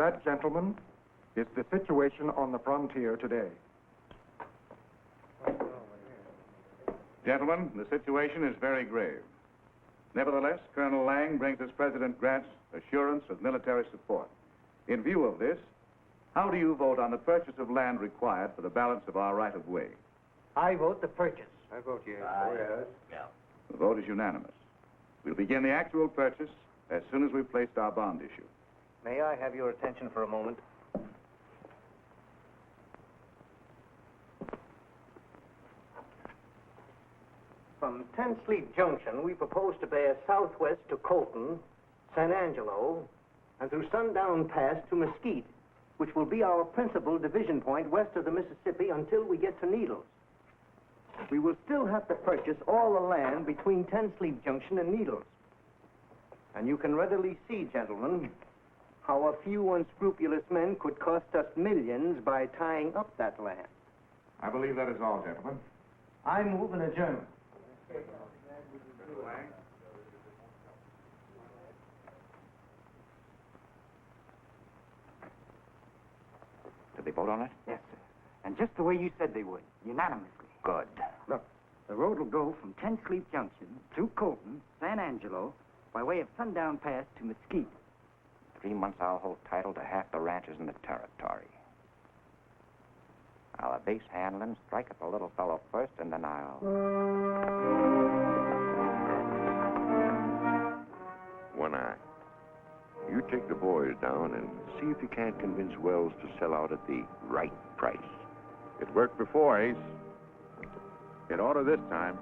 that, gentlemen, is the situation on the frontier today. Gentlemen, the situation is very grave. Nevertheless, Colonel Lang brings us President Grant's assurance of military support. In view of this, how do you vote on the purchase of land required for the balance of our right-of-way? I vote the purchase. I vote yes. Yeah. The vote is unanimous. We'll begin the actual purchase as soon as we've placed our bond issue. May I have your attention for a moment? From Ten Sleep Junction, we propose to bear southwest to Colton, San Angelo, and through Sundown Pass to Mesquite, which will be our principal division point west of the Mississippi until we get to Needles. We will still have to purchase all the land between Ten Sleep Junction and Needles. And you can readily see, gentlemen, how a few unscrupulous men could cost us millions by tying up that land. I believe that is all, gentlemen. I move an adjournment. Did they vote on it? Yes, sir. And just the way you said they would, unanimously. Good. Look, the road will go from Ten Sleep Junction through Colton, San Angelo, by way of Sundown Pass to Mesquite. 3 months I'll hold title to half the ranches in the territory. I'll have base handling, strike at the little fellow first, and then I'll... One Eye. You take the boys down and see if you can't convince Wells to sell out at the right price. It worked before, Ace. It ought to this time.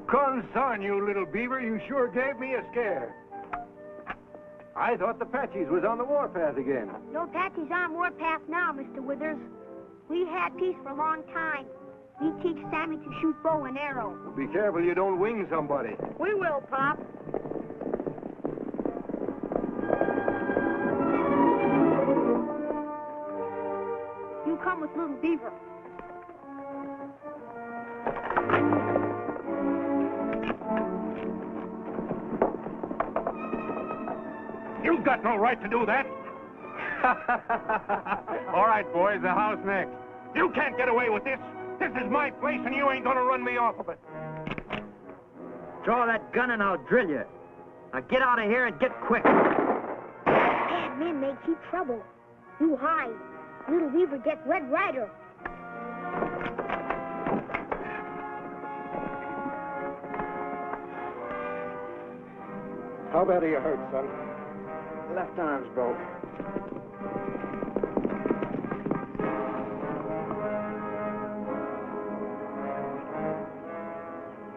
Consarn you, little beaver, you sure gave me a scare. I thought the Apaches was on the warpath again. No Apaches on warpath now, Mr. Withers. We've had peace for a long time. We teach Sammy to shoot bow and arrow. Well, be careful you don't wing somebody. We will, Pop. You come with little beaver. You've got no right to do that. All right, boys, the house next. You can't get away with this. This is my place, and you ain't gonna run me off of it. Draw that gun and I'll drill you. Now get out of here and get quick. Bad men may keep trouble. You hide. Little beaver gets Red Ryder. How bad are you hurt, son? Left arm's broke.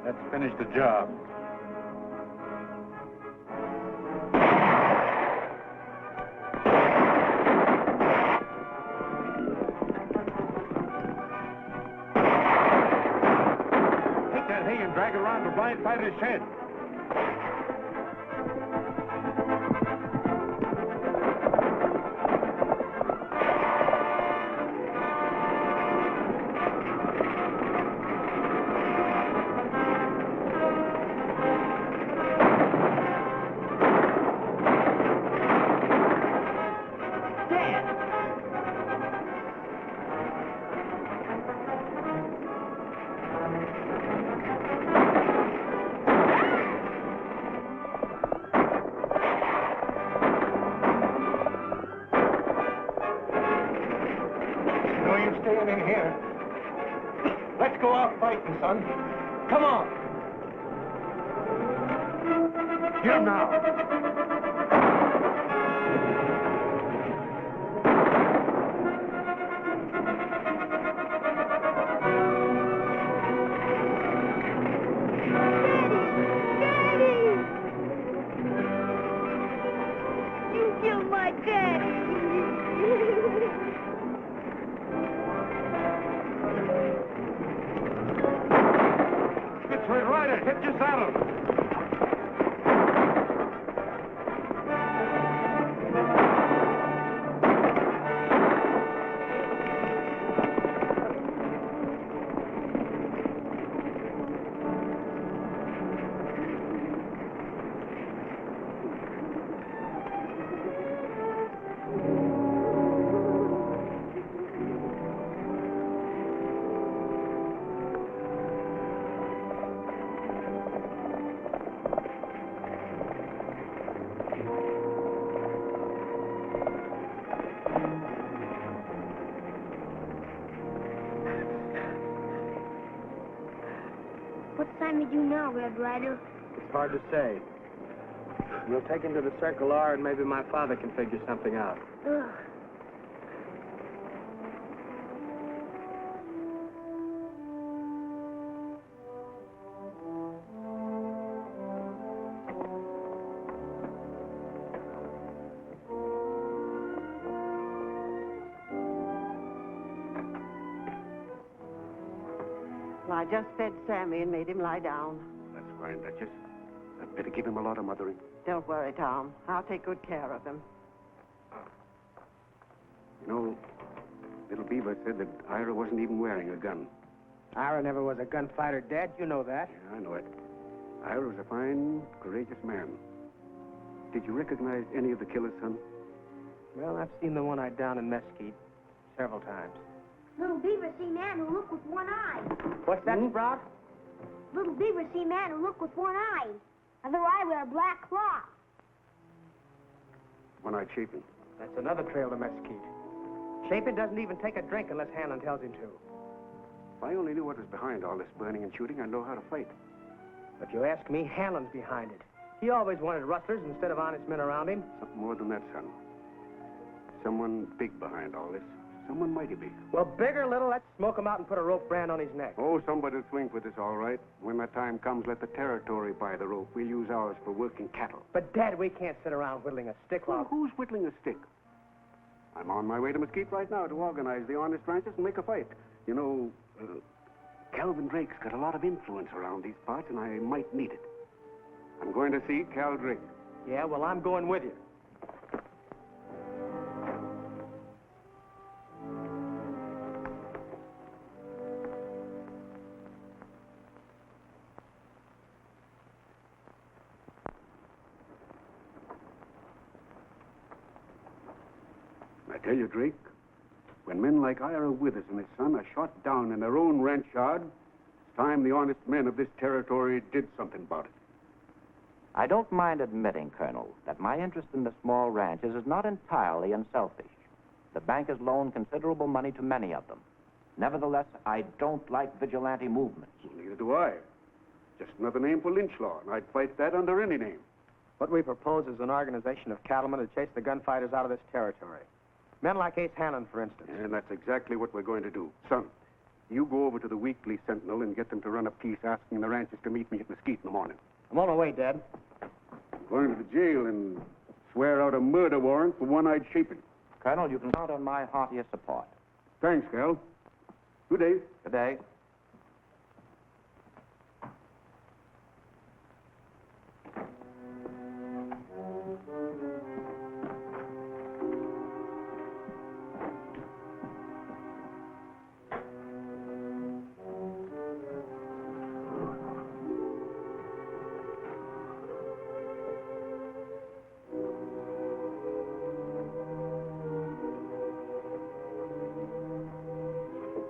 Let's finish the job. Take that hay and drag it around the blind side of the shed. Staying in here. Let's go out fighting, son. Come on. Get him now. kill my dad. It's Red Ryder. Hit your saddle. What's Sammy do now, Red Ryder? It's hard to say. We'll take him to the Circle R, and maybe my father can figure something out. Ugh. Well, I just fed Sammy and made him lie down. That's fine, Duchess. I'd better give him a lot of mothering. Don't worry, Tom. I'll take good care of him. You know, little Beaver said that Ira wasn't even wearing a gun. Ira never was a gunfighter, Dad. You know that. Yeah, I know it. Ira was a fine, courageous man. Did you recognize any of the killer's son? Well, I've seen the one I downed in Mesquite several times. Little Beaver see man who look with one eye. What's that, Sprout? Little Beaver see man who look with one eye. Other eye wear a black cloth. One-eyed Chapin. That's another trail to Mesquite. Chapin doesn't even take a drink unless Hanlon tells him to. If I only knew what was behind all this burning and shooting, I'd know how to fight. But you ask me, Hanlon's behind it. He always wanted rustlers instead of honest men around him. Something more than that, son. Someone big behind all this. Someone mighty big. Well, big or little, let's smoke him out and put a rope brand on his neck. Oh, somebody'll swing for this, all right. When that time comes, let the territory buy the rope. We'll use ours for working cattle. But, Dad, we can't sit around whittling a stick Well, while... who's whittling a stick? I'm on my way to Mesquite right now to organize the honest ranchers and make a fight. You know, Calvin Drake's got a lot of influence around these parts, and I might need it. I'm going to see Cal Drake. Yeah, well, I'm going with you. I tell you, Drake, when men like Ira Withers and his son are shot down in their own ranch yard, it's time the honest men of this territory did something about it. I don't mind admitting, Colonel, that my interest in the small ranches is not entirely unselfish. The bank has loaned considerable money to many of them. Nevertheless, I don't like vigilante movements. Well, neither do I. Just another name for lynch law, and I'd fight that under any name. What we propose is an organization of cattlemen to chase the gunfighters out of this territory. Men like Ace Hannon, for instance. And that's exactly what we're going to do. Son, you go over to the Weekly Sentinel and get them to run a piece asking the ranchers to meet me at Mesquite in the morning. I'm on my way, Dad. I'm going to the jail and swear out a murder warrant for One-Eyed Chapin. Colonel, you can count on my heartiest support. Thanks, Cal. Good day. Good day.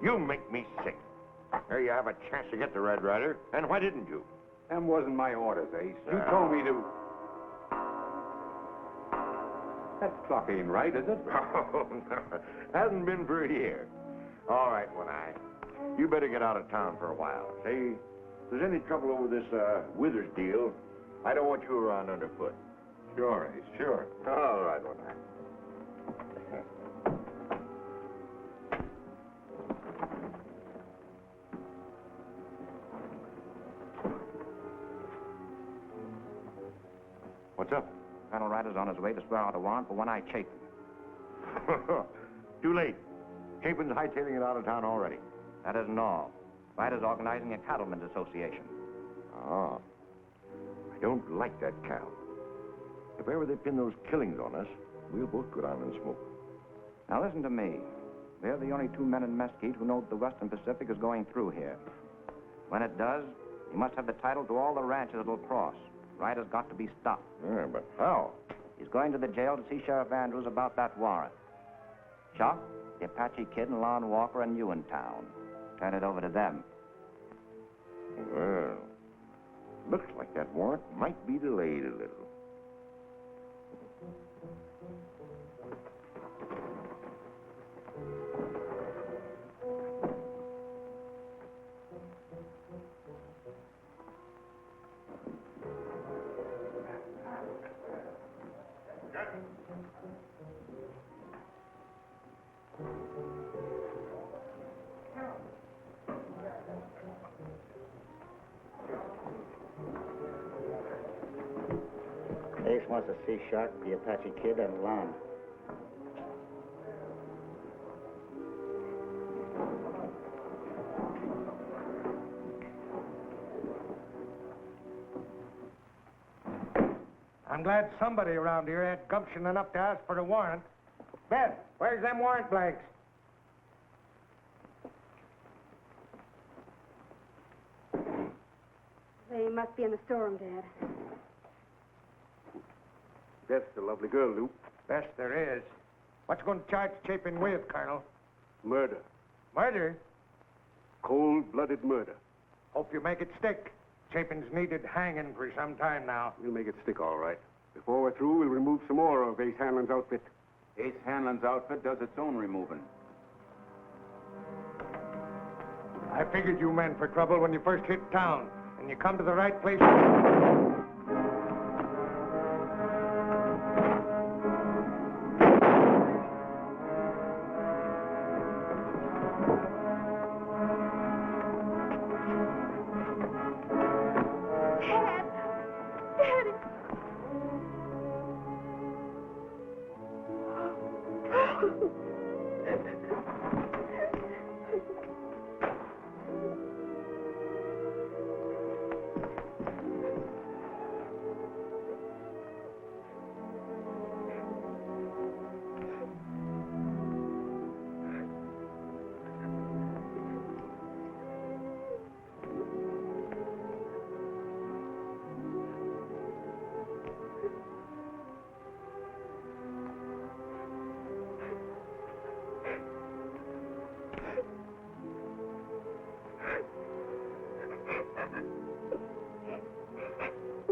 You make me sick. There you have a chance to get the Red Ryder, and why didn't you? Them wasn't my orders, Ace. You told me to... That clock ain't right, is it? Oh, no. Hasn't been for a year. All right, One-Eye. You better get out of town for a while. Say, if there's any trouble over this Withers deal, I don't want you around underfoot. Sure, Ace, sure. All right, One-Eye. What's up? Colonel Ryder's on his way to swear out a warrant for one-eyed Chapin. Too late. Chapin's hightailing it out of town already. That isn't all. Ryder's organizing a cattlemen's association. Ah. I don't like that cow. If ever they pin those killings on us, we'll both go down in smoke. Now listen to me. We're the only two men in Mesquite who know that the Western Pacific is going through here. When it does, you must have the title to all the ranches it'll cross. Ryder's got to be stopped. Yeah, but how? He's going to the jail to see Sheriff Andrews about that warrant. Chuck, the Apache Kid and Lon Walker and you in town. Turn it over to them. Well, looks like that warrant might be delayed a little. Ace wants to see Shark, the Apache Kid, and Lon. I'm glad somebody around here had gumption enough to ask for a warrant. Beth, where's them warrant blanks? They must be in the storeroom, Dad. Beth's a lovely girl, Lou. Best there is. What's going to charge Chapin with, Colonel? Murder. Murder? Cold-blooded murder. Hope you make it stick. Chapin's needed hanging for some time now. We'll make it stick all right. Before we're through, we'll remove some more of Ace Hanlon's outfit. Ace Hanlon's outfit does its own removing. I figured you meant for trouble when you first hit town, and you come to the right place.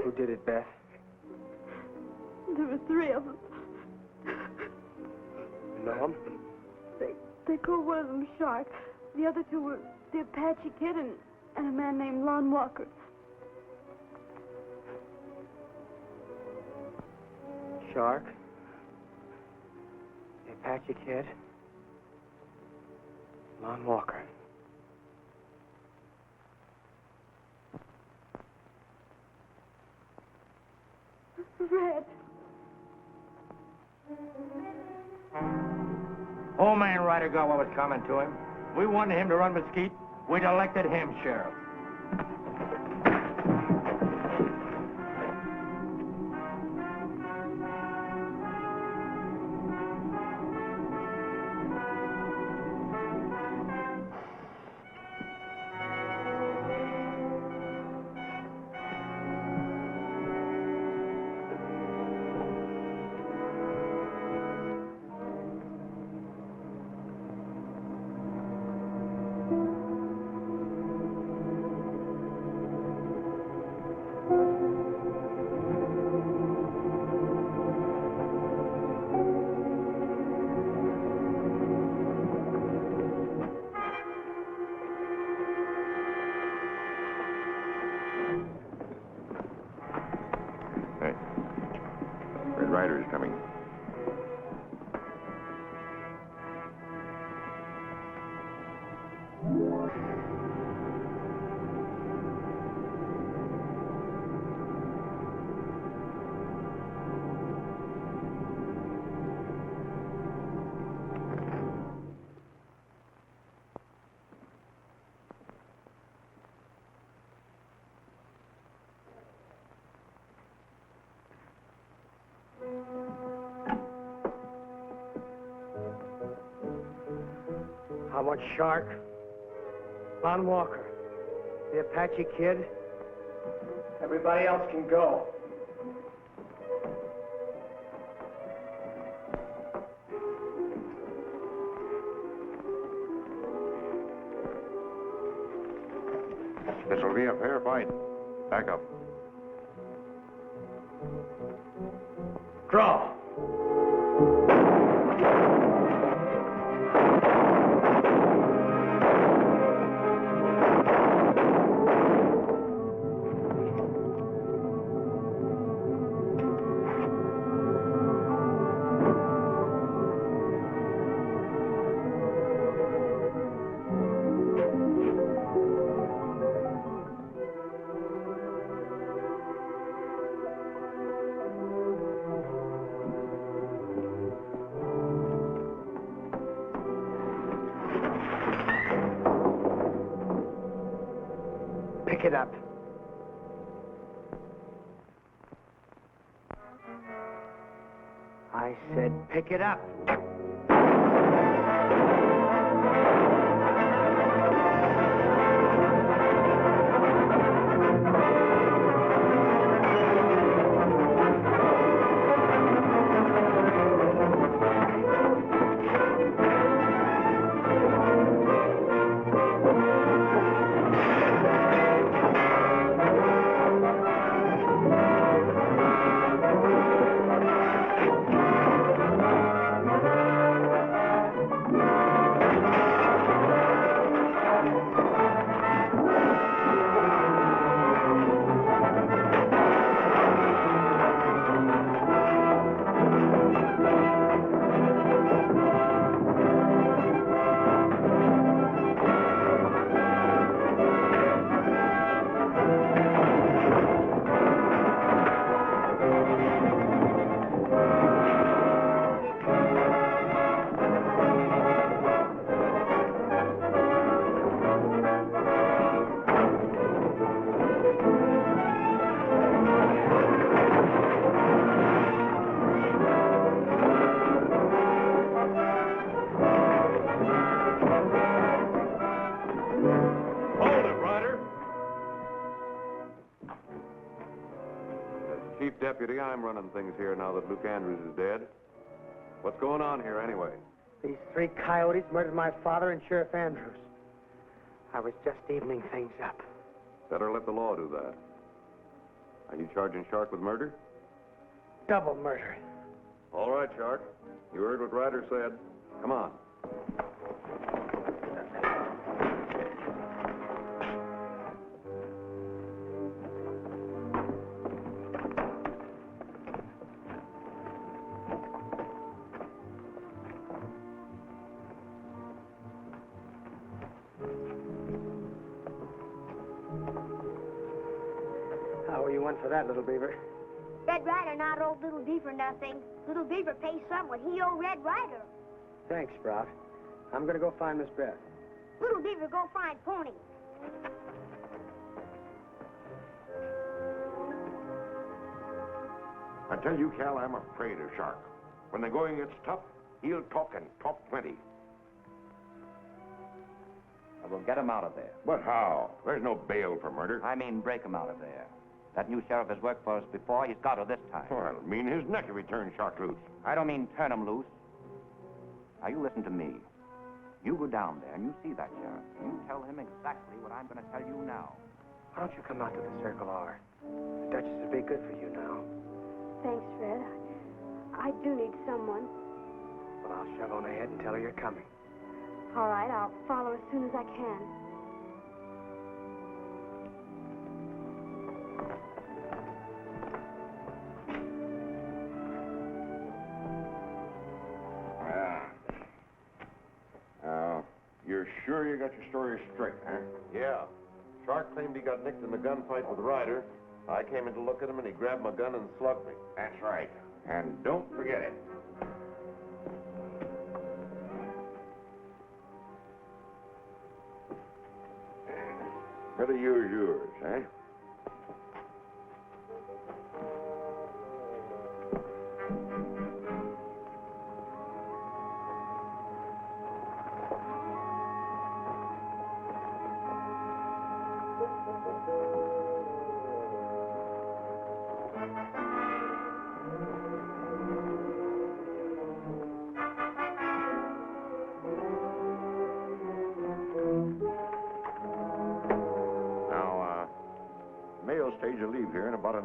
Who did it, Beth? There were three of them. You know 'em? They called one of them Shark. The other two were the Apache Kid and a man named Lon Walker. Shark. The Apache Kid. Lon Walker. Red. Old man Ryder got what was coming to him. We wanted him to run Mesquite. We'd elected him sheriff. Red Ryder is coming. How much Shark? Lon Walker. The Apache Kid. Everybody else can go. This will be a fair fight. Back up. Draw. Pick it up. I said pick it up. Chief Deputy, I'm running things here now that Luke Andrews is dead. What's going on here, anyway? These 3 coyotes murdered my father and Sheriff Andrews. I was just evening things up. Better let the law do that. Are you charging Shark with murder? Double murder. All right, Shark. You heard what Ryder said. Come on. How are you in for that, Little Beaver? Red Ryder not owe Little Beaver nothing. Little Beaver pays some what he owe Red Ryder. Thanks, Sprout. I'm gonna go find Miss Beth. Little Beaver go find Pony. I tell you, Cal, I'm afraid of Shark. When the going gets tough, he'll talk and talk plenty. I will get him out of there. But how? There's no bail for murder. I mean, break him out of there. That new sheriff has worked for us before. He's got her this time. Well, that'll mean his neck if he turns Shark loose. I don't mean turn him loose. Now, you listen to me. You go down there and you see that sheriff. You tell him exactly what I'm going to tell you now. Why don't you come out to the Circle R? The Duchess would be good for you now. Thanks, Fred. I do need someone. Well, I'll shove on ahead and tell her you're coming. All right, I'll follow as soon as I can. You're sure you got your story straight, huh? Yeah. Shark claimed he got nicked in the gunfight with Ryder. I came in to look at him, and he grabbed my gun and slugged me. That's right. And don't forget it. Better use yours, eh?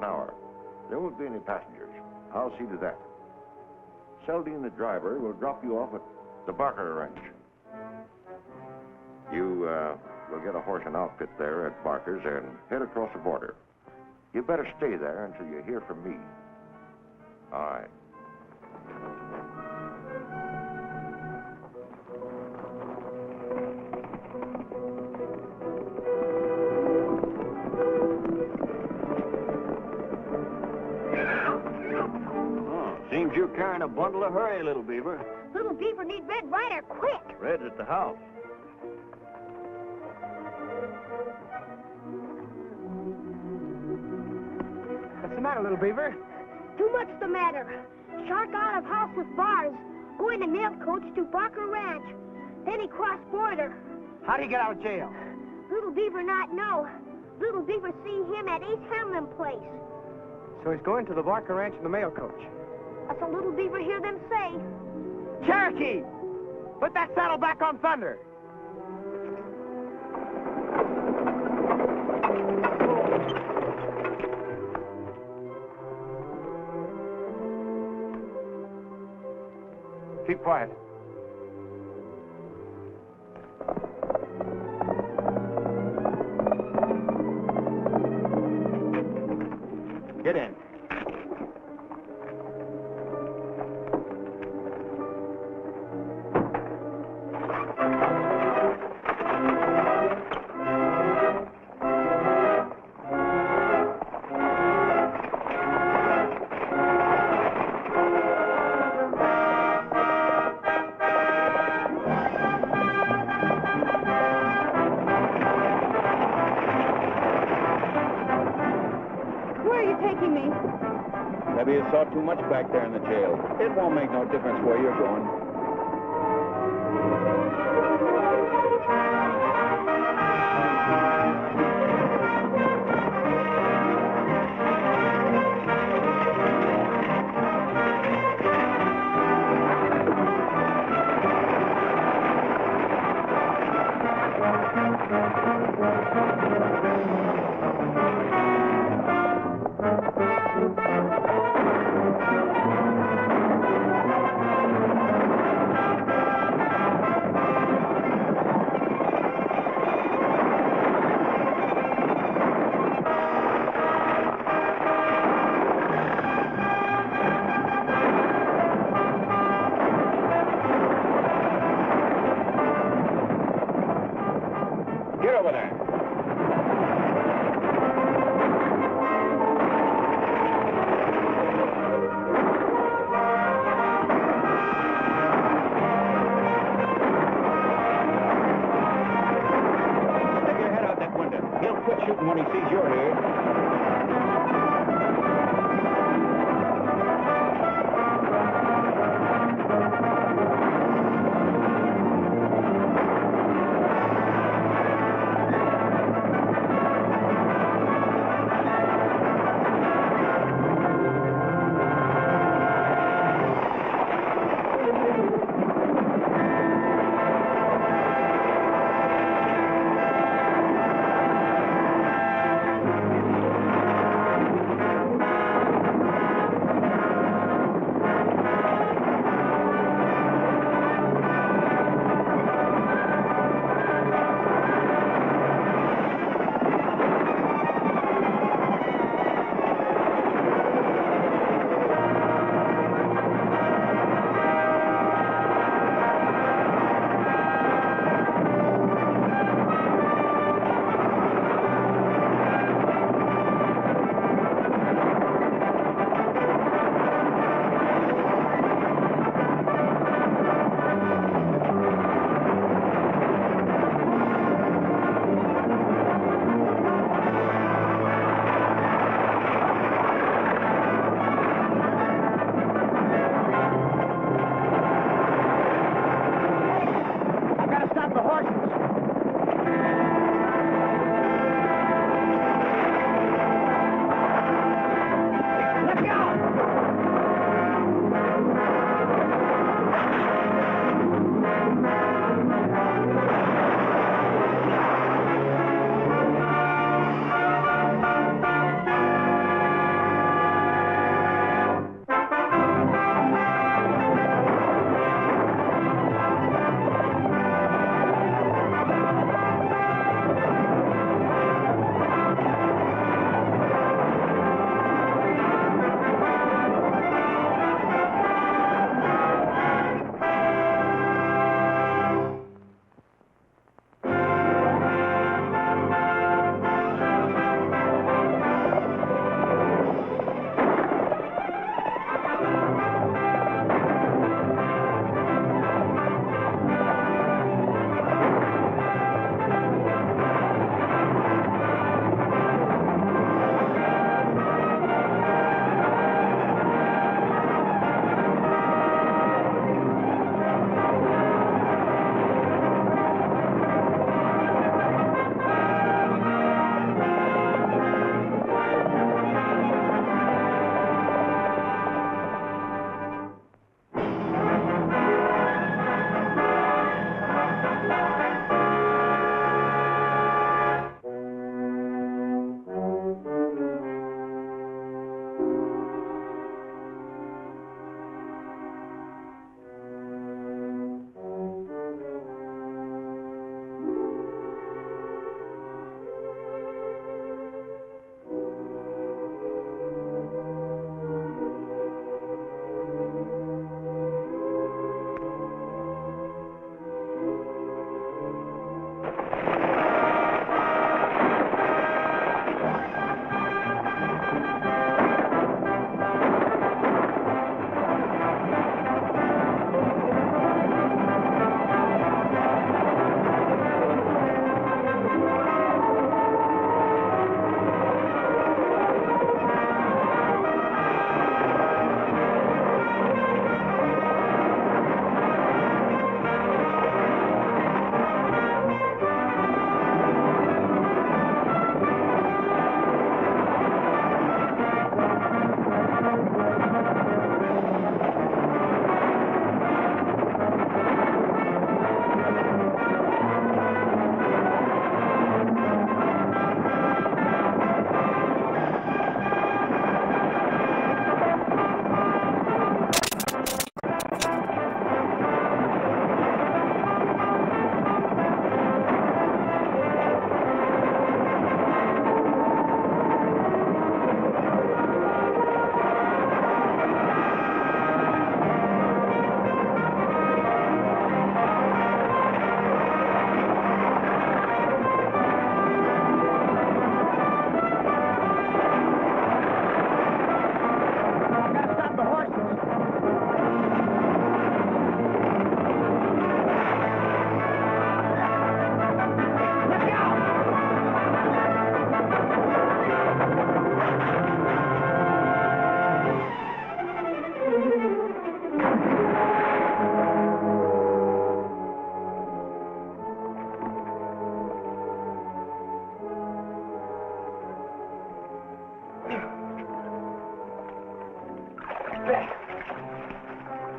an hour. There won't be any passengers. I'll see to that. Seldine, the driver, will drop you off at the Barker Ranch. You will get a horse and outfit there at Barker's and head across the border. You better stay there until you hear from me. All right. Seems you're carrying a bundle of hurry, Little Beaver. Little Beaver need Red Ryder quick. Red's at the house. What's the matter, Little Beaver? Too much the matter. Shark out of house with bars, going to mail coach to Barker Ranch. Then he crossed border. How'd he get out of jail? Little Beaver not know. Little Beaver seen him at Ace Hamlin place. So he's going to the Barker Ranch in the mail coach. That's what Little Beaver hear them say. Cherokee! Put that saddle back on Thunder. Keep quiet. Get in. Maybe you saw too much back there in the jail. It won't make no difference where you're going.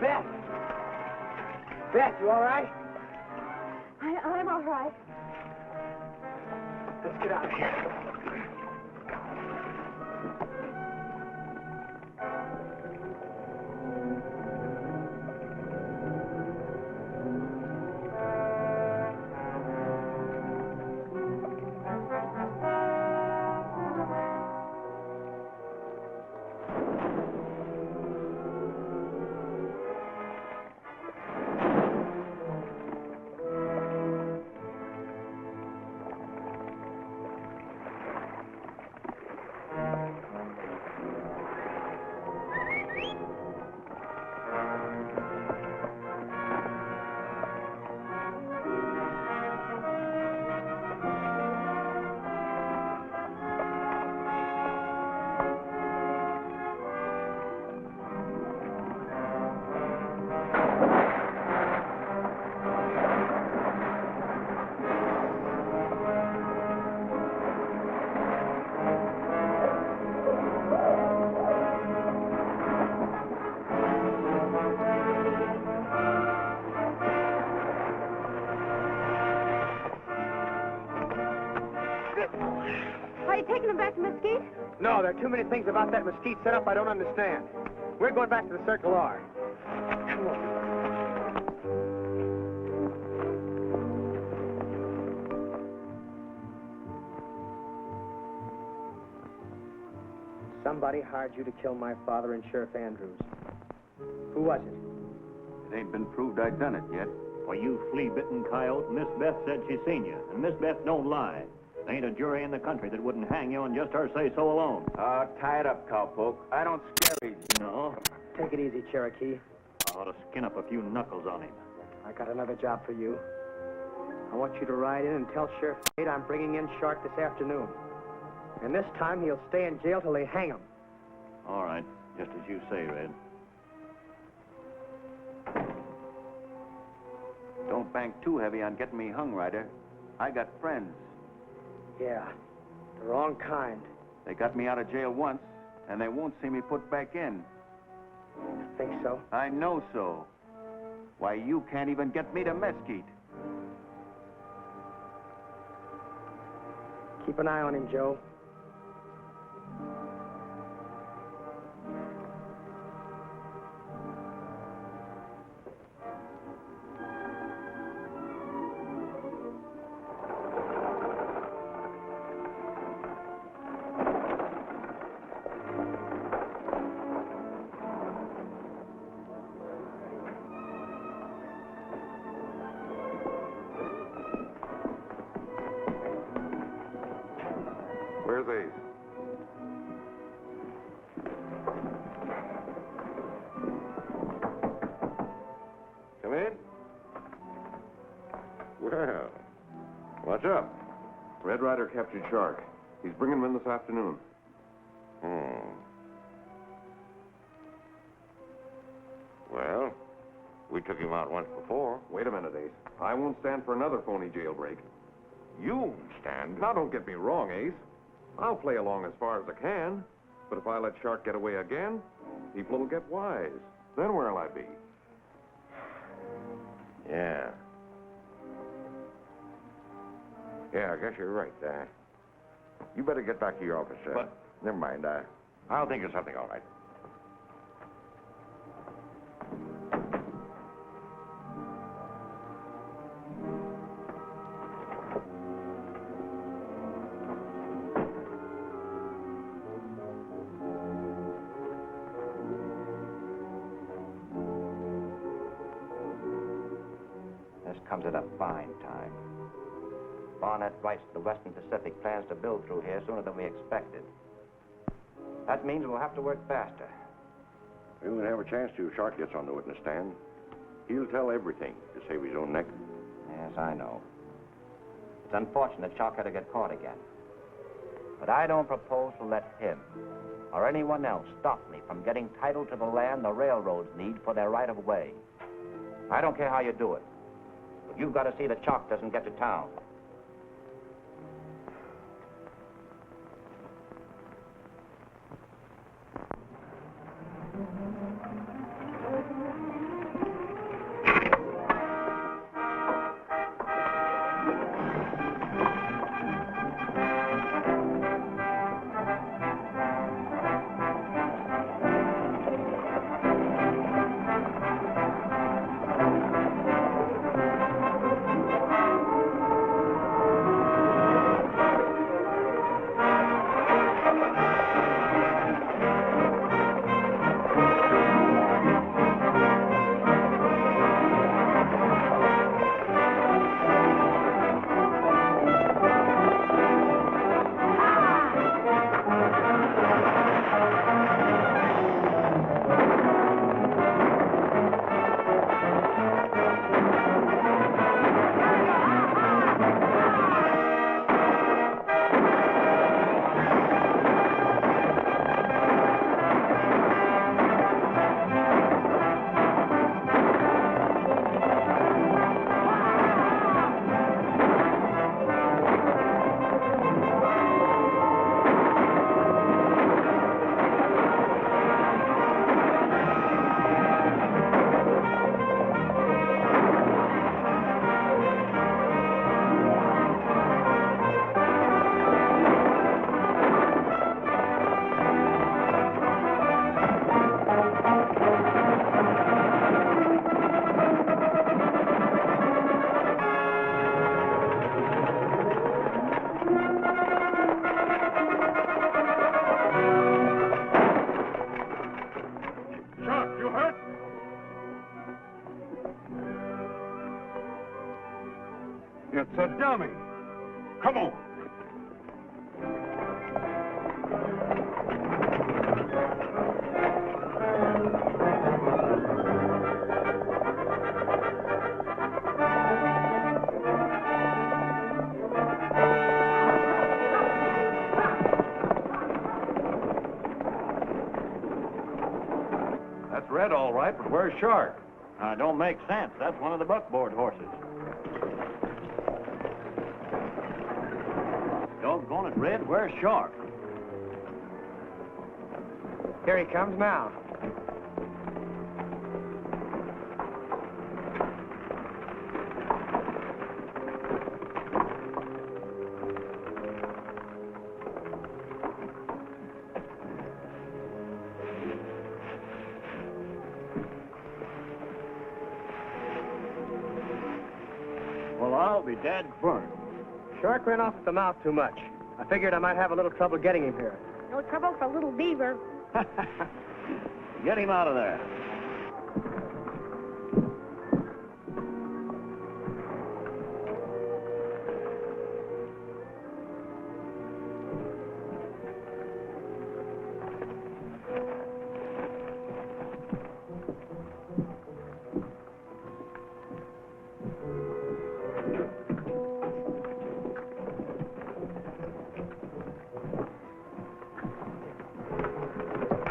Beth! Beth, you all right? I'm all right. Let's get out of here. Are you taking him back to Mesquite? No, there are too many things about that mesquite setup I don't understand. We're going back to the Circle R. Come on. Somebody hired you to kill my father and Sheriff Andrews. Who was it? It ain't been proved I done it yet. Well, you flea-bitten coyote, Miss Beth said she seen you, and Miss Beth don't lie. There ain't a jury in the country that wouldn't hang you on just her say-so alone. Oh, tie it up, cowpoke. I don't scare easy. No, Take it easy, Cherokee. I ought to skin up a few knuckles on him. I got another job for you. I want you to ride in and tell Sheriff Tate I'm bringing in Shark this afternoon. And this time he'll stay in jail till they hang him. All right, just as you say, Red. Don't bank too heavy on getting me hung, Ryder. I got friends. Yeah, the wrong kind. They got me out of jail once, and they won't see me put back in. Think so? I know so. Why, you can't even get me to Mesquite. Keep an eye on him, Joe. Where's Ace? Come in. Well, what's up? Red Ryder captured Shark. He's bringing him in this afternoon. Well, we took him out once before. Wait a minute, Ace. I won't stand for another phony jailbreak. You stand. Now, don't get me wrong, Ace. I'll play along as far as I can. But if I let Shark get away again, people will get wise. Then where'll I be? Yeah. Yeah, I guess you're right. You better get back to your office, sir. But... Never mind. I'll think of something, all right. This comes at a fine time. Barnett writes to the Western Pacific plans to build through here sooner than we expected. That means we'll have to work faster. We won't have a chance to if Shark gets on the witness stand. He'll tell everything to save his own neck. Yes, I know. It's unfortunate Shark had to get caught again. But I don't propose to let him or anyone else stop me from getting title to the land the railroads need for their right-of-way. I don't care how you do it. But you've got to see that Shark doesn't get to town. It's a dummy. Come on. That's Red, all right, but where's Shark? Don't make sense. That's one of the buckboard horses. Doggone it, Red, where's Shark? Here he comes now. Well, I'll be dead burnt. Shark ran off at the mouth too much. I figured I might have a little trouble getting him here. No trouble for little beaver. Get him out of there.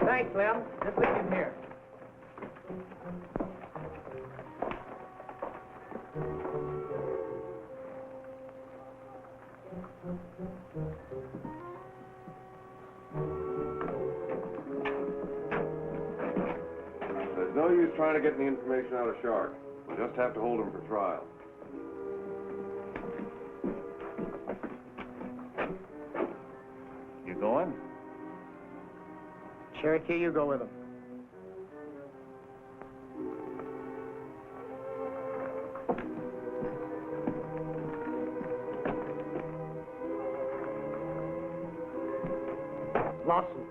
Thanks, Lem. Just leave him here. There's no use trying to get any information out of Shark. We'll just have to hold him for trial. You going? Cherokee, you go with him. Lawson.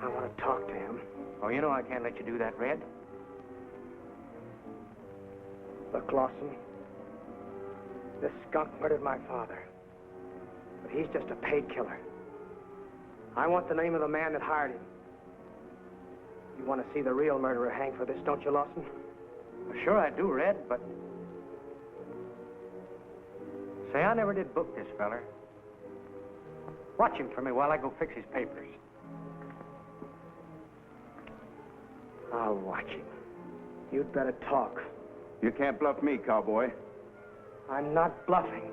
I want to talk to him. Oh, you know I can't let you do that, Red. Look, Lawson. This skunk murdered my father. But he's just a paid killer. I want the name of the man that hired him. You want to see the real murderer hang for this, don't you, Lawson? Well, sure I do, Red, but... Say, I never did book this feller. Watch him for me while I go fix his papers. I'll watch him. You'd better talk. You can't bluff me, cowboy. I'm not bluffing.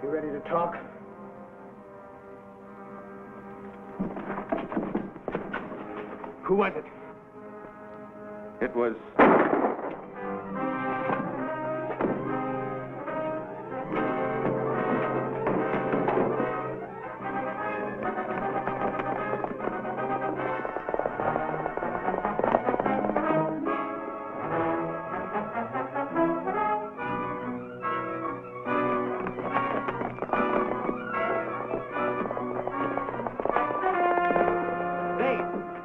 You ready to talk? Who was it? It was...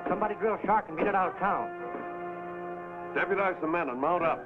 Somebody drill Shark and beat it out of town. Deputize the men and mount up.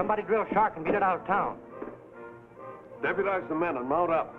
Somebody drill Shark and get it out of town. Deputize the men and mount up.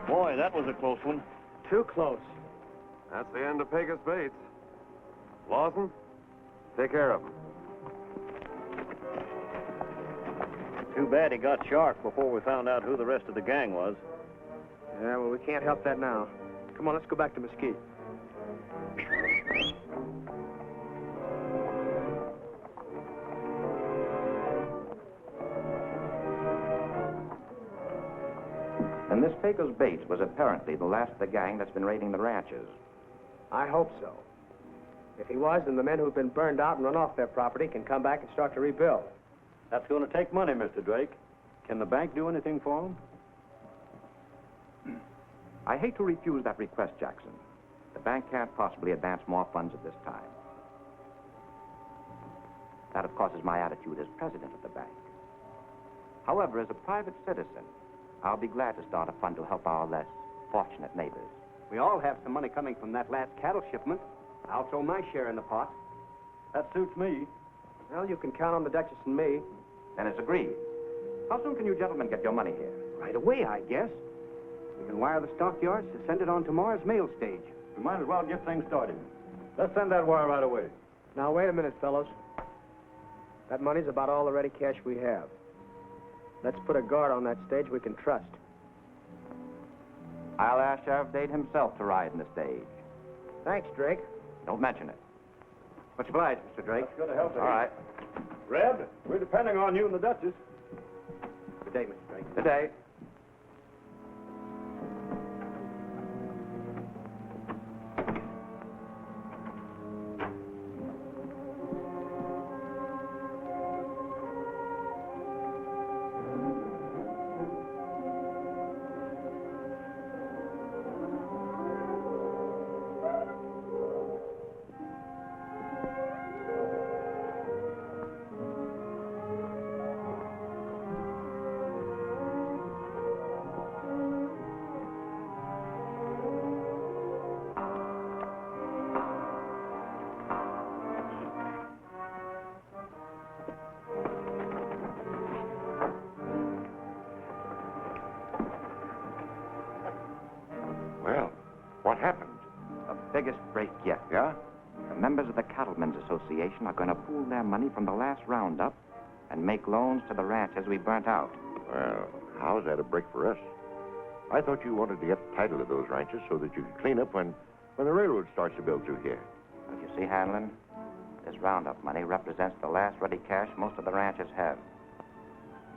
Boy, that was a close one. Too close. That's the end of Pegasus Bates. Lawson, take care of him. Too bad he got Shark before we found out who the rest of the gang was. Yeah, well, we can't help that now. Come on, let's go back to Mesquite. And this Pegasus Bates was apparently the last of the gang that's been raiding the ranches. I hope so. If he was, then the men who've been burned out and run off their property can come back and start to rebuild. That's going to take money, Mr. Drake. Can the bank do anything for him? I hate to refuse that request, Jackson. The bank can't possibly advance more funds at this time. That, of course, is my attitude as president of the bank. However, as a private citizen, I'll be glad to start a fund to help our less fortunate neighbors. We all have some money coming from that last cattle shipment. I'll throw my share in the pot. That suits me. Well, you can count on the Duchess and me. Then it's agreed. How soon can you gentlemen get your money here? Right away, I guess. We can wire the stockyards to send it on tomorrow's mail stage. We might as well get things started. Let's send that wire right away. Now, wait a minute, fellows. That money's about all the ready cash we have. Let's put a guard on that stage we can trust. I'll ask Sheriff Dade himself to ride in the stage. Thanks, Drake. Don't mention it. Much obliged, Mr. Drake. That's good to help. All right. Red, we're depending on you and the Duchess. Good day, Mr. Drake. Good day. Well, what happened? The biggest break yet. Yeah? The members of the Cattlemen's Association are going to pool their money from the last roundup and make loans to the ranches we burnt out. Well, how's that a break for us? I thought you wanted to get title to those ranches so that you could clean up when the railroad starts to build through here. Well, you see, Hanlon, this roundup money represents the last ready cash most of the ranches have.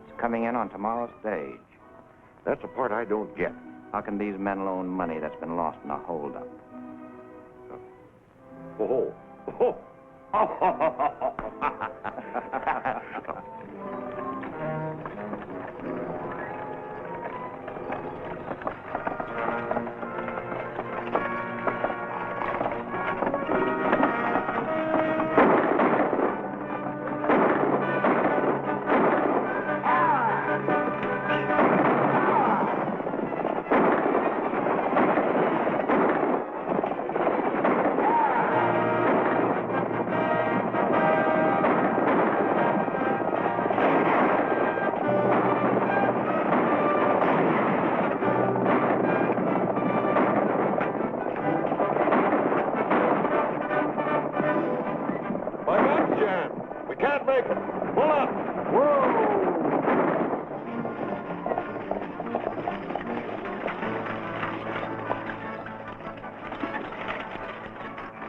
It's coming in on tomorrow's stage. That's the part I don't get. How can these men loan money that's been lost in a holdup? Oh. Don't make it. Pull up. Whoa!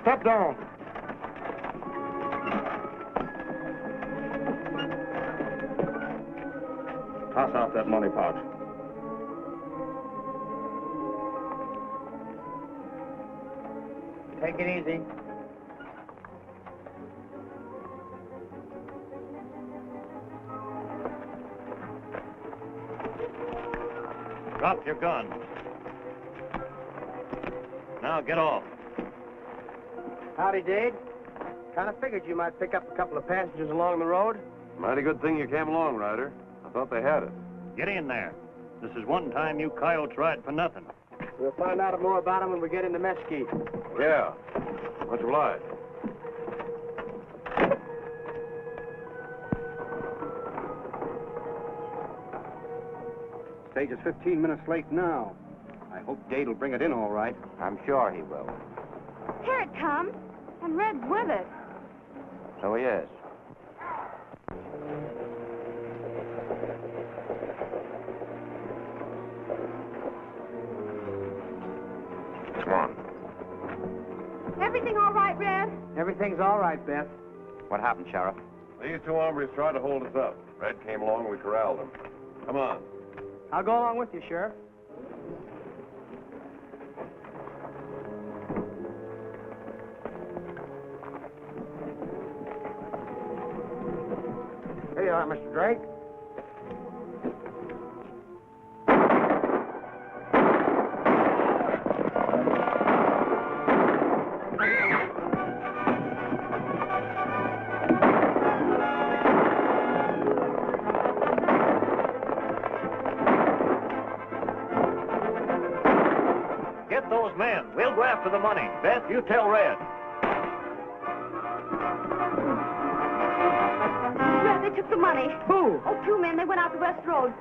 Step down. Toss out that money pouch. Take it easy. Drop your gun. Now get off. Howdy, Dade. Kind of figured you might pick up a couple of passengers along the road. Mighty good thing you came along, Ryder. I thought they had us. Get in there. This is one time you coyotes ride for nothing. We'll find out more about them when we get into Mesquite. Yeah. Much obliged. Stage is 15 minutes late now. I hope Dade will bring it in all right. I'm sure he will. Here it comes. And Red's with it. So he is. Come on. Everything all right, Red? Everything's all right, Beth. What happened, Sheriff? These two hombres tried to hold us up. Red came along and we corralled them. Come on. I'll go along with you, Sheriff. Here you are, Mr. Drake. Get those men. We'll go after the money. Beth, you tell Red. Red, they took the money. Who? Oh, two men. They went out the west road.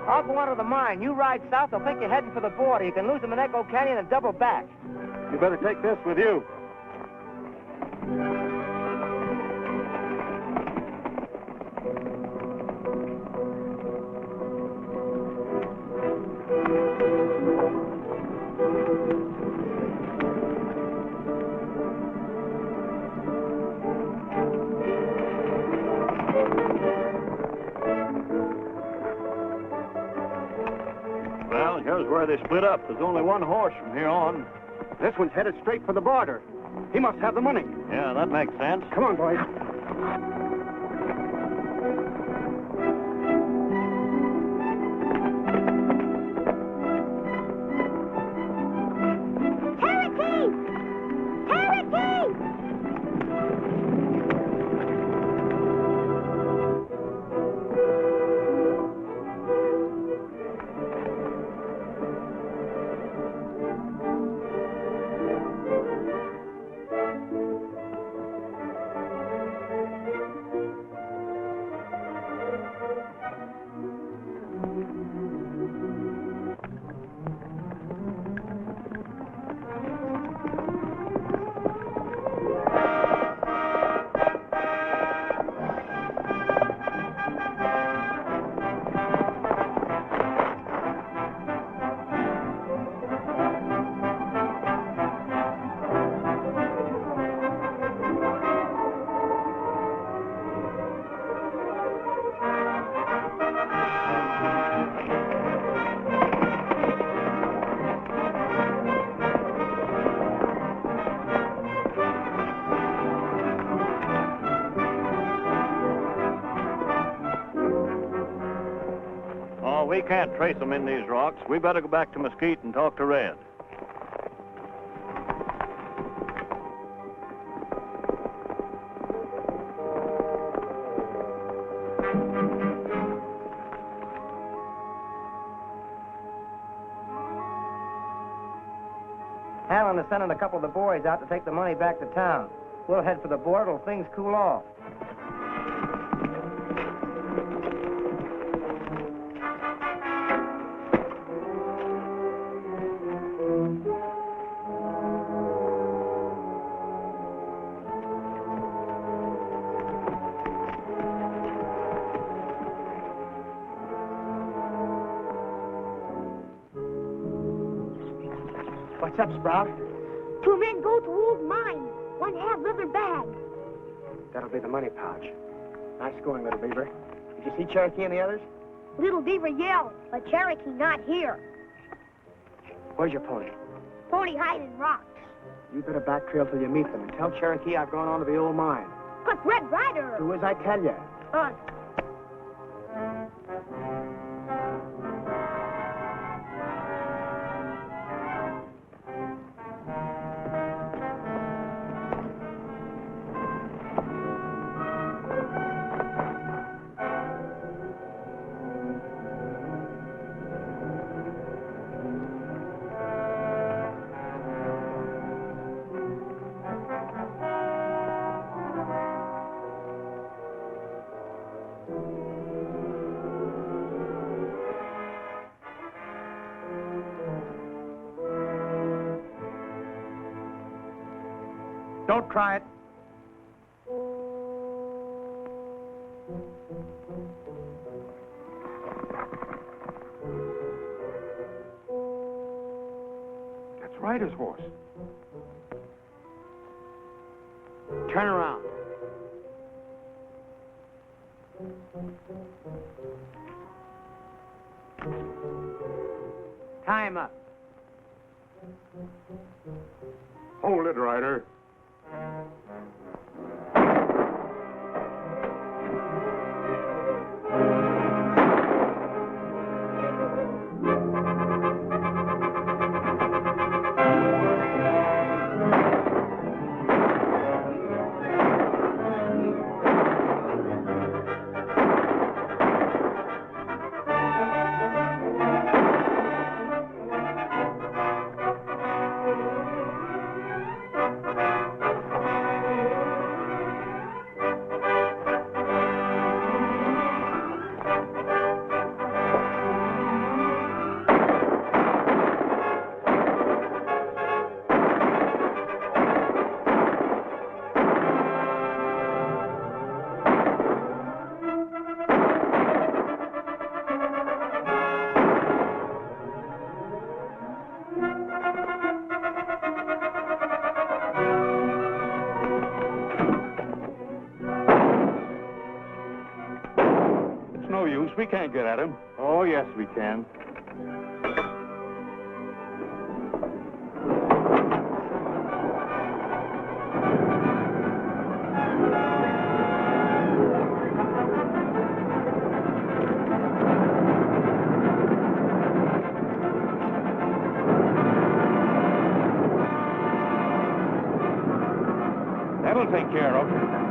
I'll go under the mine. You ride south. They'll think you're heading for the border. You can lose them in Echo Canyon and double back. You better take this with you. Well, here's where they split up. There's only one horse from here on. This one's headed straight for the border. He must have the money. Yeah, that makes sense. Come on, boys. Cherokee! Cherokee! we can't trace them in these rocks. We better go back to Mesquite and talk to Red. Allen is sending a couple of the boys out to take the money back to town. We'll head for the board till things cool off. What's up, Sprout? Two men go to old mine. One have leather bag. That'll be the money pouch. Nice going, Little Beaver. Did you see Cherokee and the others? Little Beaver yelled, but Cherokee not here. Where's your pony? Pony hiding rocks. You better back trail till you meet them and tell Cherokee I've gone on to the old mine. But Red Ryder... Do as I tell you. Don't try it. That's Ryder's horse. Turn around. Tie him up. Hold it, Ryder. We can't get at him. Oh, yes, we can. That'll take care of him.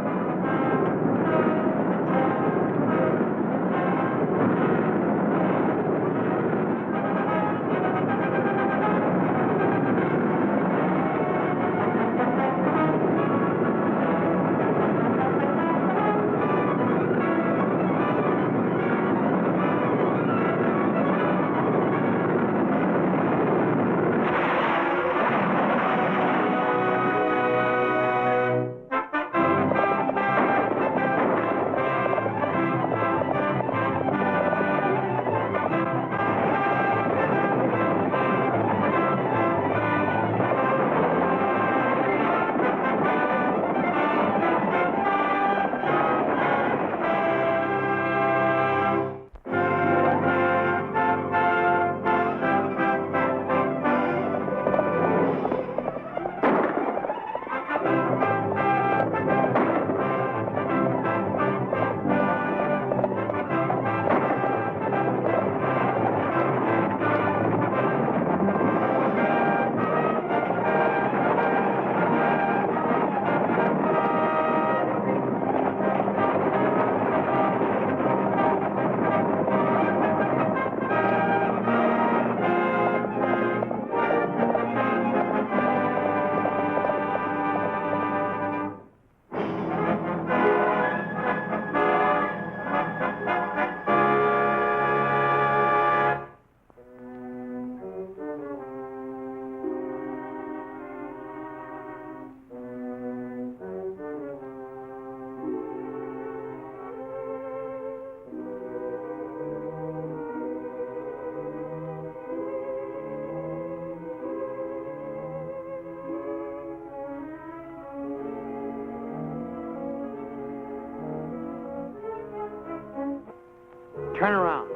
Turn around.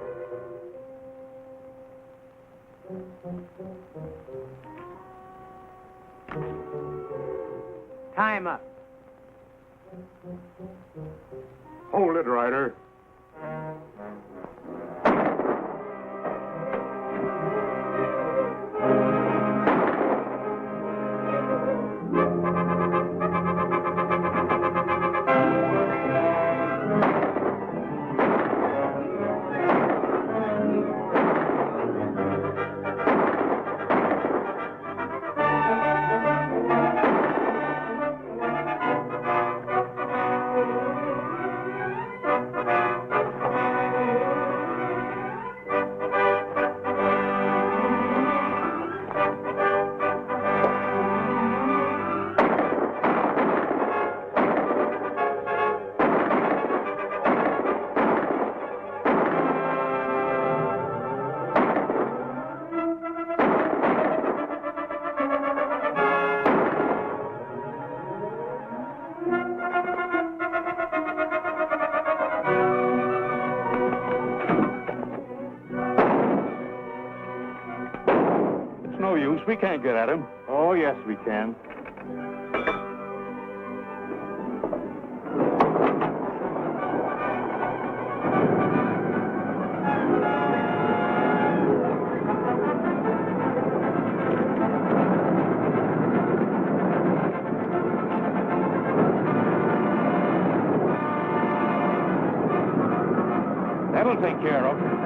Tie him up. Hold it, Ryder. No use. We can't get at him. Oh, yes, we can. That'll take care of him.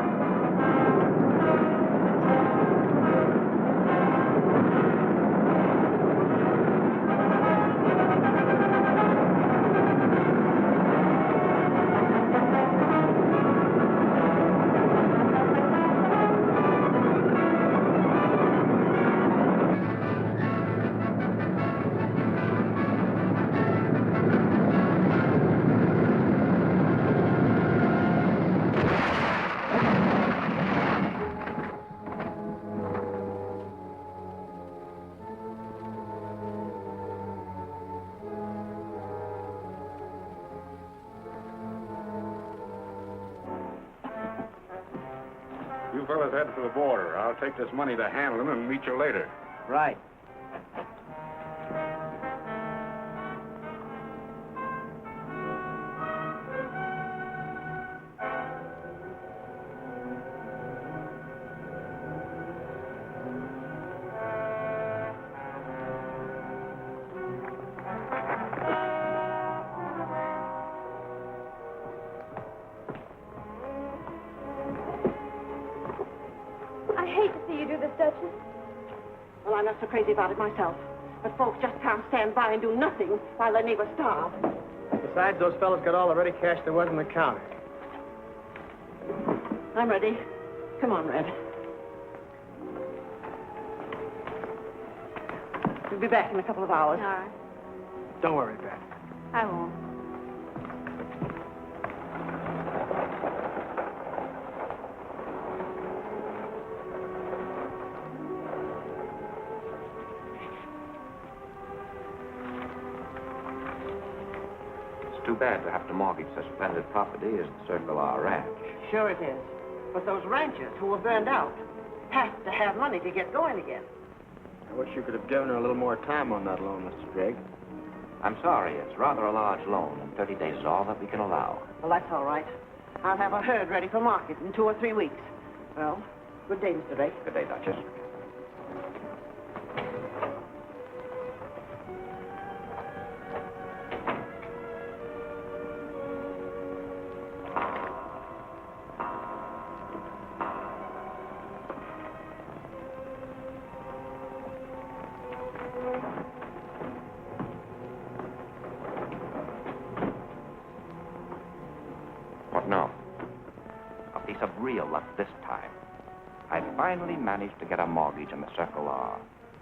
You fellas head for the border. I'll take this money to handling and meet you later. Right. I hate to see you do this, Duchess. Well, I'm not so crazy about it myself. But folks just can't stand by and do nothing while their neighbors starve. Besides, those fellas got all the ready cash there was in the counter. I'm ready. Come on, Red. We'll be back in a couple of hours. All right. Don't worry, Beth. I won't. It's too bad to have to mortgage such splendid property as the Circle R Ranch. Sure it is. But those ranchers who were burned out have to have money to get going again. I wish you could have given her a little more time on that loan, Mr. Drake. I'm sorry, it's rather a large loan, and 30 days is all that we can allow. Well, that's all right. I'll have a herd ready for market in 2 or 3 weeks. Well, good day, Mr. Drake. Good day, Duchess. What now? A piece of real luck this time. I finally managed to get a mortgage on the Circle R,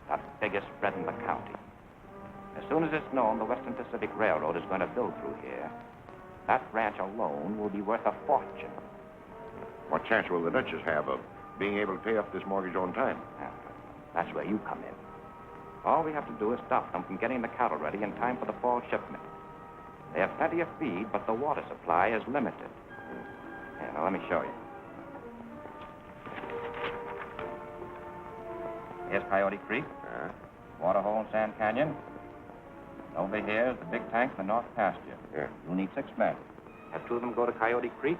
the biggest spread in the county. As soon as it's known the Western Pacific Railroad is going to build through here, that ranch alone will be worth a fortune. What chance will the Duchess have of being able to pay off this mortgage on time? That's where you come in. All we have to do is stop them from getting the cattle ready in time for the fall shipment. They have plenty of feed, but the water supply is limited. Here, now let me show you. Here's Coyote Creek, Waterhole and Sand Canyon. And over here is the big tank in the north pasture. Yeah. You'll need 6 men. Have 2 of them go to Coyote Creek.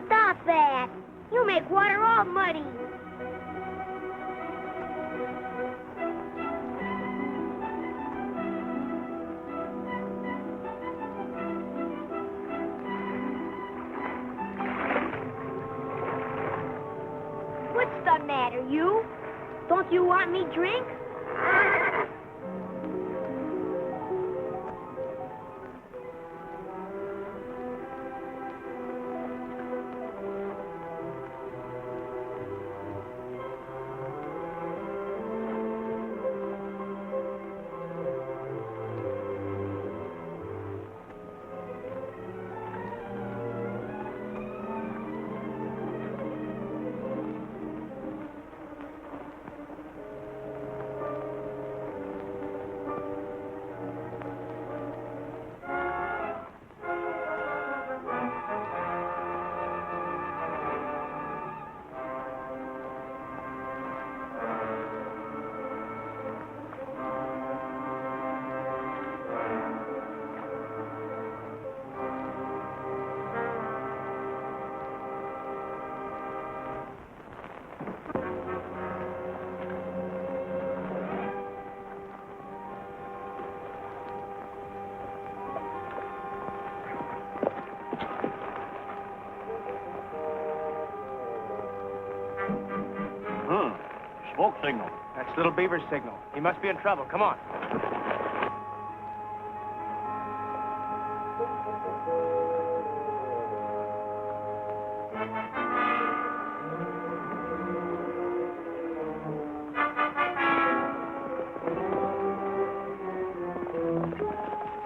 Stop that. You make water all muddy. What's the matter, you? Don't you want me drink? Smoke signal. That's Little Beaver's signal. He must be in trouble. Come on.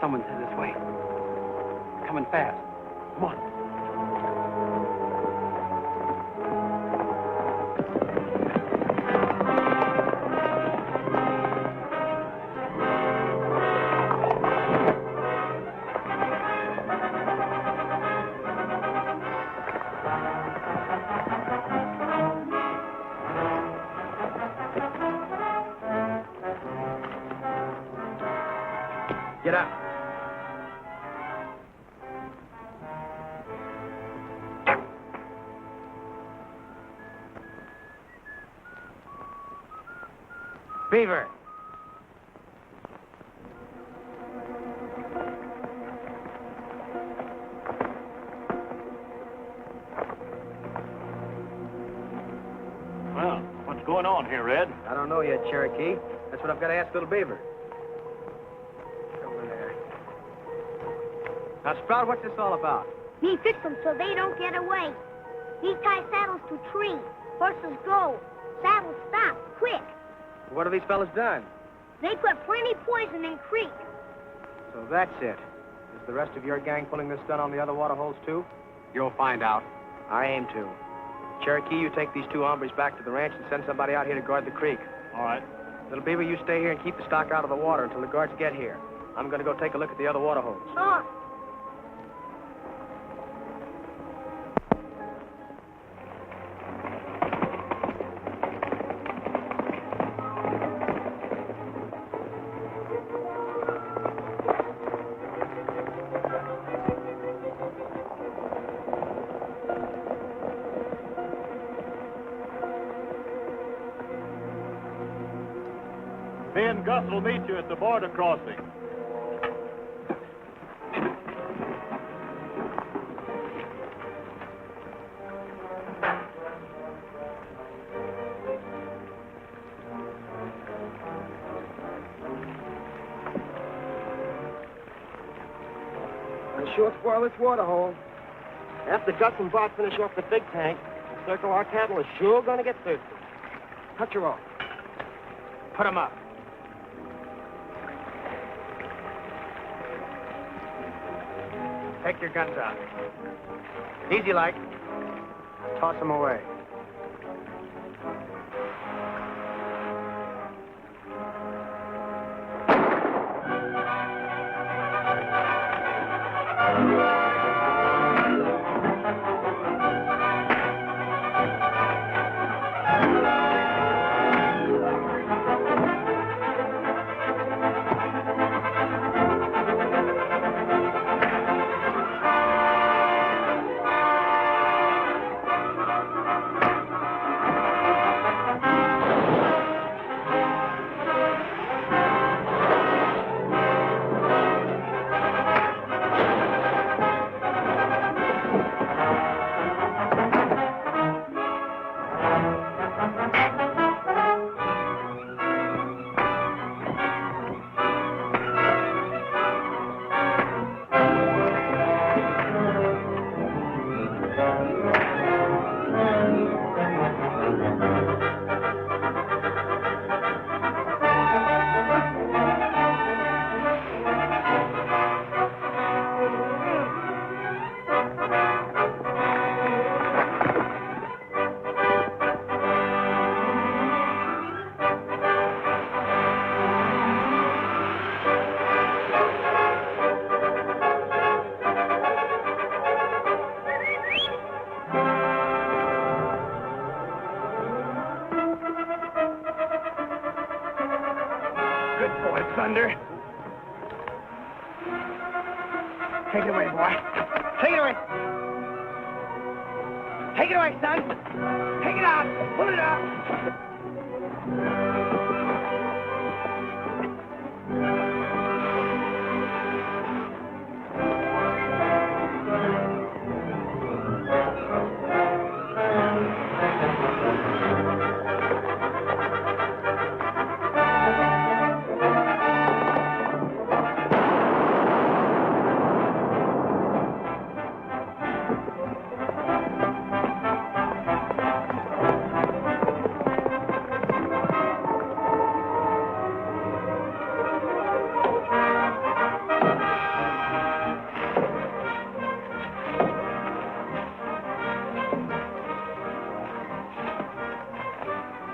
Someone's headed this way. Coming fast. Come on. Get up. Beaver. Well, what's going on here, Red? I don't know yet, Cherokee. That's what I've got to ask Little Beaver. Over there. Now, Sprout, what's this all about? Me fix them so they don't get away. Me tie saddles to tree. Horses go. Saddles stop. Quick. What have these fellas done? They put plenty poison in creek. So that's it. Is the rest of your gang pulling this stunt on the other water holes, too? You'll find out. I aim to. Cherokee, you take these 2 hombres back to the ranch and send somebody out here to guard the creek. All right. Little Beaver, you stay here and keep the stock out of the water until the guards get here. I'm going to go take a look at the other water holes. Oh. Me and Gus will meet you at the border crossing. sure spoil this water hole. After Gus and Bart finish off the big tank, the Circle R cattle is sure going to get thirsty. Cut your rope. Put 'em up. Take your guns out. Easy like. Toss them away. Thunder. Take it away, boy. Take it away. Take it away, son. Take it out. Pull it out.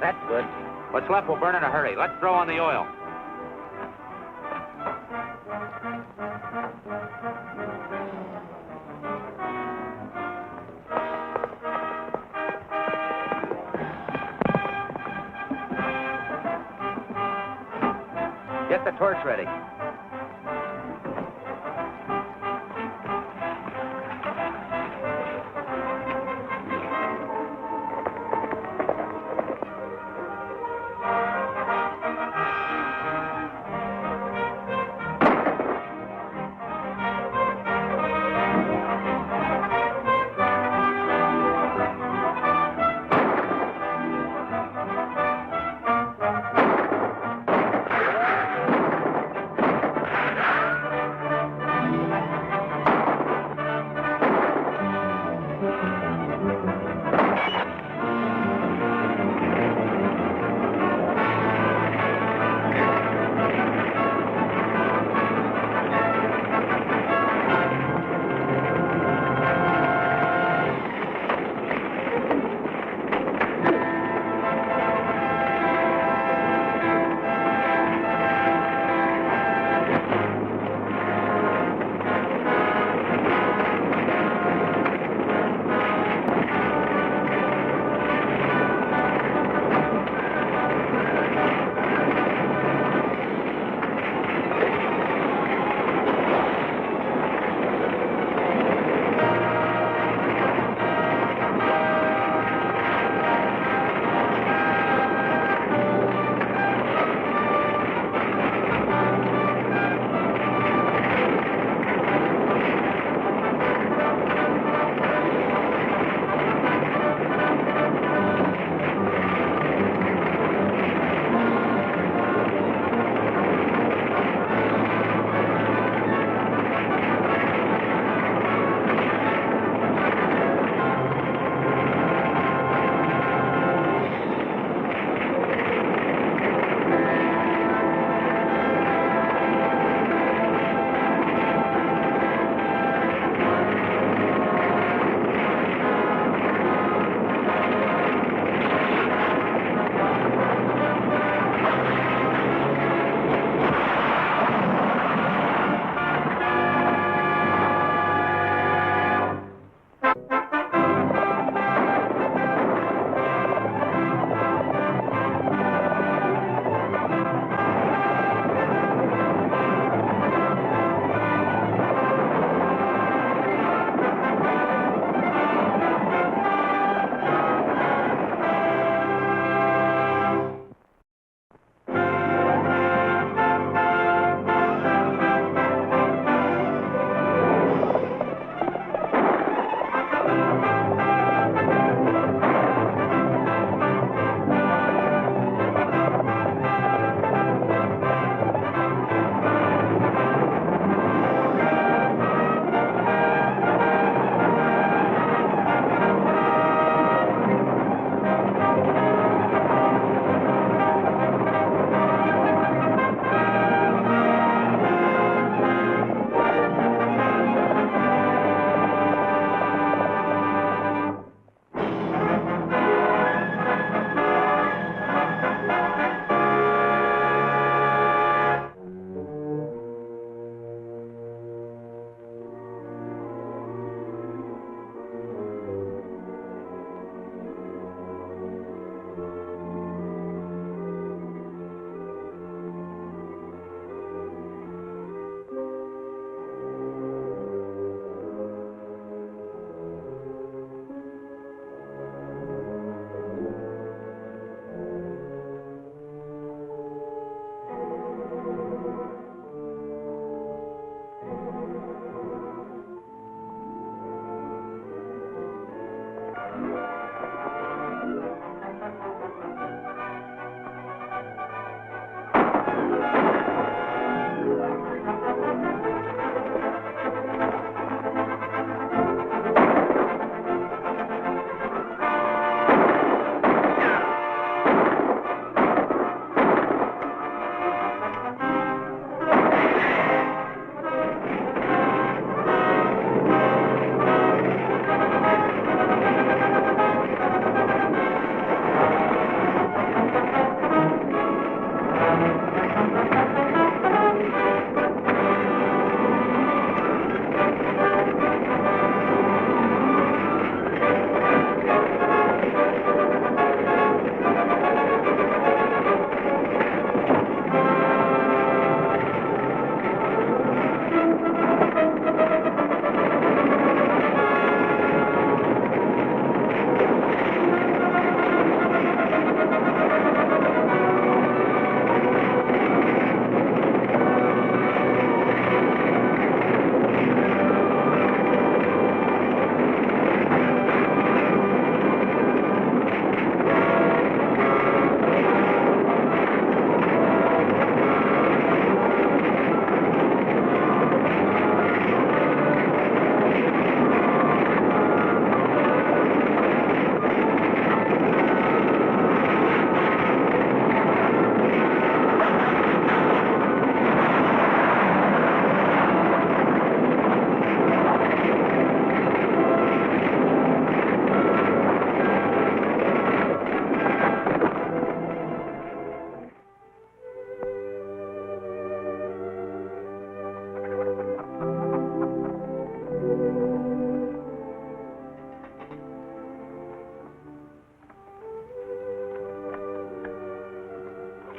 That's good. What's left will burn in a hurry. Let's throw on the oil. Get the torch ready.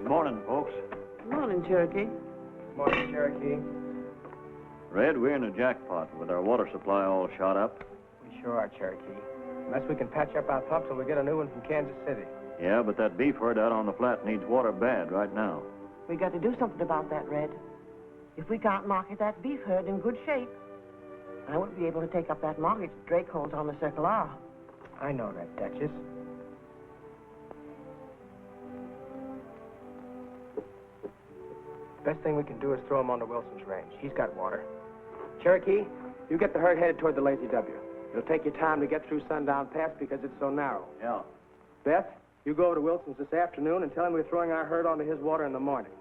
Good morning, folks. Morning, Cherokee. Morning, Cherokee. Red, we're in a jackpot with our water supply all shot up. We sure are, Cherokee. Unless we can patch up our pump till we get a new one from Kansas City. Yeah, but that beef herd out on the flat needs water bad right now. We got to do something about that, Red. If we can't market that beef herd in good shape, I won't be able to take up that mortgage Drake holds on the Circle R. I know that, Duchess. Best thing we can do is throw him onto Wilson's range. He's got water. Cherokee, you get the herd headed toward the Lazy W. It'll take you time to get through Sundown Pass because it's so narrow. Yeah. Beth, you go over to Wilson's this afternoon and tell him we're throwing our herd onto his water in the morning.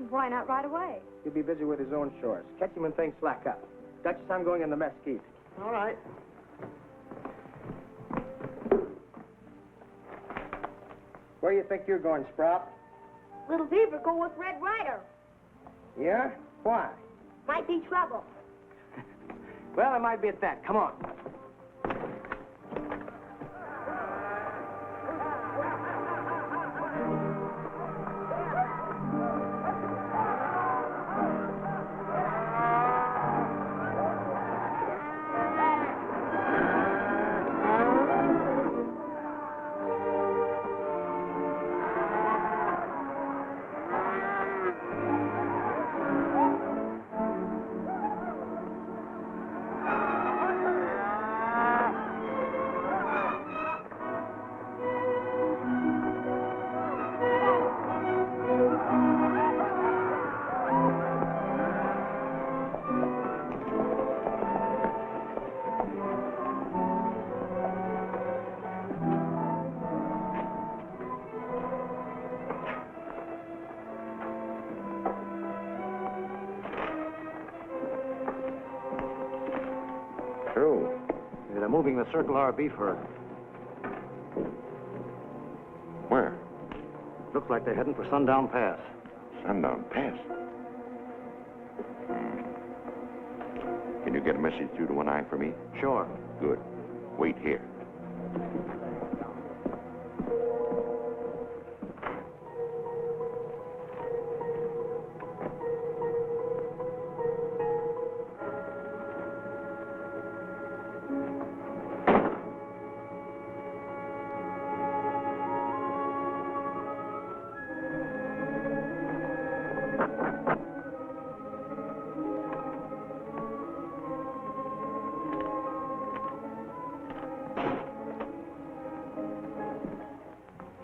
Why not right away? He'll be busy with his own chores. Catch him when things slack up. Duchess, I'm going in the mesquite. All right. Where do you think you're going, Sprout? Little Beaver go with Red Ryder. Yeah? Why? Might be trouble. Well, it might be at that. Come on. They're moving the Circle R beef herd. Where? Looks like they're heading for Sundown Pass. Sundown Pass? Can you get a message through to One Eye for me? Sure. Good. Wait here.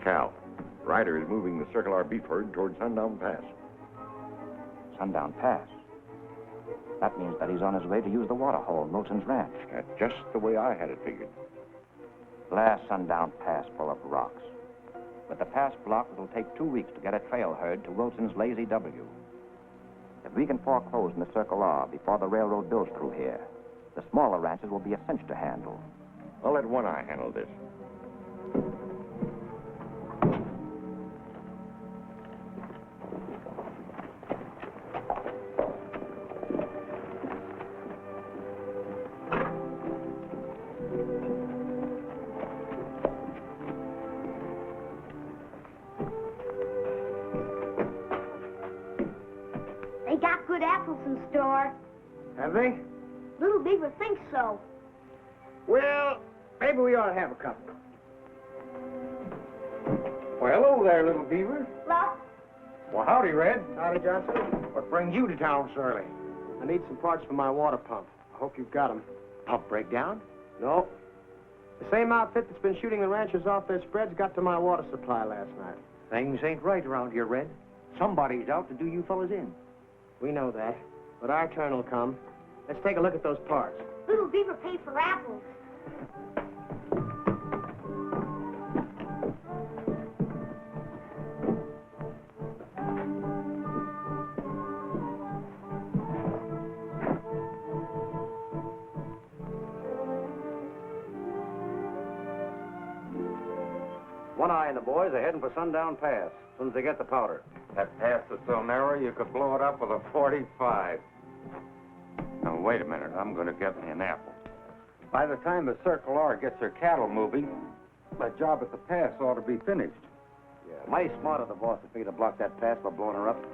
Cal, Ryder is moving the Circle R beef herd toward Sundown Pass. Sundown Pass? That means that he's on his way to use the water hole in Wilson's ranch. That's just the way I had it figured. Blast Sundown Pass full of rocks. With the pass blocked, it'll take 2 weeks to get a trail herd to Wilson's Lazy W. If we can foreclose in the Circle R before the railroad goes through here, the smaller ranches will be a cinch to handle. I'll let One Eye handle this. They got good apples in store. Have they? Little Beaver thinks so. Well, maybe we ought to have a couple. Well, hello there, Little Beaver. Hello? Well, howdy, Red. Howdy, Johnson. What brings you to town so early? I need some parts for my water pump. I hope you've got them. Pump breakdown? No. The same outfit that's been shooting the ranchers off their spreads got to my water supply last night. Things ain't right around here, Red. Somebody's out to do you fellas in. We know that, but our turn will come. Let's take a look at those parts. Little Beaver paid for apples. One Eye and the boys are heading for Sundown Pass as soon as they get the powder. That pass is so narrow you could blow it up with a 45. Now, wait a minute. I'm going to get me an apple. By the time the Circle R gets their cattle moving, the job at the pass ought to be finished. Yeah. Mighty smart of the boss to figure to block that pass by blowing her up.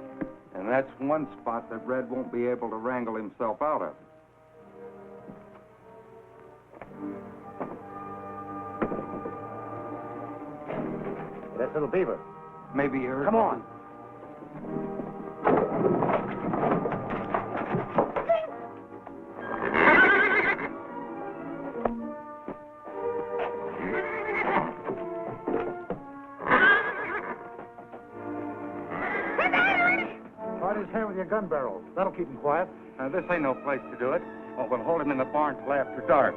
And that's one spot that Red won't be able to wrangle himself out of. That little beaver. Maybe you heard... Come on. Right his hand with your gun barrel. That'll keep him quiet. This ain't no place to do it. Oh, we'll hold him in the barn till after dark.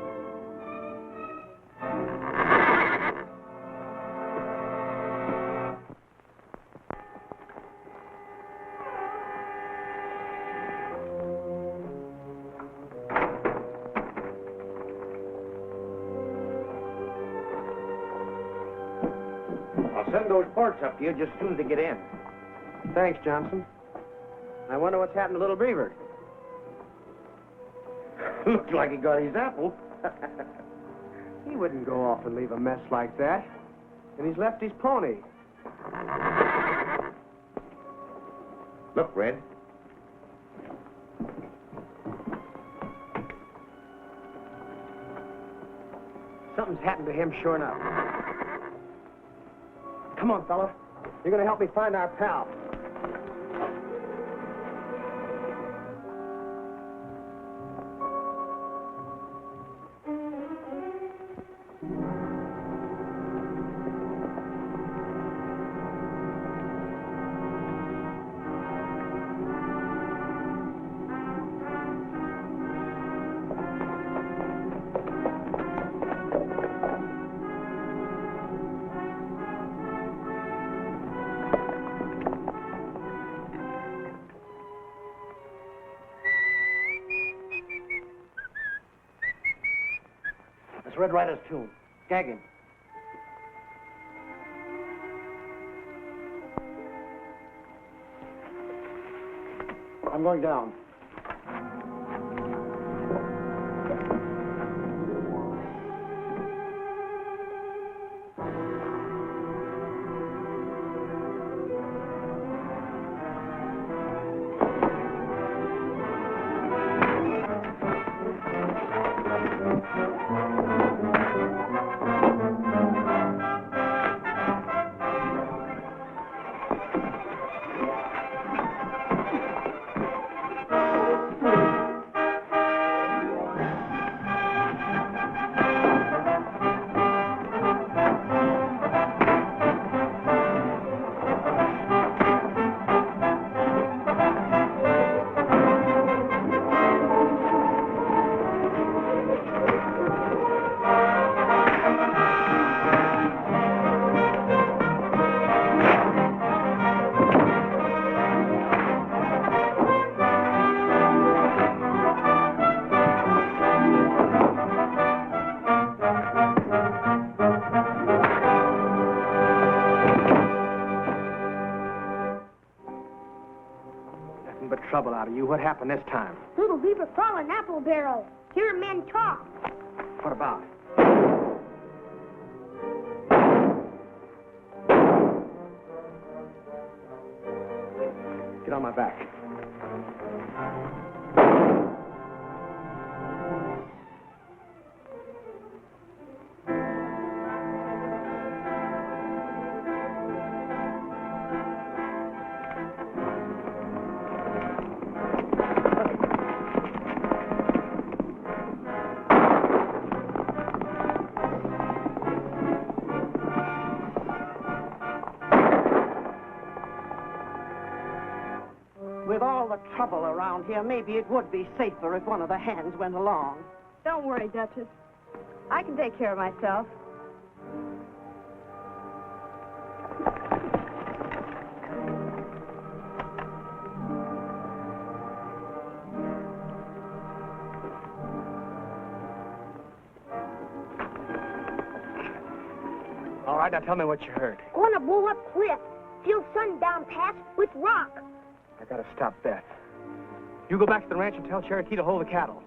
I'll send those ports up to you just as soon as they get in. Thanks, Johnson. I wonder what's happened to little Beaver. Looks like he got his apple. He wouldn't go off and leave a mess like that. And he's left his pony. Look, Red. Something's happened to him, sure enough. Come on, fella. You're going to help me find our pal. Red Ryder's tune. Gag him. I'm going down. Trouble out of you. What happened this time? Little Beaver crawl an apple barrel. Hear men talk. What about? Get on my back. With all the trouble around here, maybe it would be safer if one of the hands went along. Don't worry, Duchess. I can take care of myself. All right, now tell me what you heard. Gonna blow up cliff. Till sundown pass with rock. I gotta stop that. You go back to the ranch and tell Cherokee to hold the cattle.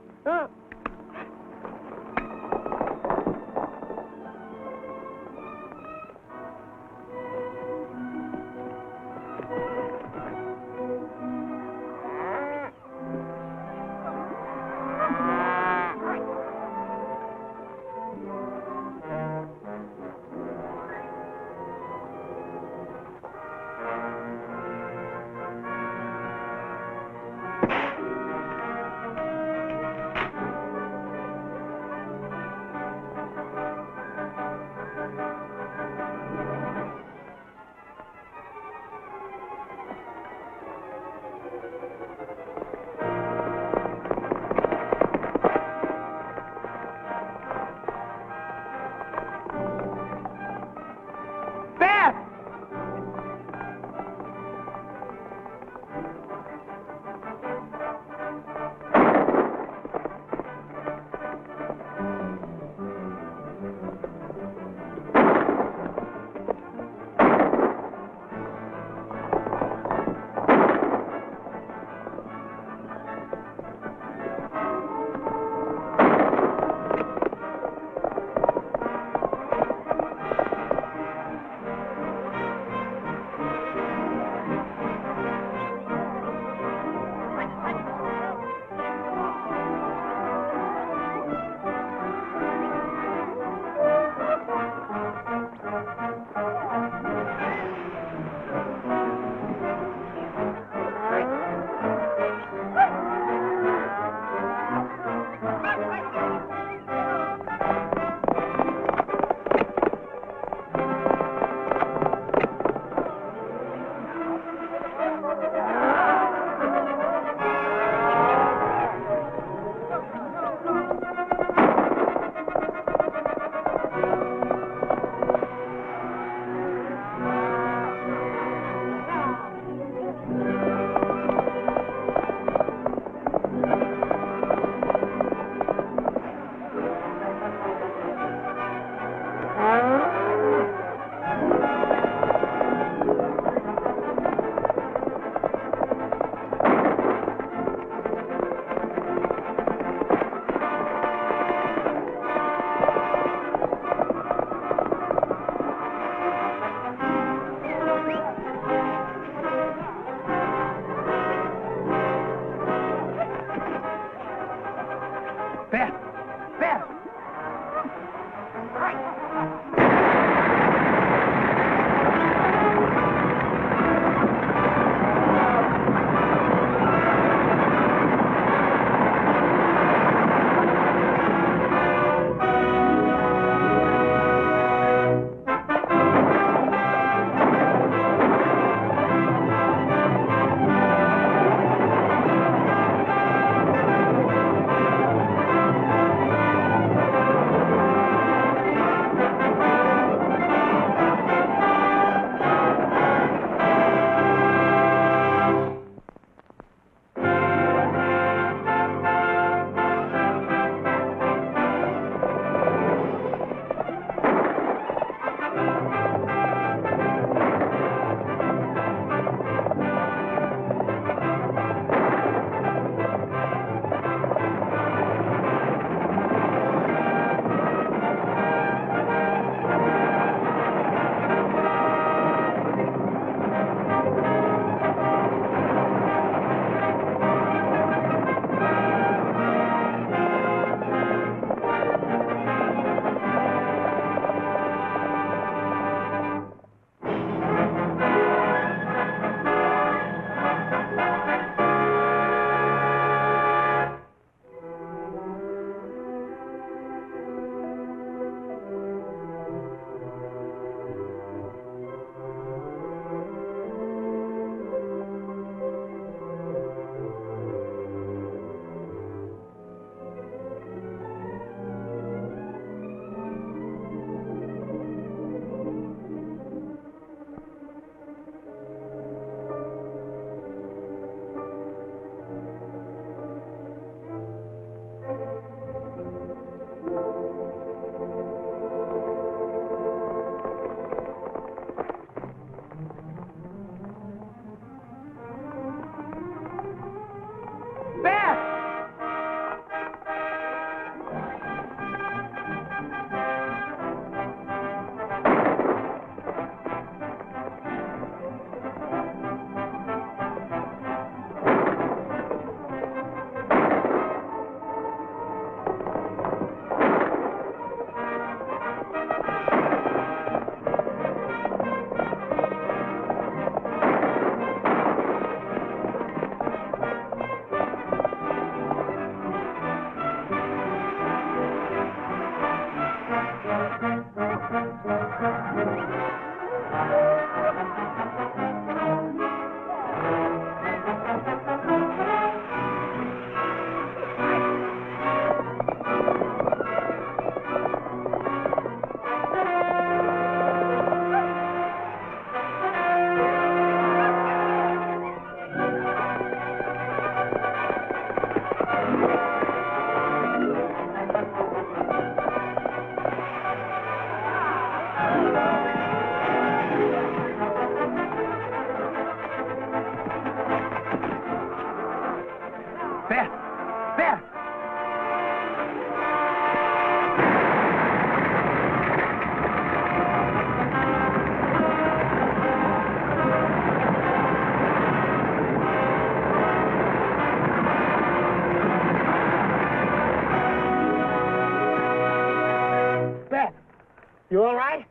You all right?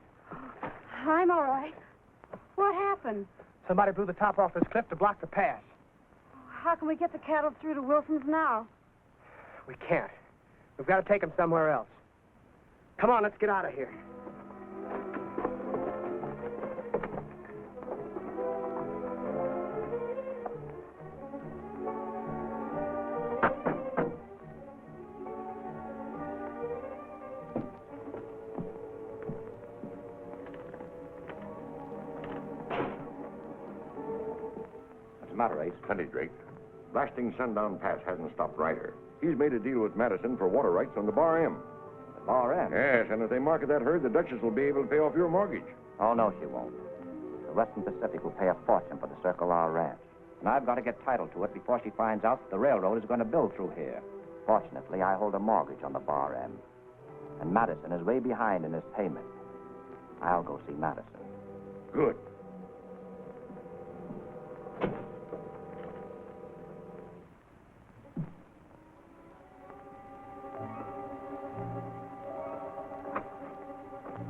I'm all right. What happened? Somebody blew the top off this cliff to block the pass. How can we get the cattle through to Wilson's now? We can't. We've got to take them somewhere else. Come on, let's get out of here. What's the matter, Ace? Plenty, Drake. Blasting Sundown Pass hasn't stopped Ryder. He's made a deal with Madison for water rights on the Bar M. The Bar M? Yes, and if they market that herd, the Duchess will be able to pay off your mortgage. Oh, no, she won't. The Western Pacific will pay a fortune for the Circle R Ranch. And I've got to get title to it before she finds out that the railroad is going to build through here. Fortunately, I hold a mortgage on the Bar M. And Madison is way behind in his payment. I'll go see Madison. Good.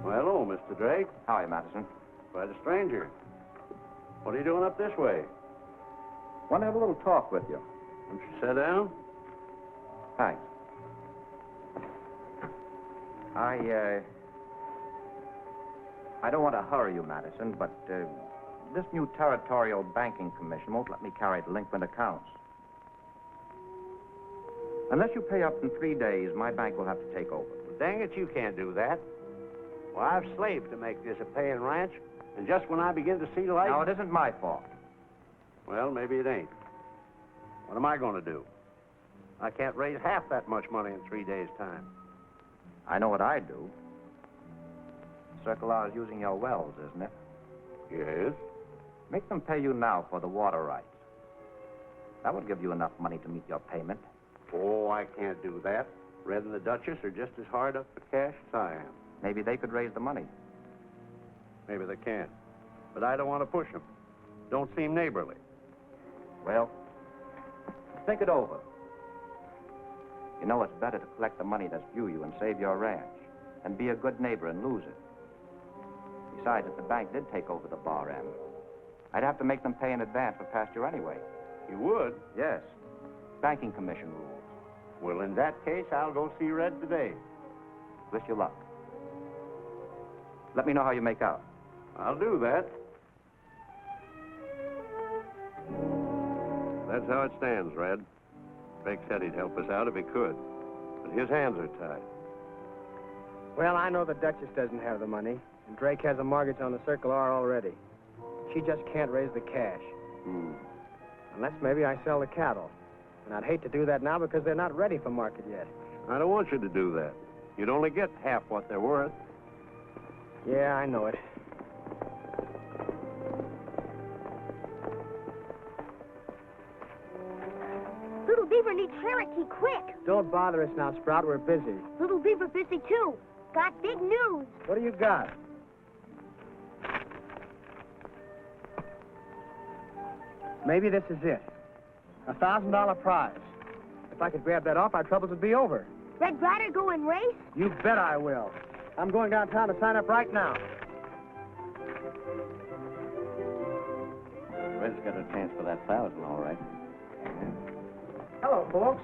Well, hello, Mr. Drake. How are you, Madison? Quite a stranger. What are you doing up this way? Want to have a little talk with you. Won't you sit down? Thanks. I don't want to hurry you, Madison, but this new territorial banking commission won't let me carry delinquent accounts. Unless you pay up in 3 days, my bank will have to take over. Well, dang it, you can't do that. Well, I've slaved to make this a paying ranch, and just when I begin to see light... Now, it isn't my fault. Well, maybe it ain't. What am I going to do? I can't raise half that much money in 3 days' time. I know what I do. Circle R is using your wells, isn't it? Yes. Make them pay you now for the water rights. That would give you enough money to meet your payment. Oh, I can't do that. Red and the Duchess are just as hard up for cash as I am. Maybe they could raise the money. Maybe they can. But I don't want to push them. Don't seem neighborly. Well, think it over. You know, it's better to collect the money that's due you and save your ranch than be a good neighbor and lose it. Besides, if the bank did take over the Bar M, I'd have to make them pay in advance for pasture anyway. You would? Yes. Banking commission rules. Well, in that case, I'll go see Red today. Wish you luck. Let me know how you make out. I'll do that. That's how it stands, Red. Drake said he'd help us out if he could, but his hands are tied. Well, I know the Duchess doesn't have the money, and Drake has a mortgage on the Circle R already. She just can't raise the cash. Unless maybe I sell the cattle. And I'd hate to do that now because they're not ready for market yet. I don't want you to do that. You'd only get half what they're worth. Yeah, I know it. Little Beaver needs Cherokee, quick. Don't bother us now, Sprout. We're busy. Little Beaver busy, too. Got big news. What do you got? Maybe this is it. $1,000 prize. If I could grab that off, our troubles would be over. Red Ryder go and race? You bet I will. I'm going downtown to sign up right now. Red's got a chance for that 1,000, all right. Hello, folks.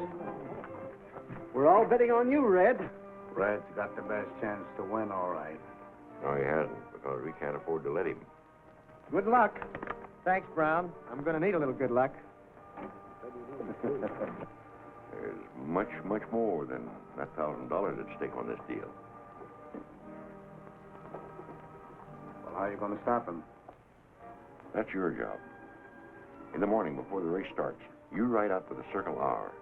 We're all bidding on you, Red. Red's got the best chance to win, all right. No, he hasn't, because we can't afford to let him. Good luck. Thanks, Brown. I'm going to need a little good luck. There's much, much more than that $1,000 at stake on this deal. Well, how are you going to stop him? That's your job. In the morning before the race starts, you ride out to the Circle R.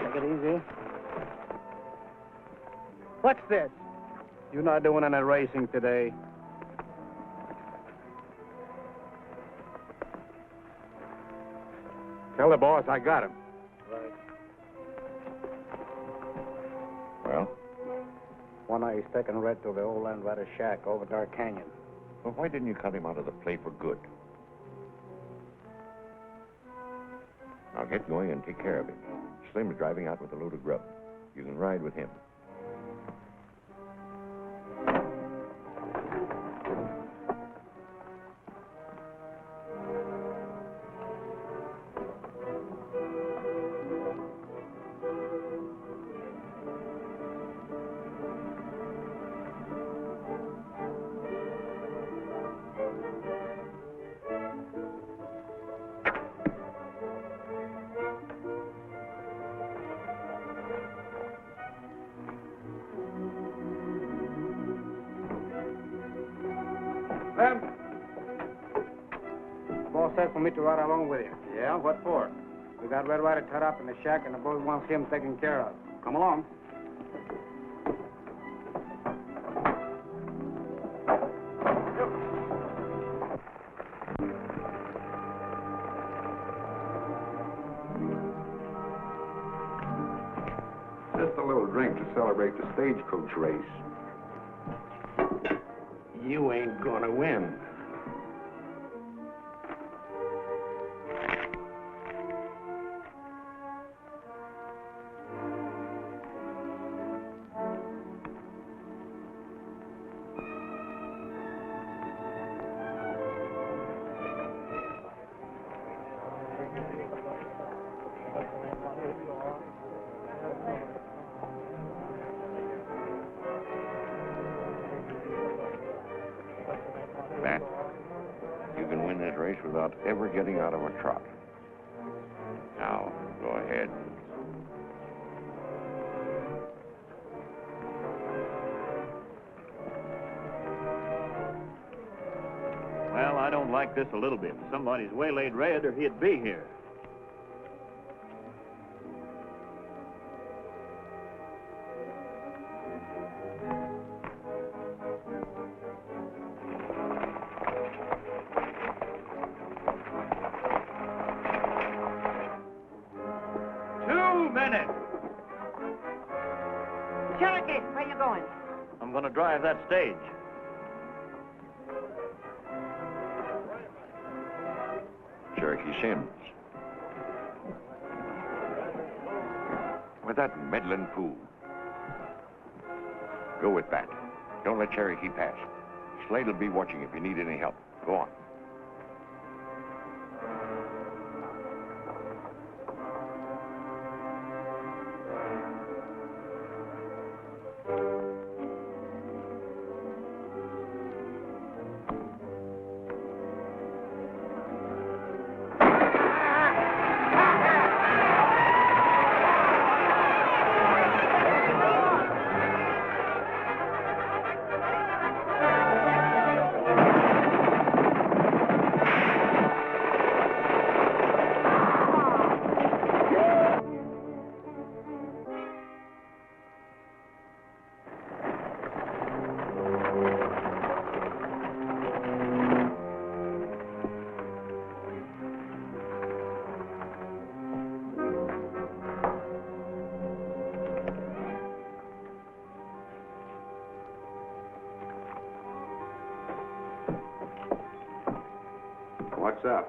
Take it easy. What's this? You're not doing any racing today. Tell the boss I got him. Right. One eye he's taking Red to the old land rider's shack over Dark Canyon. Well, why didn't you cut him out of the play for good? Now get going and take care of him. Slim's driving out with a load of grub. You can ride with him. Lem, the boss said for me to ride along with you. Yeah? What for? We got Red Ryder tied up in the shack, and the boss wants him taken care of. Come along. Just a little drink to celebrate the stagecoach race. You ain't gonna win. Matt, you can win this race without ever getting out of a trot. Now, go ahead. Well, I don't like this a little bit. Somebody's waylaid Red or he'd be here. Cherokee, where you going? I'm going to drive that stage. Cherokee Sims. With that meddling fool. Go with that. Don't let Cherokee pass. Slade'll be watching if you need any help. Go on. What's up?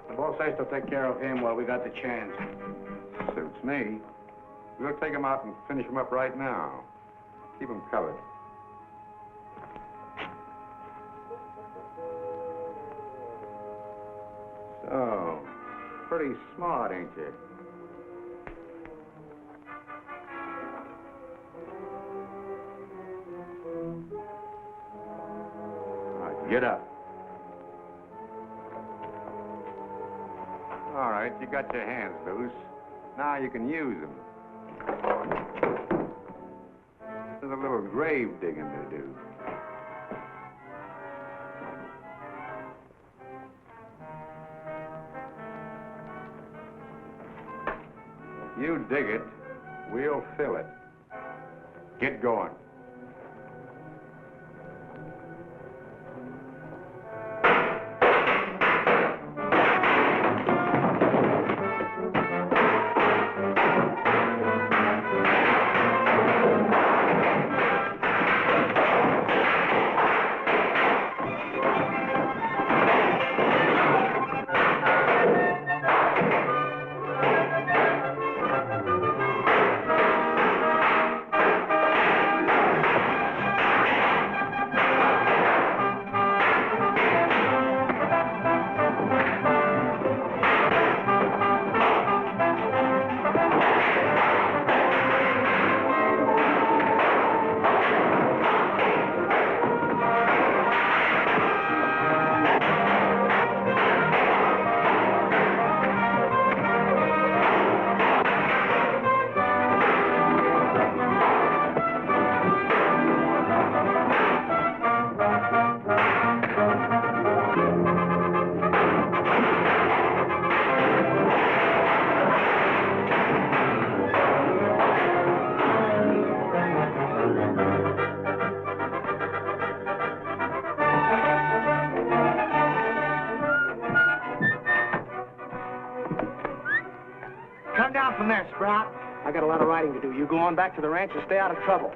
The boss says to take care of him while we got the chance. Suits me. We'll take him out and finish him up right now. Keep him covered. So, pretty smart, ain't you? Now, get up. All right, you got your hands loose. Now you can use them. There's a little grave digging to do. You dig it, we'll fill it. Get going. Sprout. I got a lot of riding to do. You go on back to the ranch and stay out of trouble.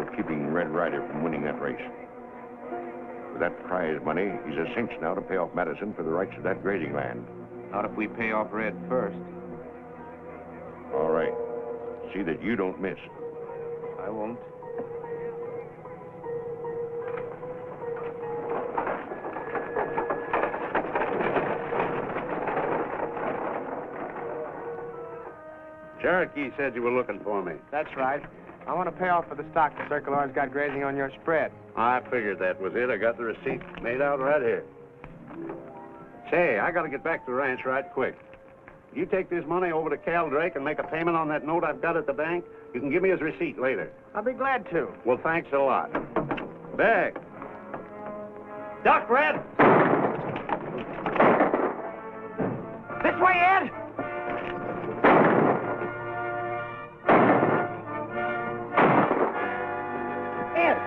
of keeping Red Ryder from winning that race. With that prize money, he's a cinch now to pay off Madison for the rights to that grazing land. Not if we pay off Red first. All right. See that you don't miss. I won't. Cherokee said you were looking for me. That's right. I want to pay off for the stock the circular's got grazing on your spread. I figured that was it. I got the receipt made out right here. Say, I got to get back to the ranch right quick. You take this money over to Cal Drake and make a payment on that note I've got at the bank. You can give me his receipt later. I'll be glad to. Well, thanks a lot. Bag. Duck, Red! This way, Ed! Ed!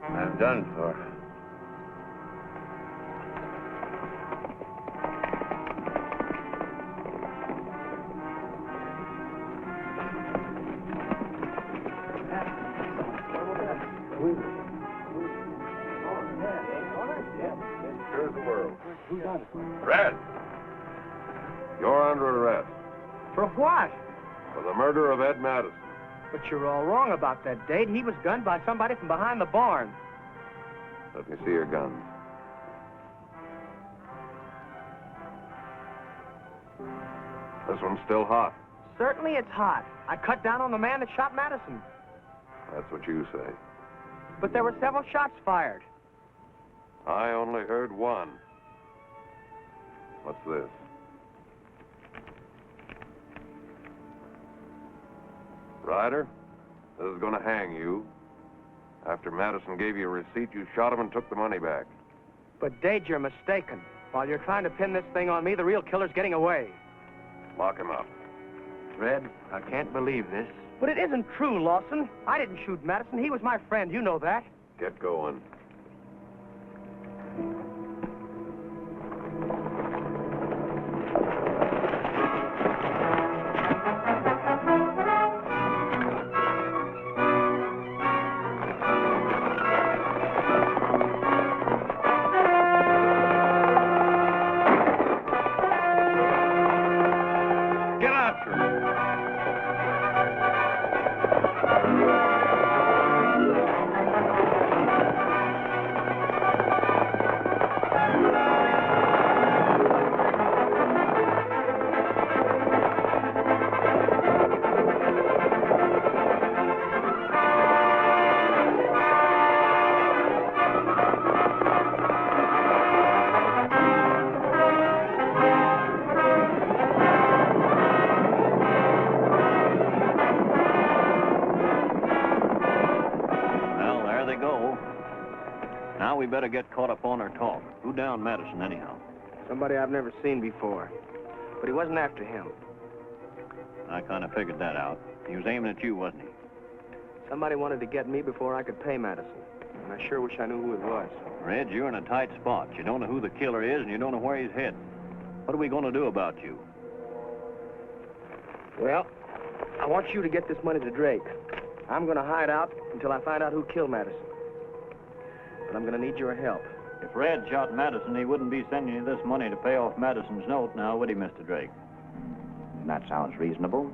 I'm done for. Here's the world. Red! You're under arrest For what? for the murder of Ed Madison. But you're all wrong about that date. He was gunned by somebody from behind the barn. Let me see your guns. This one's still hot. Certainly it's hot. I cut down on the man that shot Madison. That's what you say. But there were several shots fired. I only heard one. What's this? Ryder, this is going to hang you. After Madison gave you a receipt, you shot him and took the money back. But, Dade, you're mistaken. While you're trying to pin this thing on me, the real killer's getting away. Lock him up. Red, I can't believe this. But it isn't true, Lawson. I didn't shoot Madison. He was my friend. You know that. Get going. Now we better get caught up on our talk. Who downed Madison, anyhow? Somebody I've never seen before. But he wasn't after him. I kind of figured that out. He was aiming at you, wasn't he? Somebody wanted to get me before I could pay Madison. And I sure wish I knew who it was. Red, you're in a tight spot. You don't know who the killer is, and you don't know where he's heading. What are we going to do about you? Well, I want you to get this money to Drake. I'm going to hide out until I find out who killed Madison. But I'm going to need your help. If Red shot Madison, he wouldn't be sending you this money to pay off Madison's note now, would he, Mr. Drake? That sounds reasonable.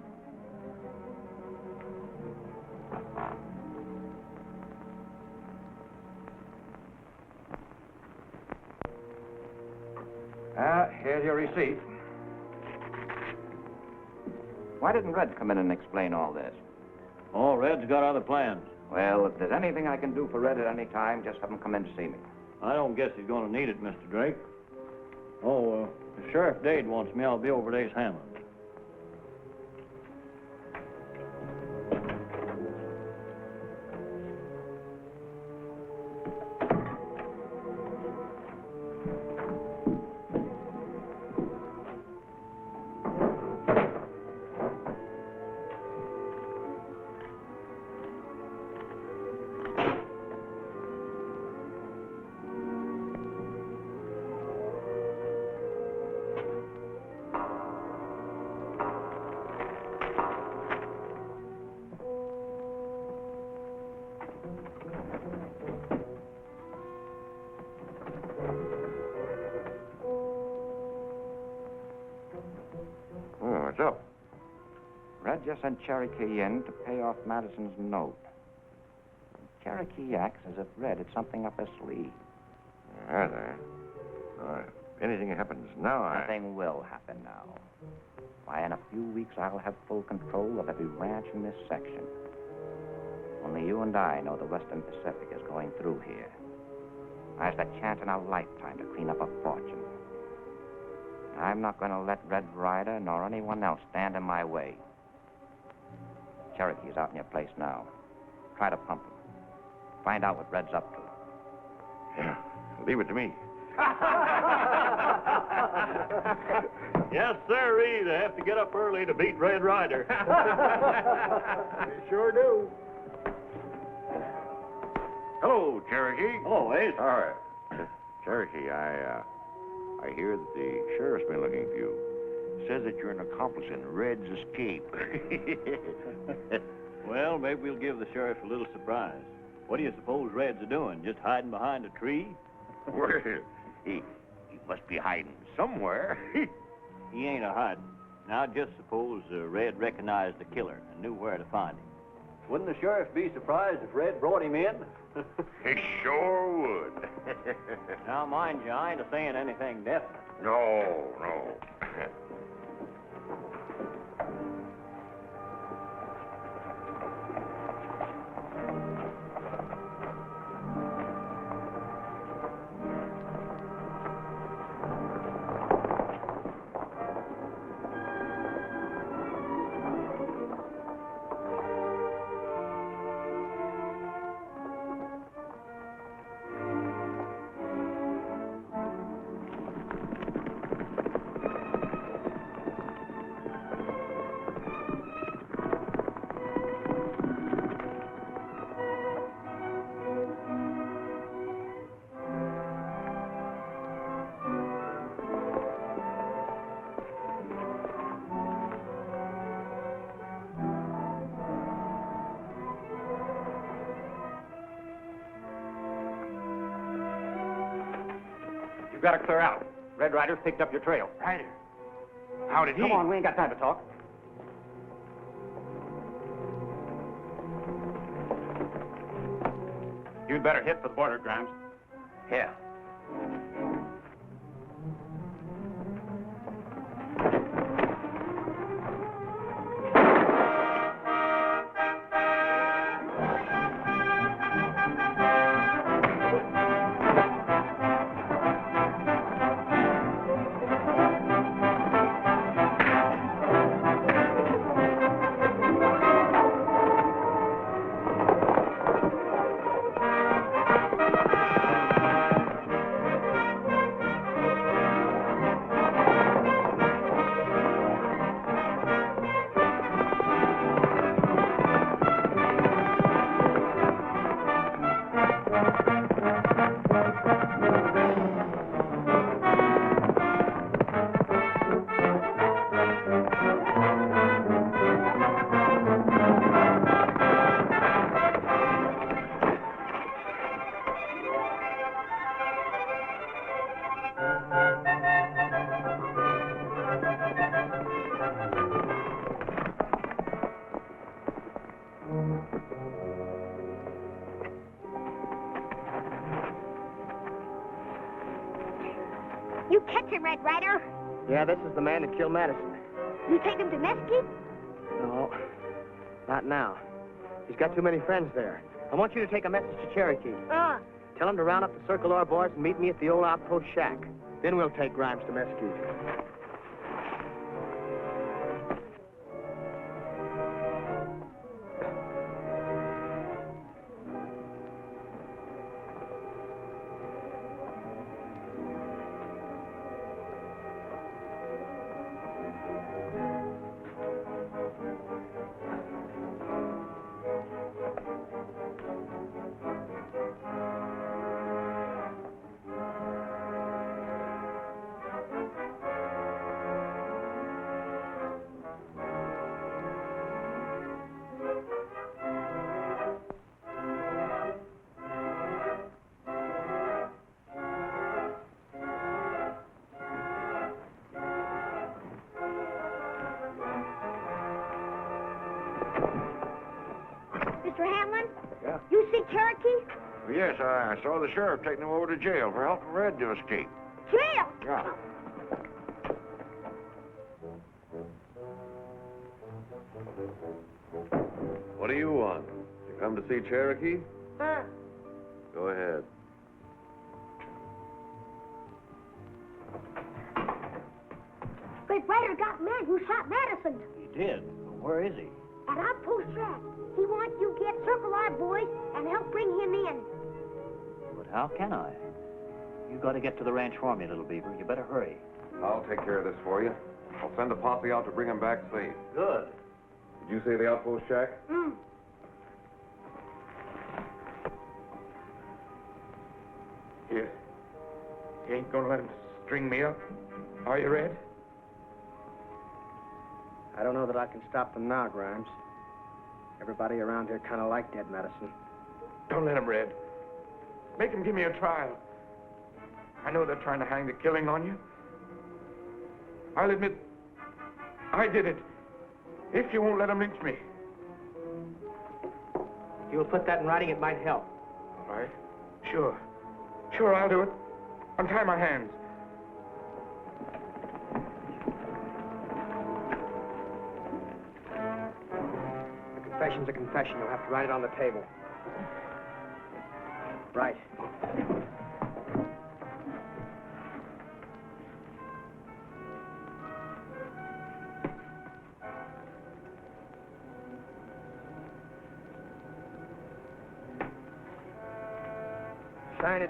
Here's your receipt. Why didn't Red come in and explain all this? Oh, Red's got other plans. Well, if there's anything I can do for Red at any time, just have him come in to see me. I don't guess he's going to need it, Mr. Drake. Oh, if Sheriff Dade wants me, I'll be over at Ace Hamlin's. What's up? Red just sent Cherokee in to pay off Madison's note. Cherokee acts as if Red had something up his sleeve. Yeah, there. If anything happens now, Nothing will happen now. Why, in a few weeks, I'll have full control of every ranch in this section. Only you and I know the Western Pacific is going through here. There's the chance in a lifetime to clean up a fortune. I'm not going to let Red Ryder nor anyone else stand in my way. Cherokee's out in your place now. Try to pump him. Find out what Red's up to. Yeah, leave it to me. Yes, sirree. They have to get up early to beat Red Ryder. They sure do. Hello, Cherokee. Hello, Ace. All right. Cherokee, I hear that the sheriff's been looking for you. Says that you're an accomplice in Red's escape. Well, maybe we'll give the sheriff a little surprise. What do you suppose Red's doing? Just hiding behind a tree? Well, he must be hiding somewhere. He ain't a-hiding. Now, just suppose Red recognized the killer and knew where to find him. Wouldn't the sheriff be surprised if Red brought him in? He sure would. Now, mind you, I ain't saying anything definite. No. You've got to clear out. Red Ryder's picked up your trail. Ryder? How did he? Come on, we ain't got time to talk. You'd better hit for the border, Grimes. Yeah. You catch him, Red Ryder. Yeah, this is the man that killed Madison. You take him to Mesquite? No, not now. He's got too many friends there. I want you to take a message to Cherokee. Tell him to round up the Circle R boys and meet me at the old outpost shack. Then we'll take Grimes to Mesquite. Mr. Hamlin? Yeah? You see Cherokee? Yes, I saw the sheriff taking him over to jail for helping Red to escape. Jail? Yeah. What do you want? You come to see Cherokee? Go ahead. Red Ryder got man who shot Madison. He did. But where is he? At Outpost Track. He wants you to get circle our boys and help bring him in. But how can I? You got to get to the ranch for me, little beaver. You better hurry. I'll take care of this for you. I'll send a posse out to bring him back safe. Good. Did you say the outpost shack? You ain't gonna let him string me up, are you, Red? I don't know that I can stop them now, Grimes. Everybody around here kind of like dead medicine. Don't let him, Red. Make him give me a trial. I know they're trying to hang the killing on you. I'll admit I did it. If you won't let him lynch me. If you'll put that in writing, it might help. All right. Sure. Sure, I'll do it. Untie my hands. A confession's a confession. You'll have to write it on the table. Right. Sign it.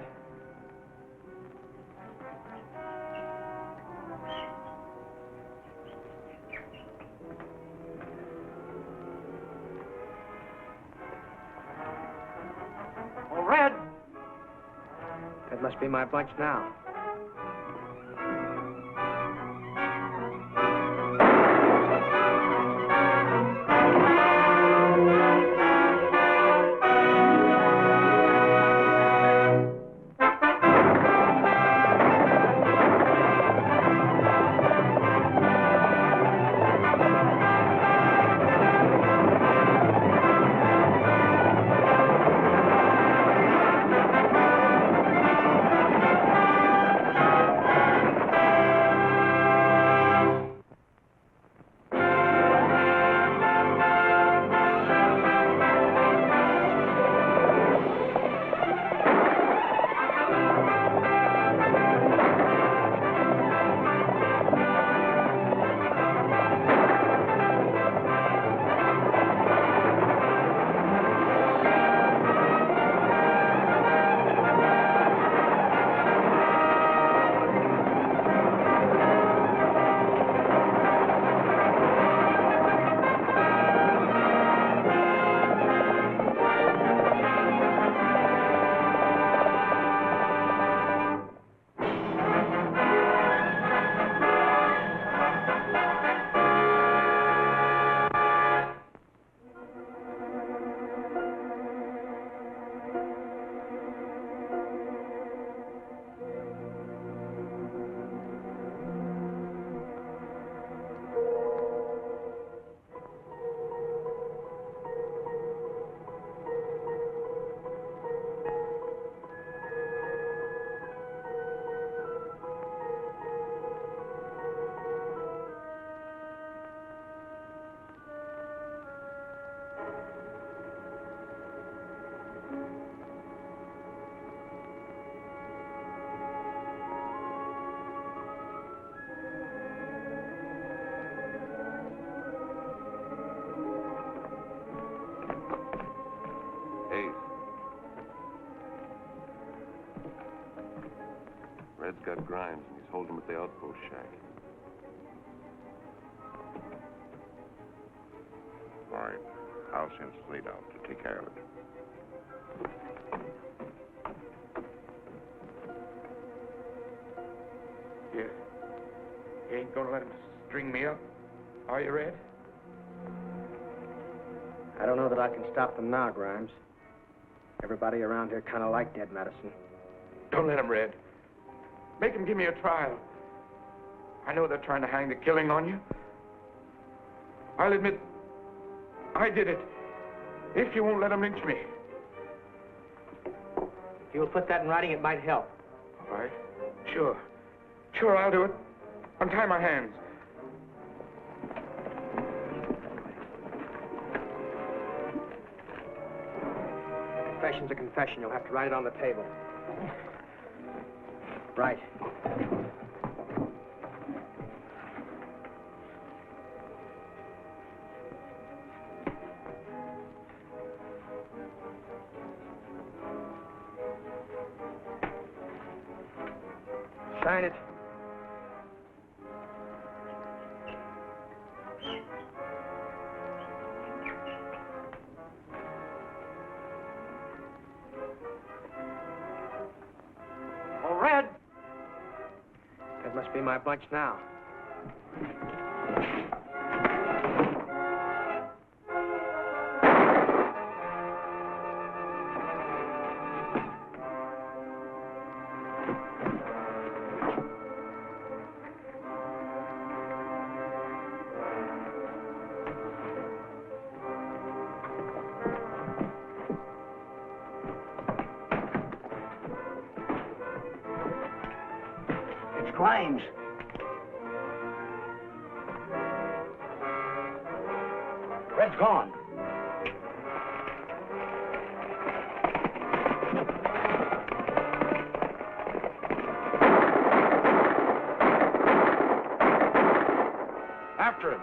Oh, Red! That must be my bunch now. Red's got Grimes, and he's holding him at the outpost shack. All right. I'll send Slade out to take care of it. You ain't gonna let him string me up, are you, Red? I don't know that I can stop them now, Grimes. Everybody around here kind of like dead medicine. Don't let him, Red. Make him give me a trial. I know they're trying to hang the killing on you. I'll admit I did it. If you won't let them lynch me. If you'll put that in writing, it might help. All right. Sure. Sure, I'll do it. Untie my hands. Confession's a confession. You'll have to write it on the table. Right. Sign it. Oh, Red! That must be my bunch now. Claims. Red's gone. After him.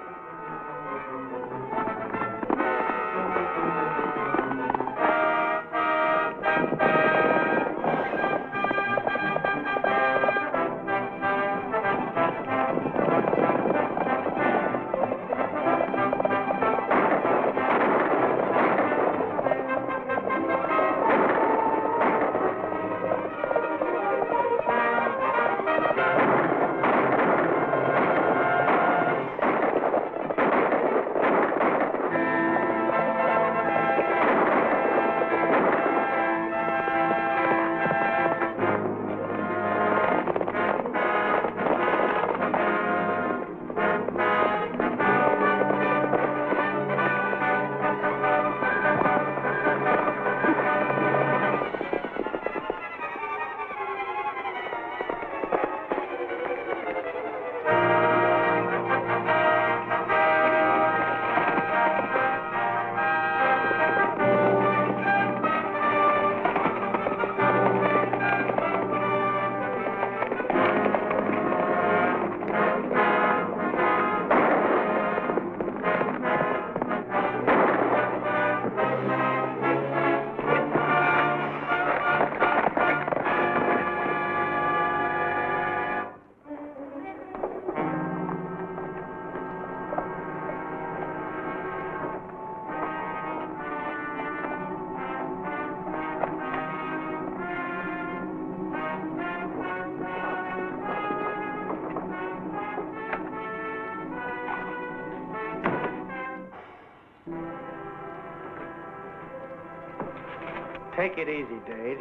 Take it easy, Dade.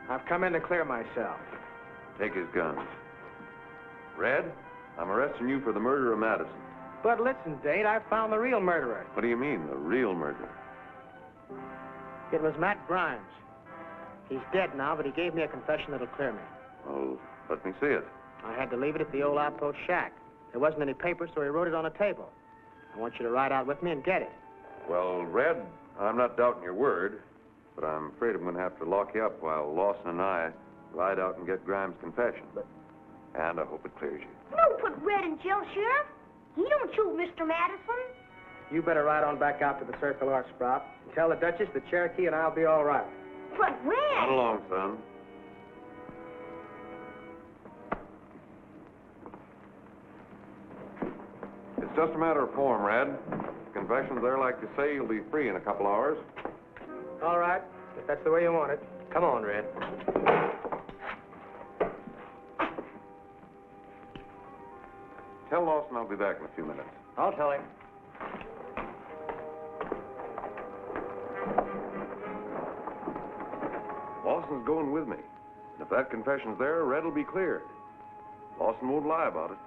I've come in to clear myself. Take his guns. Red, I'm arresting you for the murder of Madison. But listen, Dade, I found the real murderer. What do you mean, the real murderer? It was Matt Grimes. He's dead now, but he gave me a confession that'll clear me. Oh, let me see it. I had to leave it at the old outpost shack. There wasn't any paper, so he wrote it on a table. I want you to ride out with me and get it. Well, Red, I'm not doubting your word, but I'm afraid I'm going to have to lock you up while Lawson and I ride out and get Grimes' confession. And I hope it clears you. Don't put Red in jail, Sheriff. He don't shoot Mr. Madison. You better ride on back out to the Circle R, Sprout. And tell the Duchess, the Cherokee, and I'll be all right. But Red... Run along, son. It's just a matter of form, Red. Confession's there like you say, you'll be free in a couple hours. All right, if that's the way you want it. Come on, Red. Tell Lawson I'll be back in a few minutes. I'll tell him. Lawson's going with me. And if that confession's there, Red will be cleared. Lawson won't lie about it.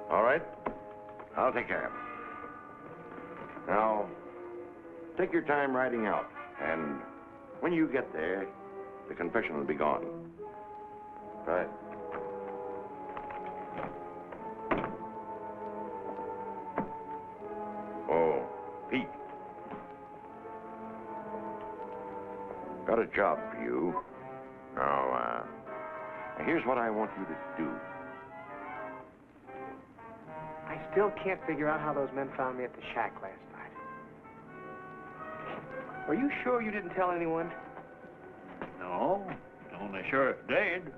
All right. I'll take care of him. Now, take your time riding out, and when you get there, the confession will be gone. Right. Oh, Pete. Got a job for you. Now, here's what I want you to do. I still can't figure out how those men found me at the shack last night. Are you sure you didn't tell anyone? No, only Sheriff Dade.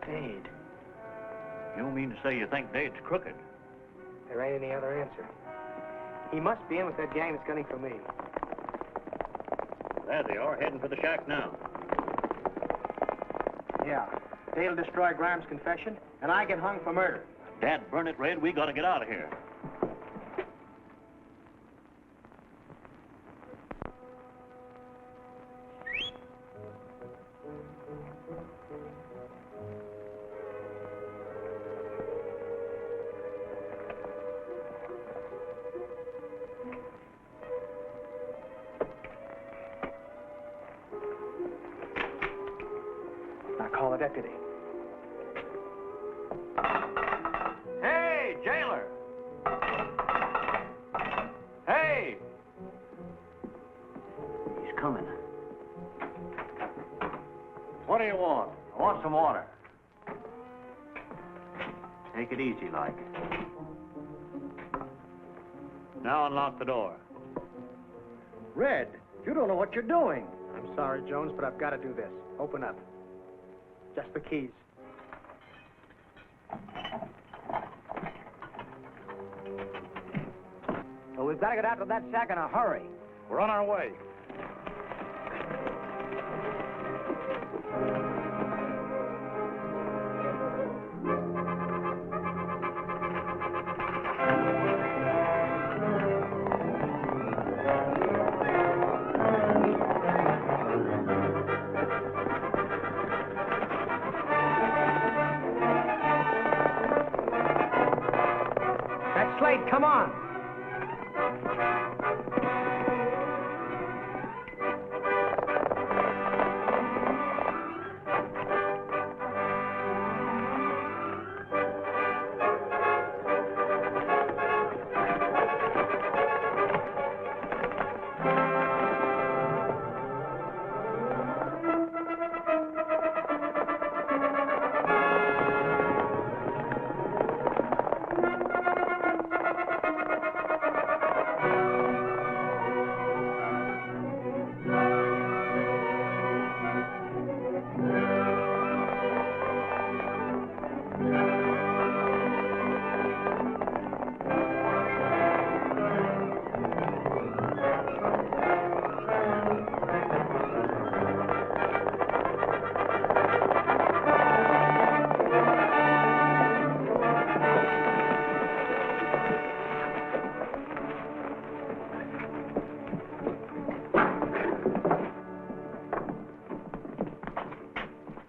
Dade? You don't mean to say you think Dade's crooked? There ain't any other answer. He must be in with that gang that's gunning for me. There they are, heading for the shack now. Yeah. Dade'll destroy Grimes' confession, and I get hung for murder. Dad, burn it, Red. We gotta get out of here. Now call a deputy. Hey, jailer! Hey! He's coming. What do you want? I want some water. Take it easy, like. Now unlock the door. Red, you don't know what you're doing. I'm sorry, Jones, but I've got to do this. Open up. Just the keys. Well, we've got to get out to that shack in a hurry. We're on our way. That's Slade, come on.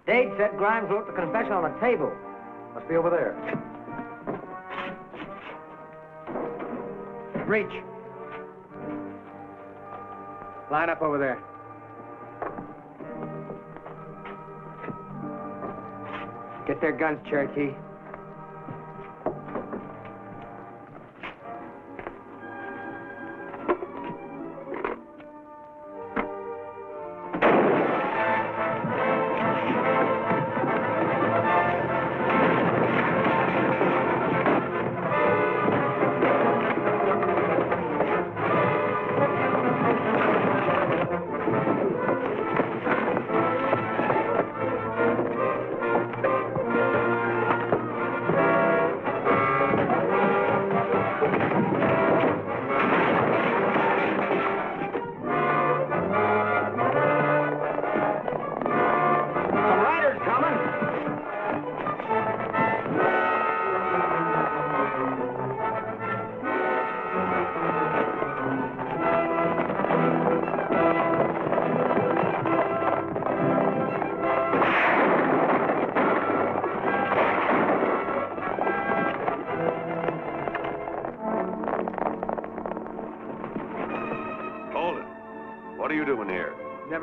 Dade said Grimes wrote the confession on the table. Must be over there. Reach. Line up over there. Get their guns, Cherokee.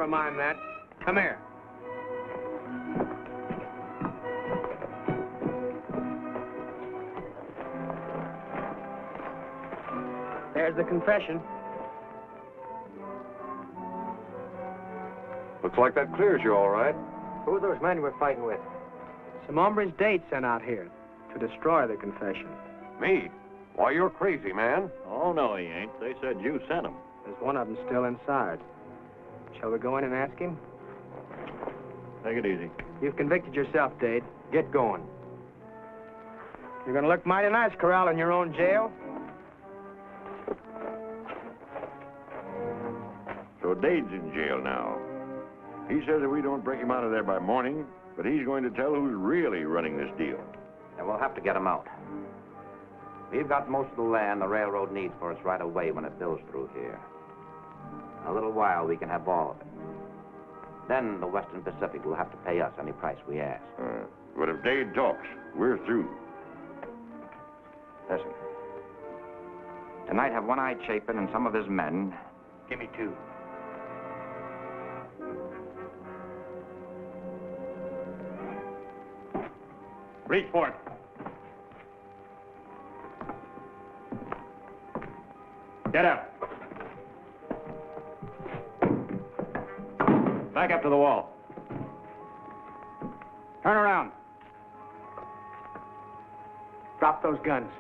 never mind that. Come here. There's the confession. Looks like that clears you all right. Who are those men we're fighting with? Some hombres Dade sent out here to destroy the confession. Me? Why, you're crazy, man. Oh, no, he ain't. They said you sent him. There's one of them still inside. Shall we go in and ask him? Take it easy. You've convicted yourself, Dade. Get going. You're gonna look mighty nice corralling your own jail. So Dade's in jail now. He says that we don't break him out of there by morning, but he's going to tell who's really running this deal. And we'll have to get him out. We've got most of the land the railroad needs for us right away when it bills through here. In a little while, we can have all of it. Then the Western Pacific will have to pay us any price we ask. But if Dade talks, we're through. Listen. Tonight, have One-Eyed Chapin and some of his men. Give me 2. Reach for it. Get up. Back up to the wall. Turn around. Drop those guns.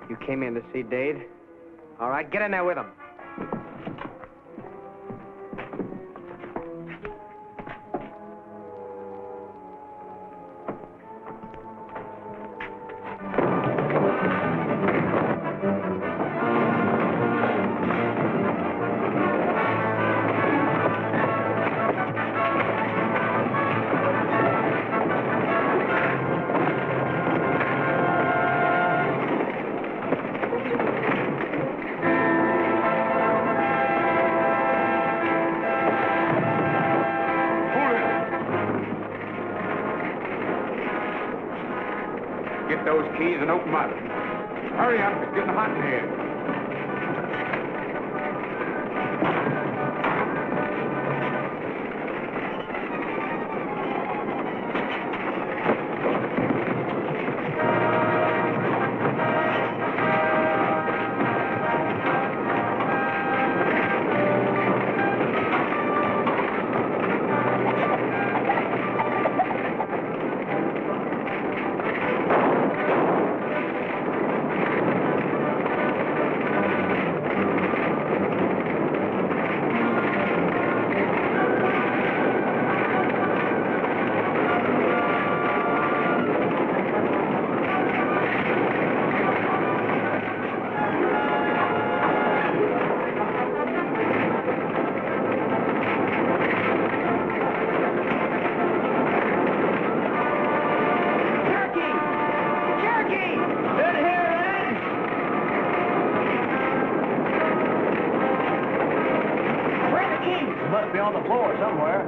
You came in to see Dade? All right, get in there with him. Get those keys and open up. Hurry up, it's getting hot in here. Must be on the floor somewhere.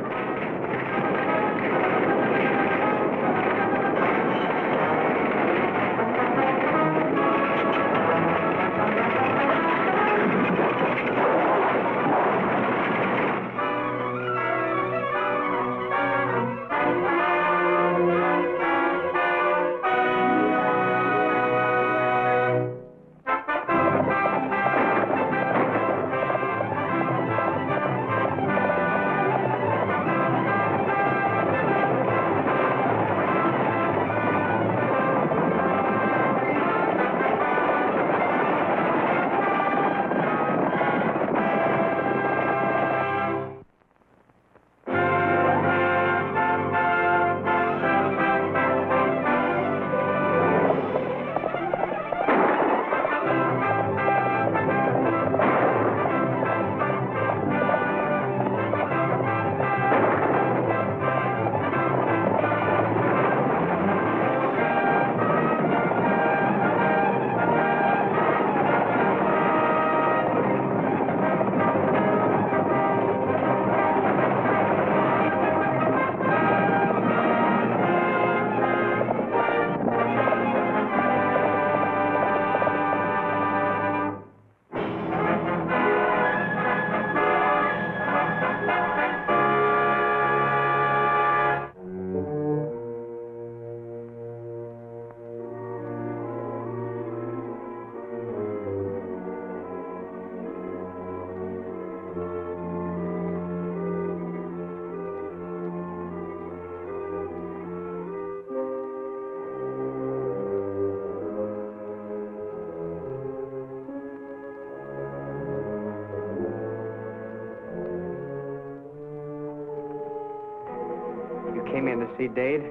came in to see Dade.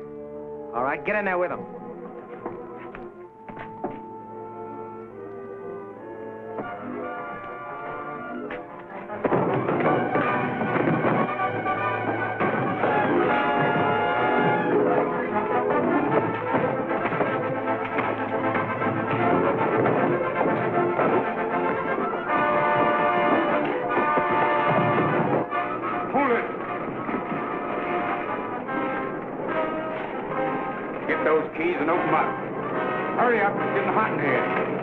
All right, get in there with him. Keys and open them up. Hurry up, it's getting hot in here.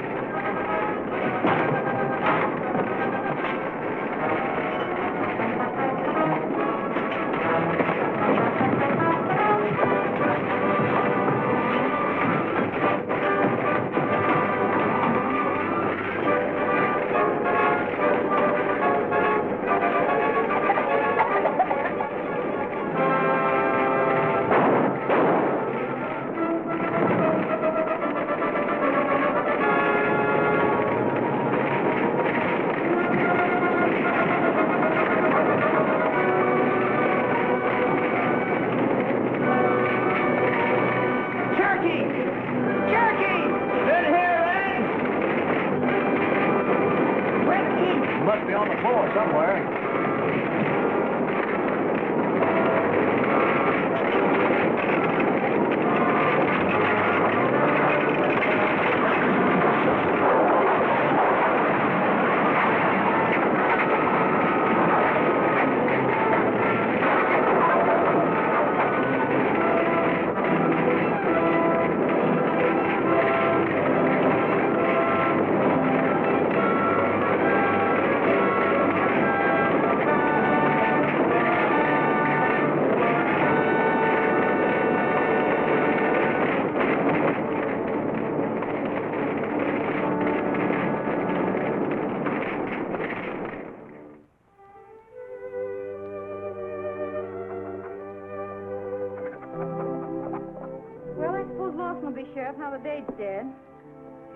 Now the Dade's dead.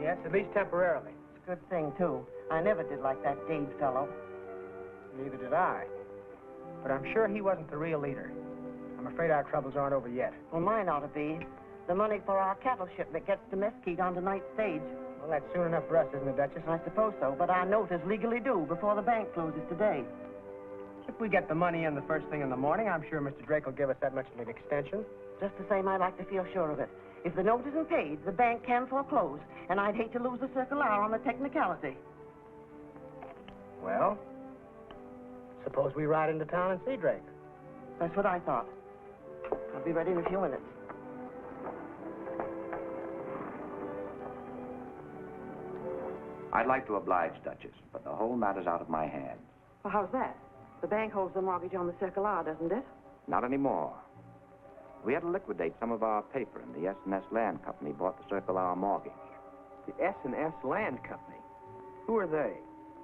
Yes, at least temporarily. It's a good thing, too. I never did like that Dade fellow. Neither did I. But I'm sure he wasn't the real leader. I'm afraid our troubles aren't over yet. Well, mine ought to be. The money for our cattle shipment gets to Mesquite on tonight's stage. Well, that's soon enough for us, isn't it, Duchess? I suppose so, but our note is legally due before the bank closes today. If we get the money in the first thing in the morning, I'm sure Mr. Drake will give us that much of an extension. Just the same, I'd like to feel sure of it. If the note isn't paid, the bank can foreclose, and I'd hate to lose the circular on the technicality. Well, suppose we ride into town and see Drake. That's what I thought. I'll be ready in a few minutes. I'd like to oblige, Duchess, but the whole matter's out of my hands. Well, how's that? The bank holds the mortgage on the circular, doesn't it? Not anymore. We had to liquidate some of our paper, and the S&S Land Company bought the circular mortgage. The S&S Land Company? Who are they?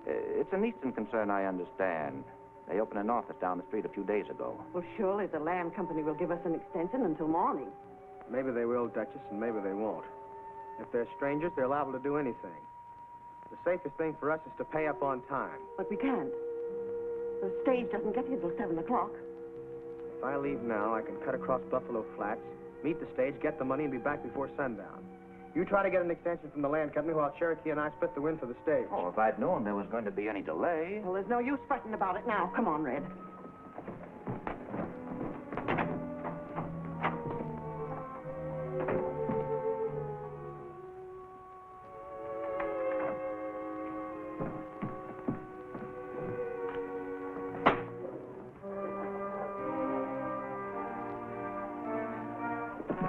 It's an Eastern concern, I understand. They opened an office down the street a few days ago. Well, surely the land company will give us an extension until morning. Maybe they will, Duchess, and maybe they won't. If they're strangers, they're liable to do anything. The safest thing for us is to pay up on time. But we can't. The stage doesn't get here until 7 o'clock. If I leave now, I can cut across Buffalo Flats, meet the stage, get the money, and be back before sundown. You try to get an extension from the land company while Cherokee and I split the win for the stage. Oh, if I'd known there was going to be any delay. Well, there's no use fretting about it now. Come on, Red.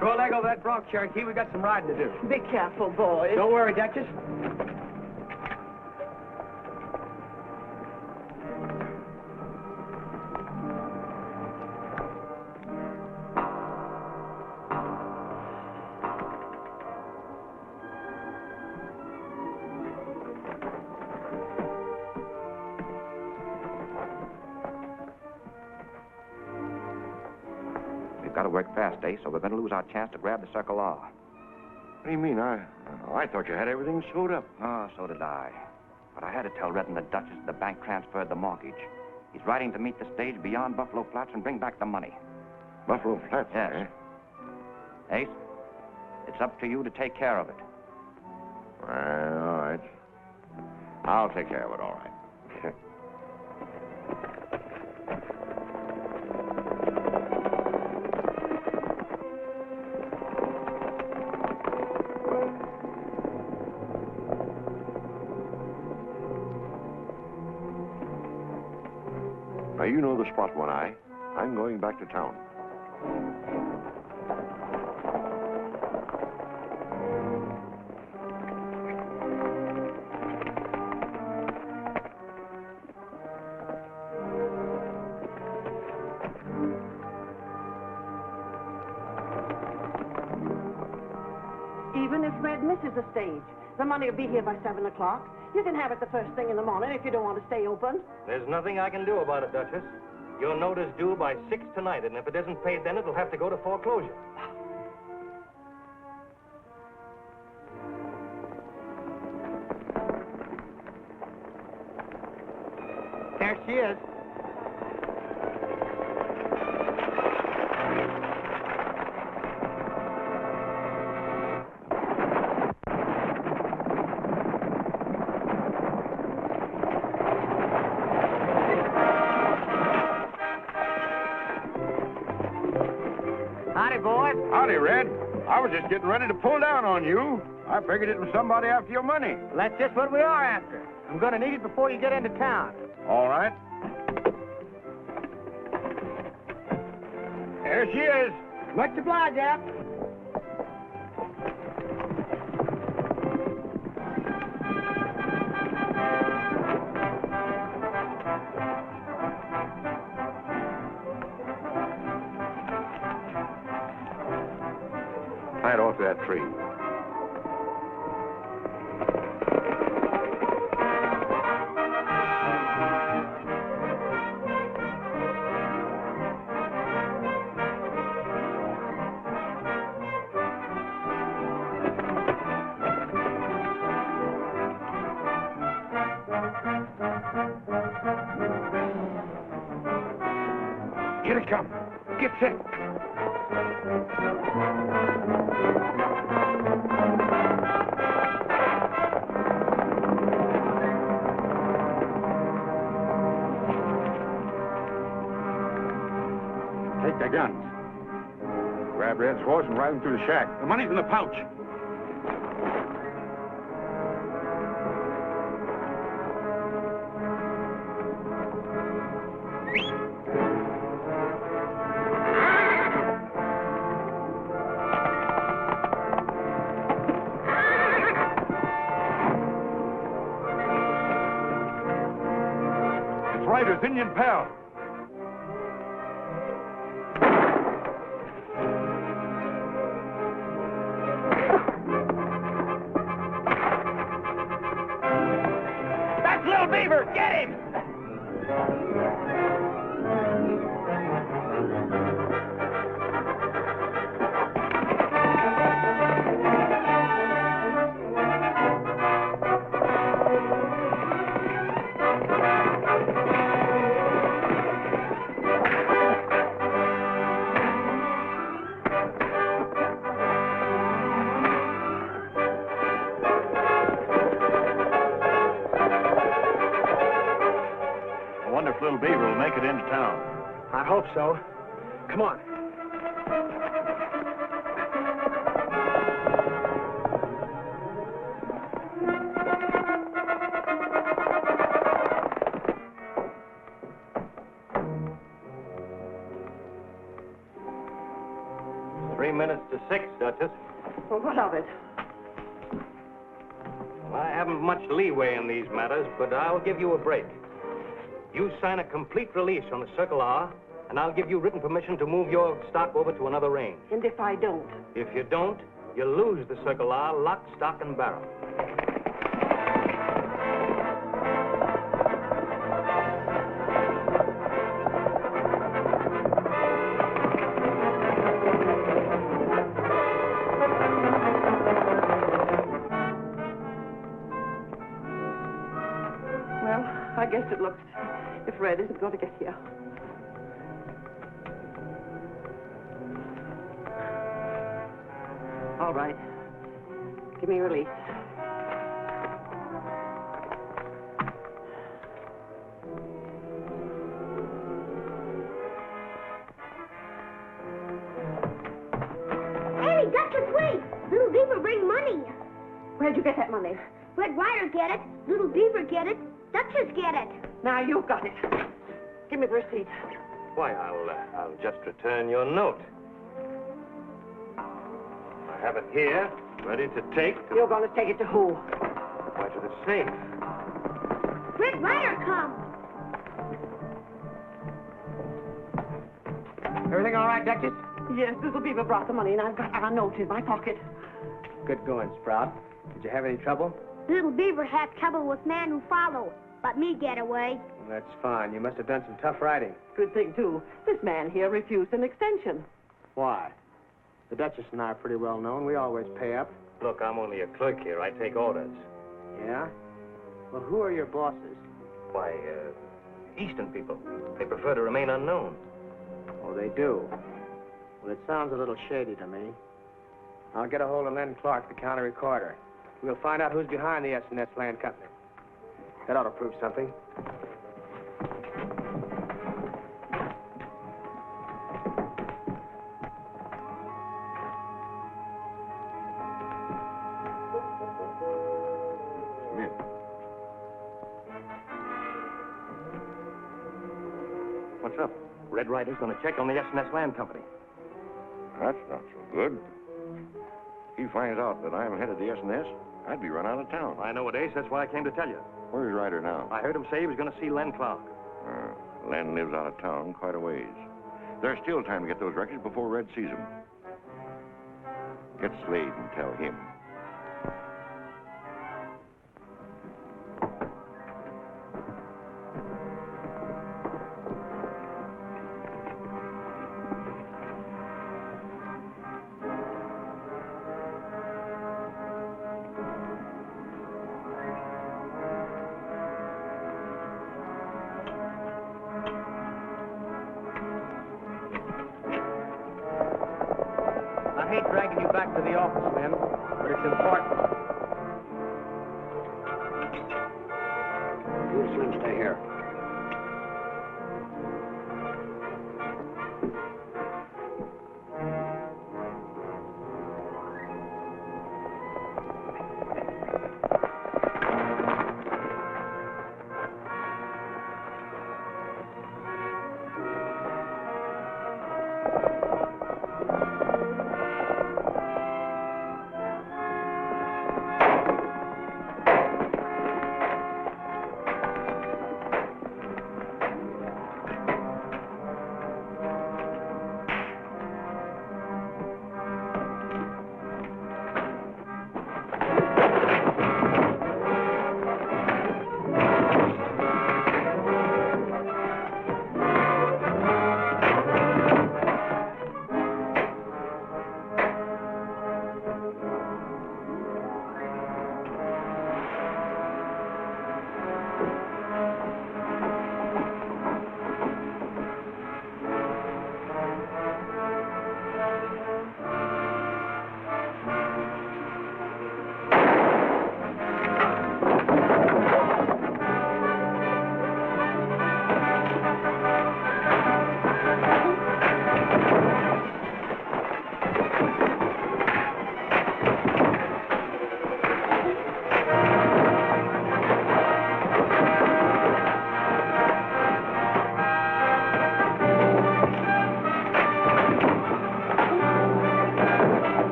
Throw a leg over that bronc, Cherokee. We got some riding to do. Be careful, boys. Don't worry, Duchess. We've got to work fast, eh? So we're going to lose our chance to grab the circular. What do you mean? I thought you had everything sewed up. Oh, so did I. But I had to tell Red and the Duchess the bank transferred the mortgage. He's riding to meet the stage beyond Buffalo Flats and bring back the money. Buffalo Flats, Yes. eh? Ace, it's up to you to take care of it. Well, all right. I'll take care of it, all right. Now, you know the spot, One Eye. I'm going back to town. Even if Red misses the stage, the money will be here by 7 o'clock. You can have it the first thing in the morning if you don't want to stay open. There's nothing I can do about it, Duchess. Your note is due by 6 tonight, and if it isn't paid then, it'll have to go to foreclosure. There she is. Howdy, boys. Howdy, Red. I was just getting ready to pull down on you. I figured it was somebody after your money. Well, that's just what we are after. I'm going to need it before you get into town. All right. There she is. Much obliged, Al. Tie it off to that tree. Here it comes. Get set. Take the guns. Grab Red's horse and ride him through the shack. The money's in the pouch. It's Ryder's Indian pal. That's Little Beaver. Get him! I wonder if Little Beaver will make it into town. I hope so. Come on. Three minutes to 6, Duchess. Well, what of it? Well, I haven't much leeway in these matters, but I'll give you a break. You sign a complete release on the Circle R, and I'll give you written permission to move your stock over to another range. And if I don't? If you don't, you lose the Circle R, lock, stock, and barrel. Well, I guess it looks if Red isn't going to get here. All right. Give me your release. Hey, Duchess, wait! Little Beaver bring money. Where'd you get that money? Red Ryder get it. Little Beaver get it. Duchess get it. Now you've got it. Give me the receipt. Why, I'll just return your note. I have it here, ready to take. You're going to take it to who? Why, to the safe. Red Ryder come. Everything all right, Duchess? Yes, Little Beaver brought the money, and I've got our note in my pocket. Good going, Sprout. Did you have any trouble? Little Beaver have trouble with man who follow, but me get away. Well, that's fine. You must have done some tough riding. Good thing, too. This man here refused an extension. Why? The Duchess and I are pretty well known. We always pay up. Look, I'm only a clerk here. I take orders. Yeah? Well, who are your bosses? Why, Eastern people. They prefer to remain unknown. Oh, they do? Well, it sounds a little shady to me. I'll get a hold of Len Clark, the county recorder. We'll find out who's behind the S&S Land Company. That ought to prove something. Come in. What's up? Red Ryder's going to check on the S&S Land Company. That's not so good. He finds out that I'm headed to S&S, I'd be run out of town. I know it, Ace. That's why I came to tell you. Where's Ryder now? I heard him say he was going to see Len Clark. Len lives out of town quite a ways. There's still time to get those records before Red sees them. Get Slade and tell him. I hate dragging you back to the office, Lynn, but it's important. You soon stay here.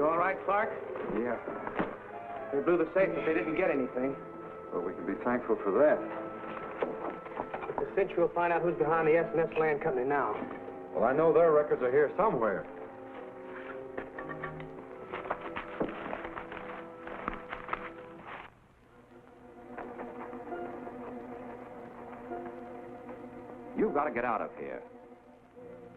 You all right, Clark? Yeah. They blew the safe, but they didn't get anything. Well, we can be thankful for that. The cinch we'll find out who's behind the S&S Land Company now. Well, I know their records are here somewhere. You've got to get out of here.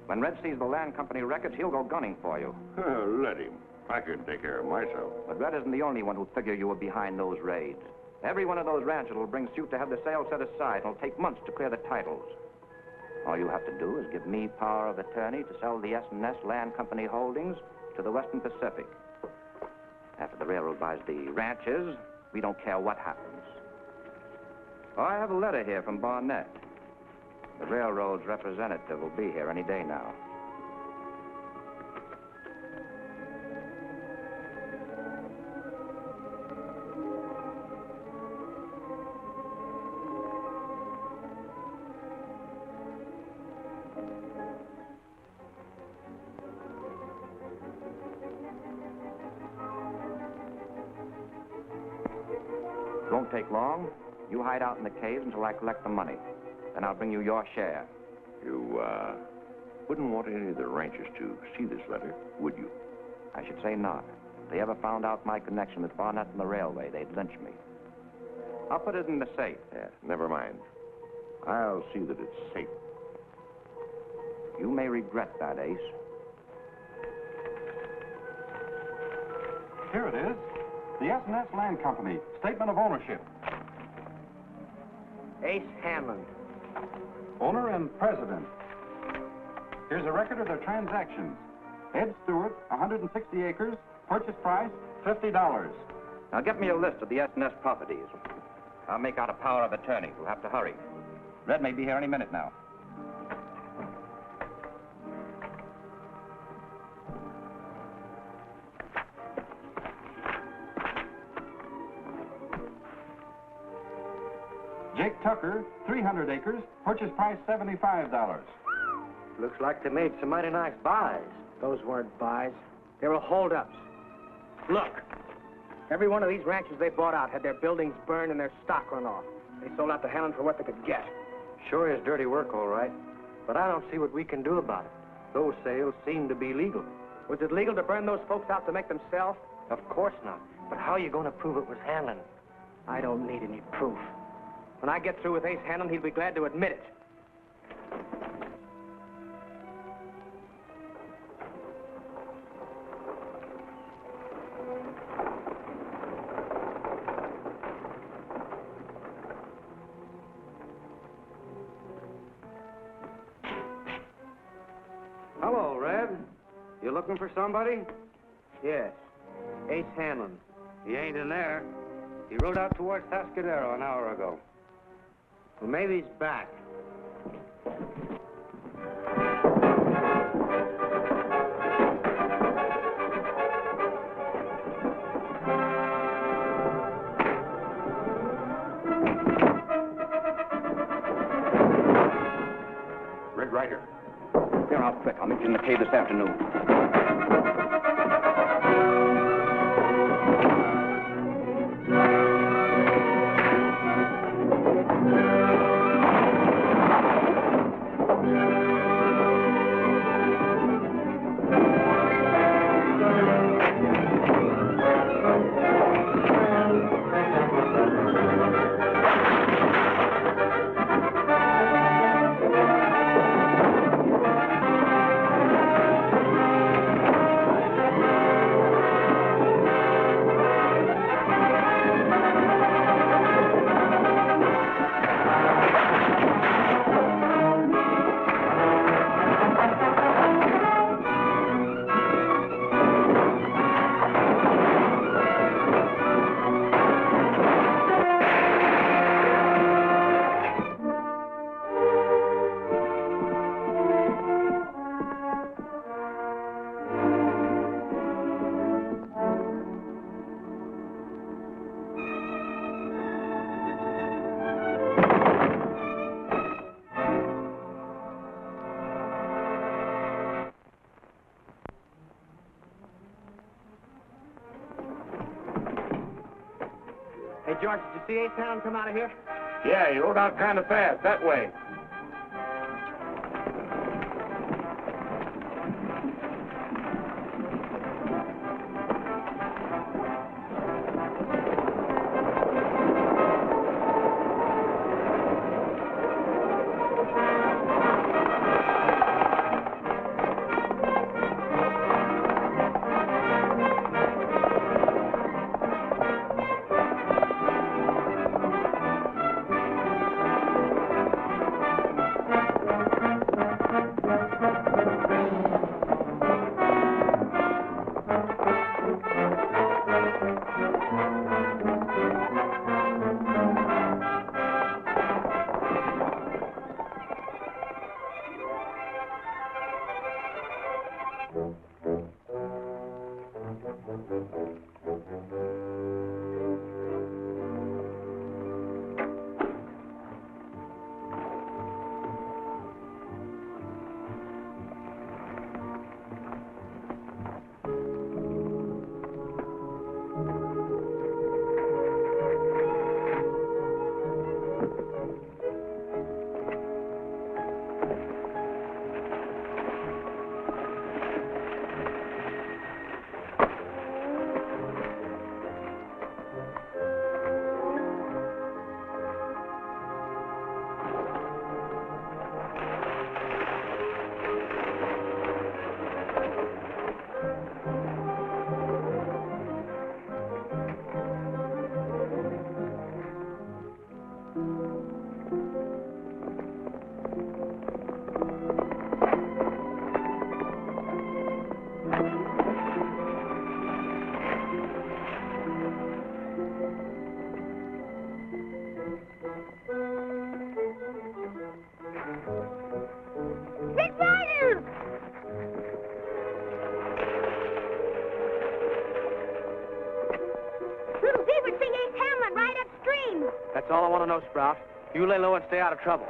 When Red sees the land company records, he'll go gunning for you. Let him. I can take care of myself. But Red isn't the only one who'll figure you were behind those raids. Every one of those ranchers will bring suit to have the sale set aside, and it'll take months to clear the titles. All you have to do is give me power of attorney to sell the S&S Land Company holdings to the Western Pacific. After the railroad buys the ranches, we don't care what happens. Oh, I have a letter here from Barnett. The railroad's representative will be here any day now. Won't take long. You hide out in the caves until I collect the money. Then I'll bring you your share. You, wouldn't want any of the ranchers to see this letter, would you? I should say not. If they ever found out my connection with Barnett and the railway, they'd lynch me. I'll put it in the safe. Yeah, never mind. I'll see that it's safe. You may regret that, Ace. Here it is. The S&S Land Company. Statement of ownership. Ace Hanlon. Owner and president. Here's a record of their transactions. Ed Stewart, 160 acres. Purchase price, $50. Now get me a list of the S&S properties. I'll make out a power of attorney. We'll have to hurry. Red may be here any minute now. Jake Tucker, 300 acres. Purchase price, $75. Looks like they made some mighty nice buys. Those weren't buys. They were holdups. Look. Every one of these ranches they bought out had their buildings burned and their stock run off. They sold out to Helen for what they could get. Sure is dirty work, all right. But I don't see what we can do about it. Those sales seem to be legal. Was it legal to burn those folks out to make them sell? Of course not. But how are you going to prove it was Hanlon? I don't need any proof. When I get through with Ace Hanlon, he'll be glad to admit it. Hello, Red. You looking for somebody? Yes. Ace Hanlon. He ain't in there. He rode out towards Tascadero an hour ago. Well, maybe he's back. Red Ryder. Clear out quick. I'll meet you in the cave this afternoon. Hey, George, did you see Ace Town come out of here? Yeah, he rode out kind of fast, that way. That's all I want to know, Sprout. You lay low and stay out of trouble.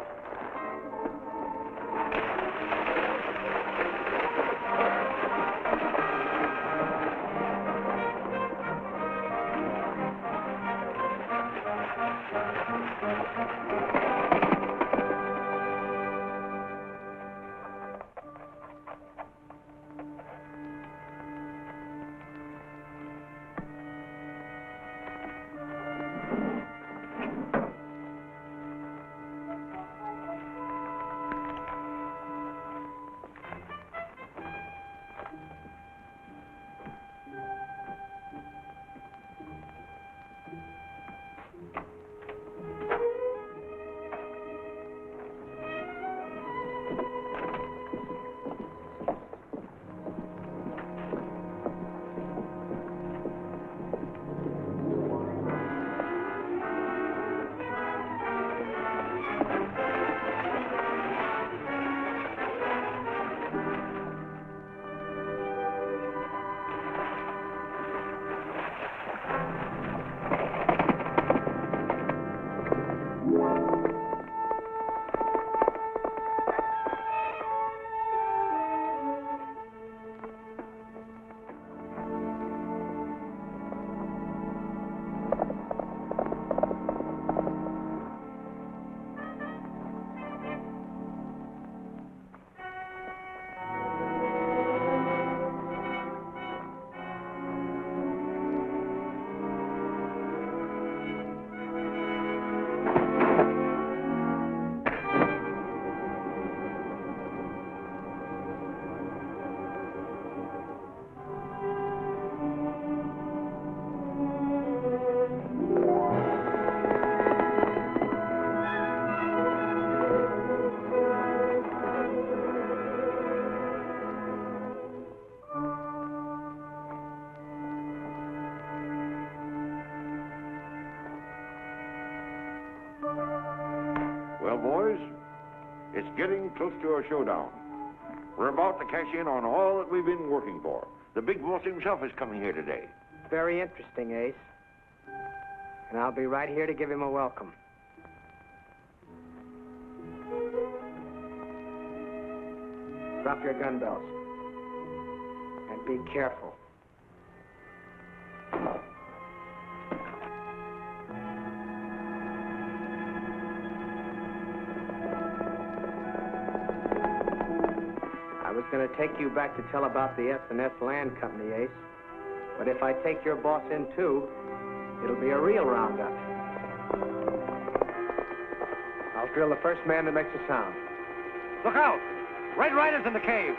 Well, boys, it's getting close to our showdown. We're about to cash in on all that we've been working for. The big boss himself is coming here today. Very interesting, Ace. And I'll be right here to give him a welcome. Drop your gun belts. And be careful. was going to take you back to tell about the S&S Land Company, Ace. But if I take your boss in, too, it'll be a real roundup. I'll drill the first man that makes a sound. Look out! Red Ryder's in the cave.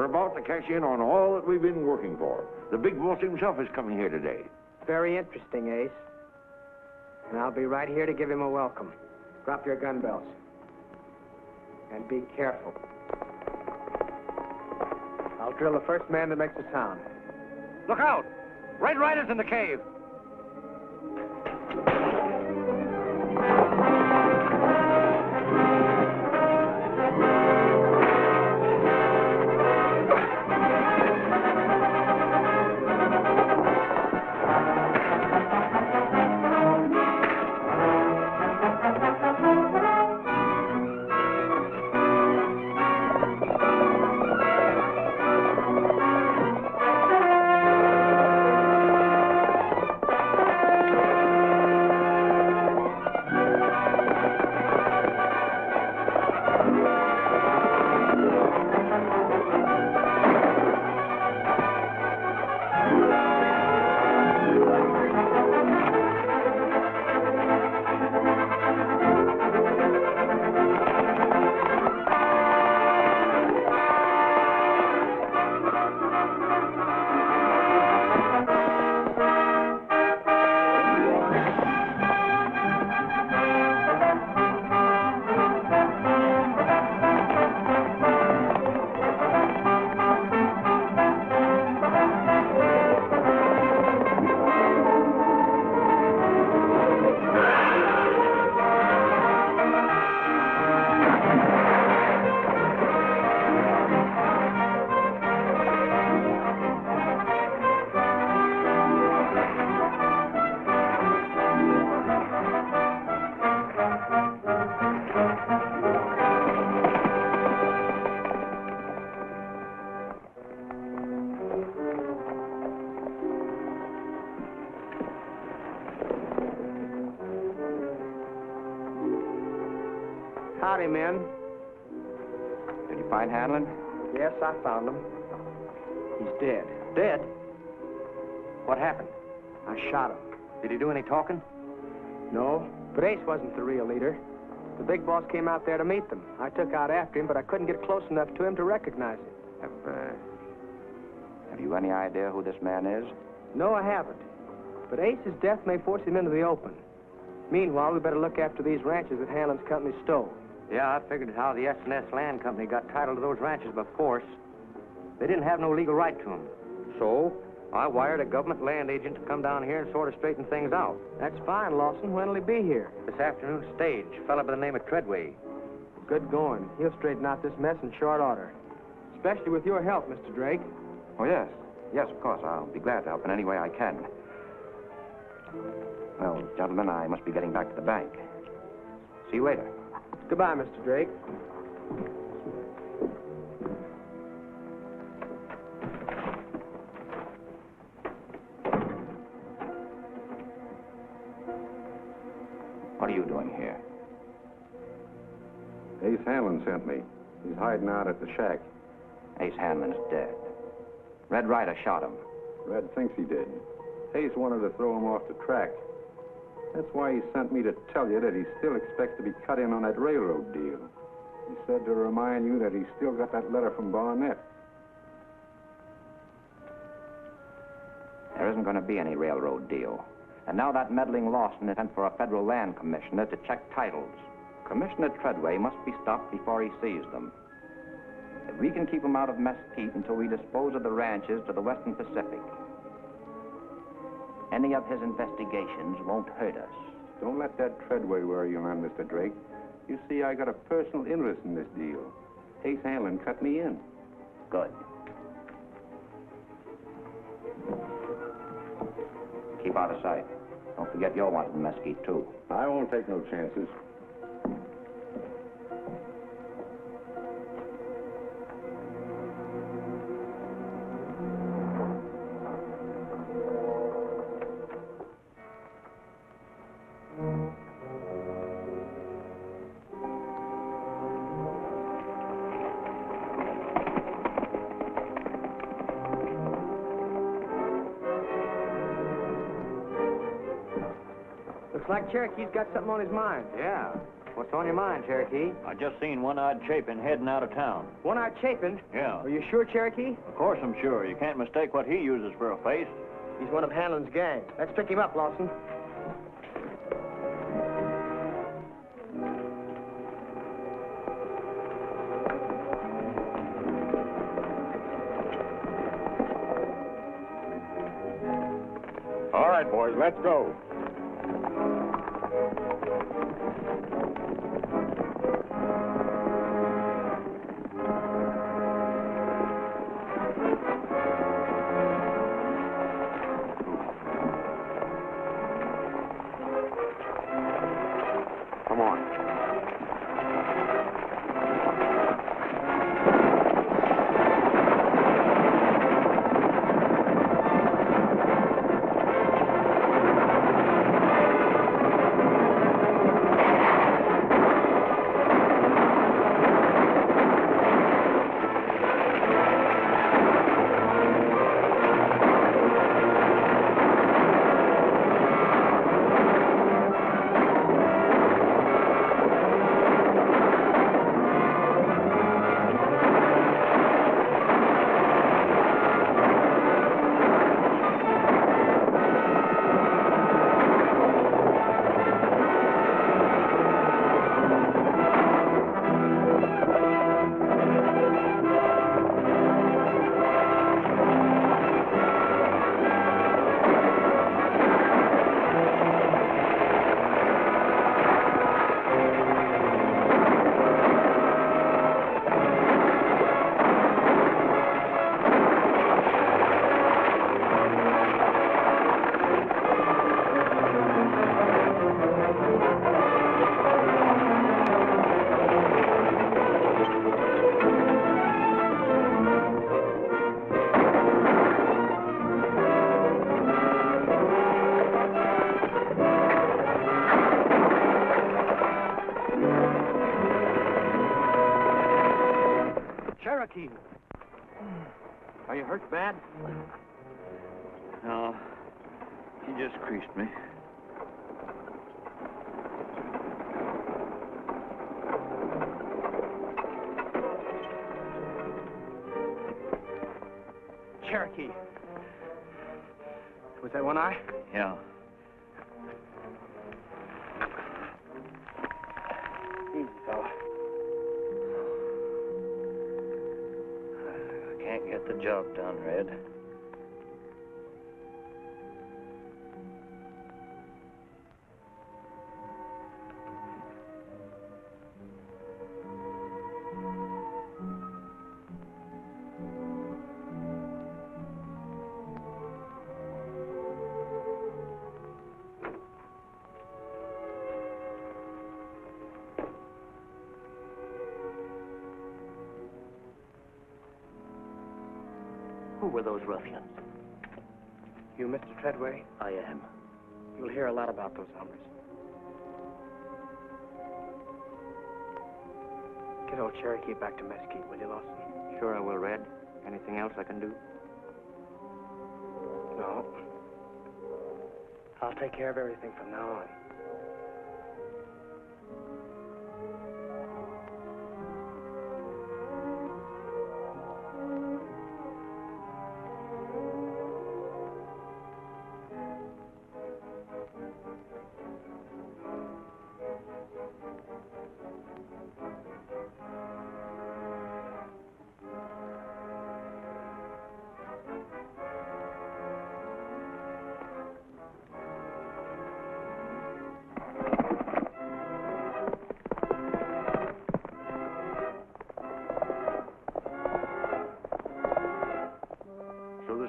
We're about to cash in on all that we've been working for. The big boss himself is coming here today. Very interesting, Ace. And I'll be right here to give him a welcome. Drop your gun belts. And be careful. I'll drill the first man that makes a sound. Look out! Red Ryder's in the cave. Howdy, men. Did you find Hanlon? Yes, I found him. He's dead. Dead? What happened? I shot him. Did he do any talking? No, but Ace wasn't the real leader. The big boss came out there to meet them. I took out after him, but I couldn't get close enough to him to recognize him. Have you any idea who this man is? No, I haven't. But Ace's death may force him into the open. Meanwhile, we better look after these ranches that Hanlon's company stole. Yeah, I figured how the S&S Land Company got title to those ranches by force. They didn't have no legal right to them. So, I wired a government land agent to come down here and sort of straighten things out. That's fine, Lawson. When'll he be here? This afternoon stage, a fella by the name of Treadway. Good going. He'll straighten out this mess in short order. Especially with your help, Mr. Drake. Oh, yes. Yes, of course. I'll be glad to help in any way I can. Well, gentlemen, I must be getting back to the bank. See you later. Goodbye, Mr. Drake. What are you doing here? Ace Hanlon sent me. He's hiding out at the shack. Ace Hanlon's dead. Red Ryder shot him. Red thinks he did. Ace wanted to throw him off the track. That's why he sent me to tell you that he still expects to be cut in on that railroad deal. He said to remind you that he's still got that letter from Barnett. There isn't going to be any railroad deal. And now that meddling Lawson is sent for a federal land commissioner to check titles. Commissioner Treadway must be stopped before he sees them. If we can keep him out of Mesquite until we dispose of the ranches to the Western Pacific, any of his investigations won't hurt us. Don't let that Treadway worry you, man, Mr. Drake. You see, I got a personal interest in this deal. Ace Hanlon cut me in. Good. Keep out of sight. Don't forget you're wanted in Mesquite, too. I won't take no chances. Looks like Cherokee's got something on his mind. Yeah. What's on your mind, Cherokee? I just seen One-Eyed Chapin heading out of town. One-Eyed Chapin? Yeah. Are you sure, Cherokee? Of course I'm sure. You can't mistake what he uses for a face. He's one of Hanlon's gang. Let's pick him up, Lawson. All right, boys, let's go. Come on. bad? No, he just creased me. Cherokee. Was that one eye? Yeah. Easy, fella. I can't get the job done, Red. Who were those ruffians? You, Mr. Treadway? I am. You'll hear a lot about those hombres. Get old Cherokee back to Mesquite, will you, Lawson? Sure I will, Red. Anything else I can do? No. I'll take care of everything from now on.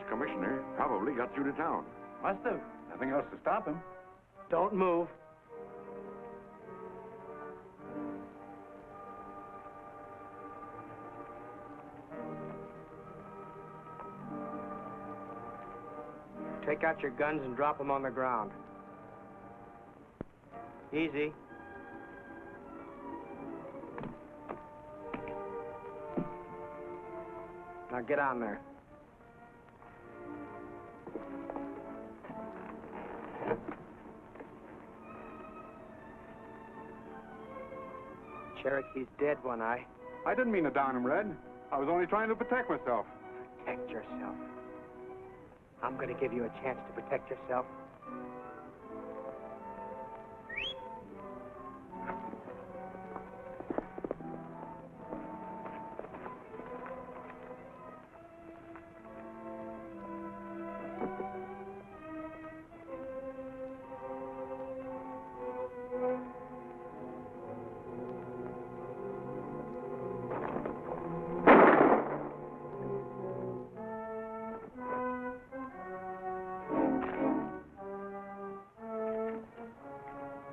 Commissioner probably got through to town. Must have. Nothing else to stop him. Don't move. Take out your guns and drop them on the ground. Easy. Now get on there. Cherokee's dead, One Eye. I didn't mean to down him, Red. I was only trying to protect myself. Protect yourself. I'm going to give you a chance to protect yourself.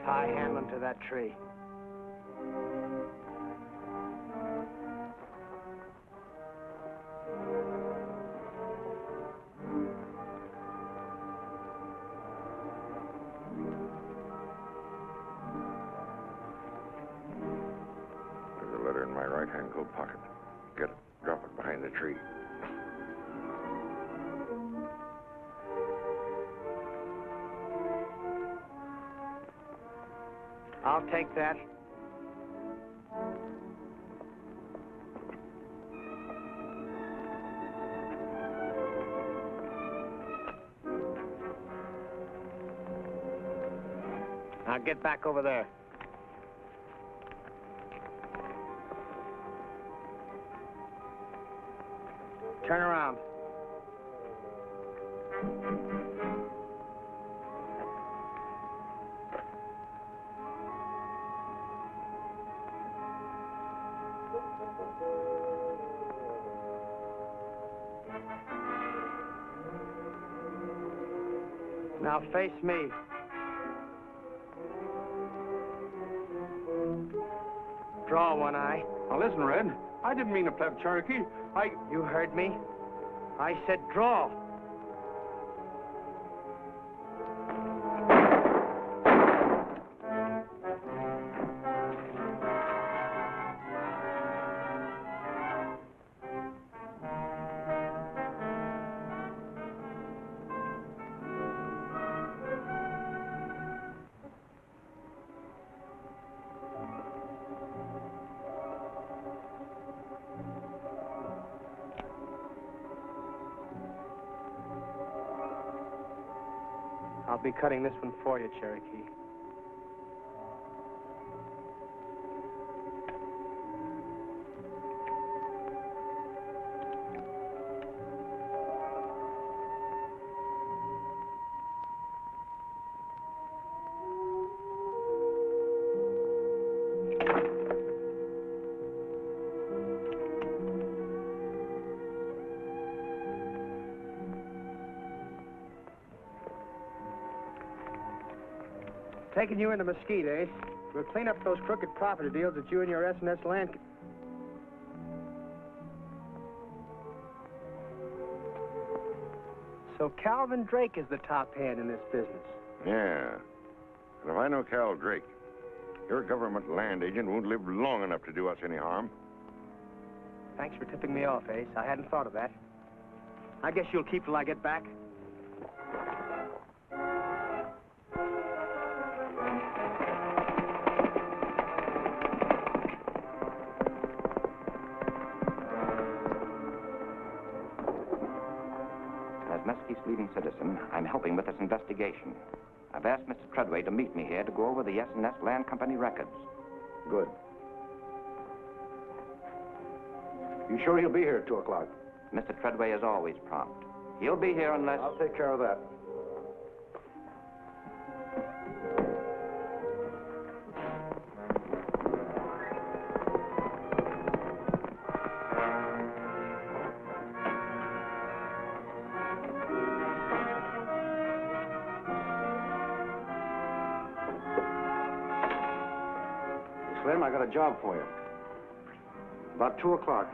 Tie Hanlon to that tree. There's a letter in my right-hand coat pocket. Get it. Drop it behind the tree. I'll take that. Now get back over there. Turn around. Now face me. Draw, One Eye. Now listen, Red. I didn't mean to pleb Cherokee. You heard me. I said draw. I'll be cutting this one for you, Cherokee. Taking you into Mesquite, eh? We'll clean up those crooked property deals that you and your S&S land... So Calvin Drake is the top hand in this business. Yeah. And if I know Cal Drake, your government land agent won't live long enough to do us any harm. Thanks for tipping me off, Ace. I hadn't thought of that. I guess you'll keep till I get back. As Mesquite's leading citizen, I'm helping with this investigation. I've asked Mr. Treadway to meet me here to go over the S&S Land Company records. Good. You sure he'll be here at 2 o'clock? Mr. Treadway is always prompt. He'll be here unless... I'll take care of that. Slim, I got a job for you. About 2 o'clock.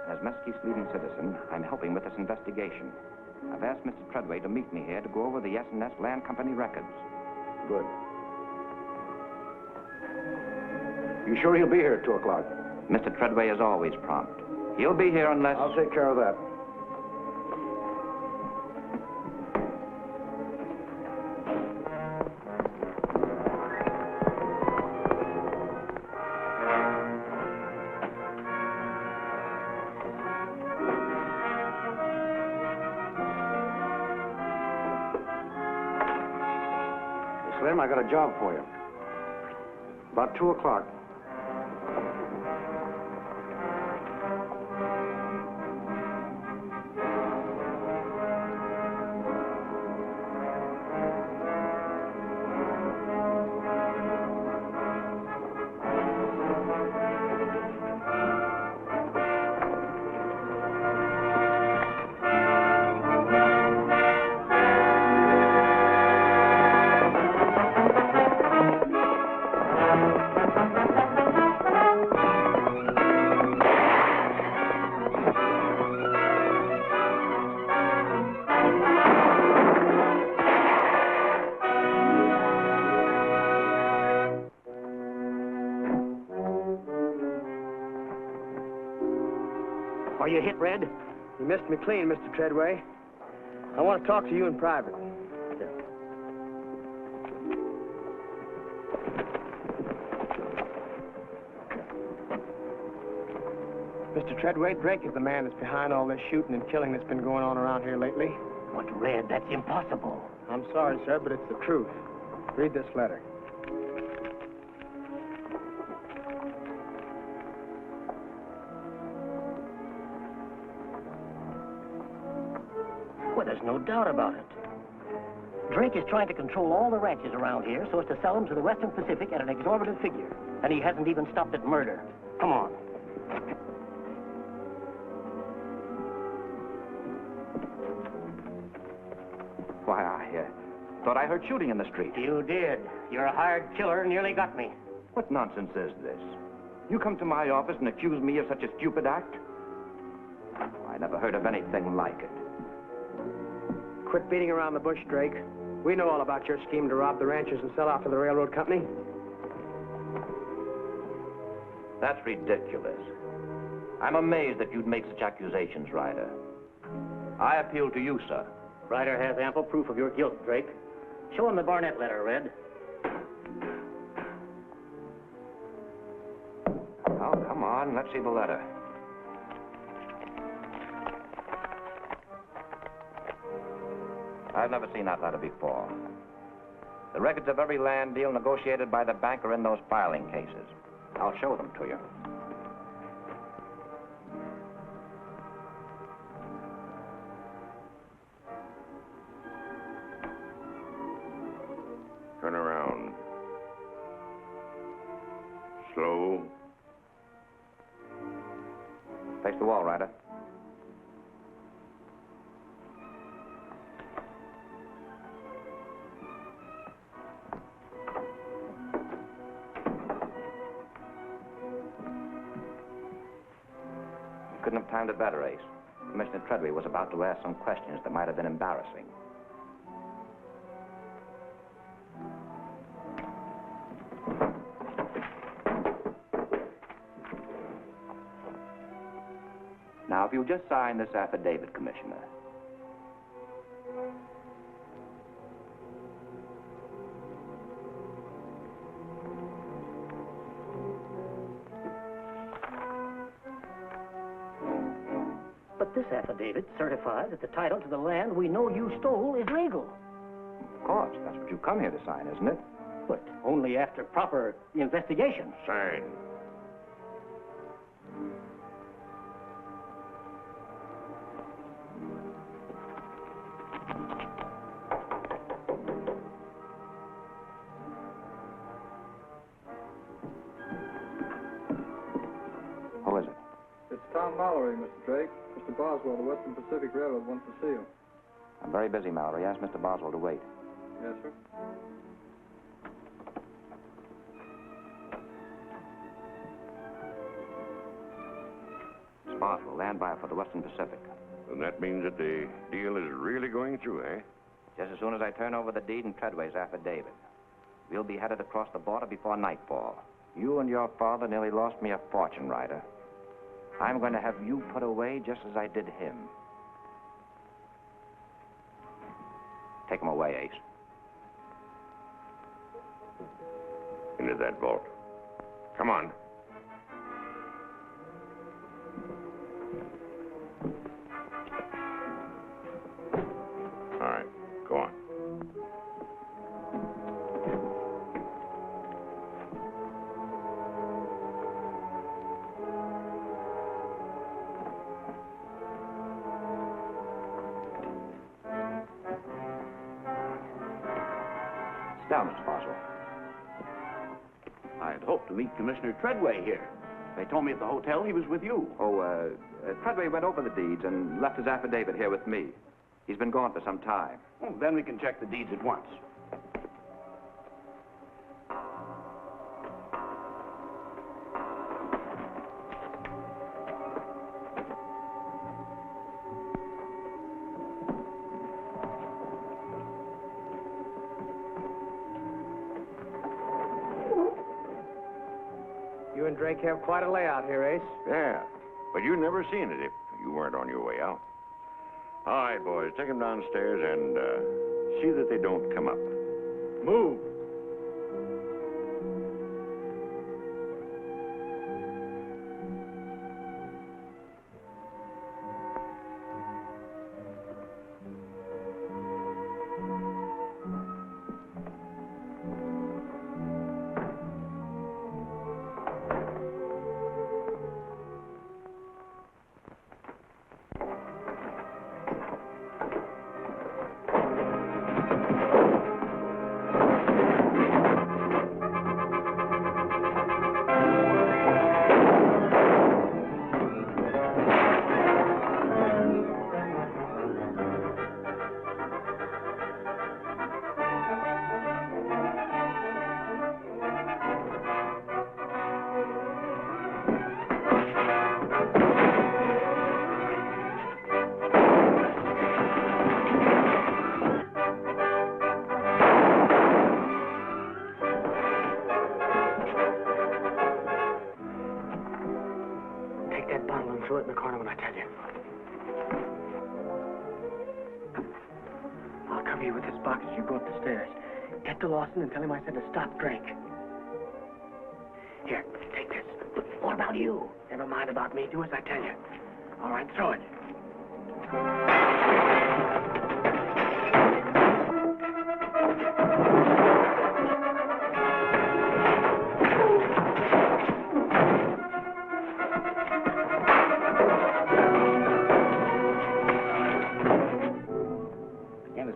As Mesquite's leading citizen, I'm helping with this investigation. I've asked Mr. Treadway to meet me here to go over the S&S Land Company records. Good. You sure he'll be here at 2 o'clock? Mr. Treadway is always prompt. He'll be here unless... I'll take care of that. Slim, I got a job for you. About 2 o'clock. Are you hit, Red? You missed me clean, Mr. Treadway. I want to talk to you in private. Mr. Treadway, Drake is the man that's behind all this shooting and killing that's been going on around here lately. But, Red, that's impossible. I'm sorry, sir, but it's the truth. Read this letter. Well, there's no doubt about it. Drake is trying to control all the ranches around here so as to sell them to the Western Pacific at an exorbitant figure. And he hasn't even stopped at murder. Come on. Why, I thought I heard shooting in the street. You did. Your hired killer nearly got me. What nonsense is this? You come to my office and accuse me of such a stupid act? I never heard of anything like it. Quit beating around the bush, Drake. We know all about your scheme to rob the ranchers and sell out to the railroad company. That's ridiculous. I'm amazed that you'd make such accusations, Ryder. I appeal to you, sir. Ryder has ample proof of your guilt, Drake. Show him the Barnett letter, Red. Oh, come on, let's see the letter. I've never seen that letter before. The records of every land deal negotiated by the bank are in those filing cases. I'll show them to you. Turn around. Slow. Face the wall, Ryder. Couldn't have timed it better, Ace. Commissioner Treadway was about to ask some questions that might have been embarrassing. Now, if you'll just sign this affidavit, Commissioner. But this affidavit certifies that the title to the land we know you stole is legal. Of course, that's what you come here to sign, isn't it? But only after proper investigation. Sign. Who is it? It's Tom Mallory, Mr. Drake. Mr. Boswell, the Western Pacific Railroad, wants to see you. I'm very busy, Mallory. Ask Mr. Boswell to wait. Yes, sir. Mr. Boswell, land buyer for the Western Pacific. And that means that the deal is really going through, eh? Just as soon as I turn over the deed and Treadway's affidavit. We'll be headed across the border before nightfall. You and your father nearly lost me a fortune, Ryder. I'm going to have you put away just as I did him. Take him away, Ace. Into that vault. Come on. All right, go on. Sit down, Mr. Boswell. I'd hoped to meet Commissioner Treadway here. They told me at the hotel he was with you. Oh, Treadway went over the deeds and left his affidavit here with me. He's been gone for some time. Oh, then we can check the deeds at once. You and Drake have quite a layout here, Ace. Yeah, but you never seen it. You weren't on your way out. All right, boys, take them downstairs and see that they don't come up. Move. Throw it in the corner when I tell you. I'll cover you with this box as you go up the stairs. Get to Lawson and tell him I said to stop drink. Here, take this. What about you? Never mind about me. Do as I tell you. All right, throw it.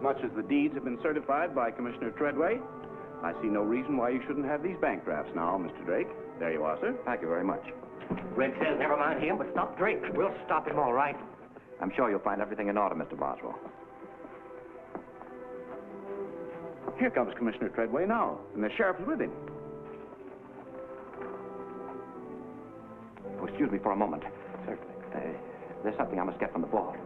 Much as the deeds have been certified by Commissioner Treadway, I see no reason why you shouldn't have these bank drafts now, Mr. Drake. There you are, sir. Thank you very much. Red says never mind him, but stop Drake. We'll stop him all right. I'm sure you'll find everything in order, Mr. Boswell. Here comes Commissioner Treadway now, and the sheriff is with him. Oh, excuse me for a moment. Certainly. There's something I must get from the vault.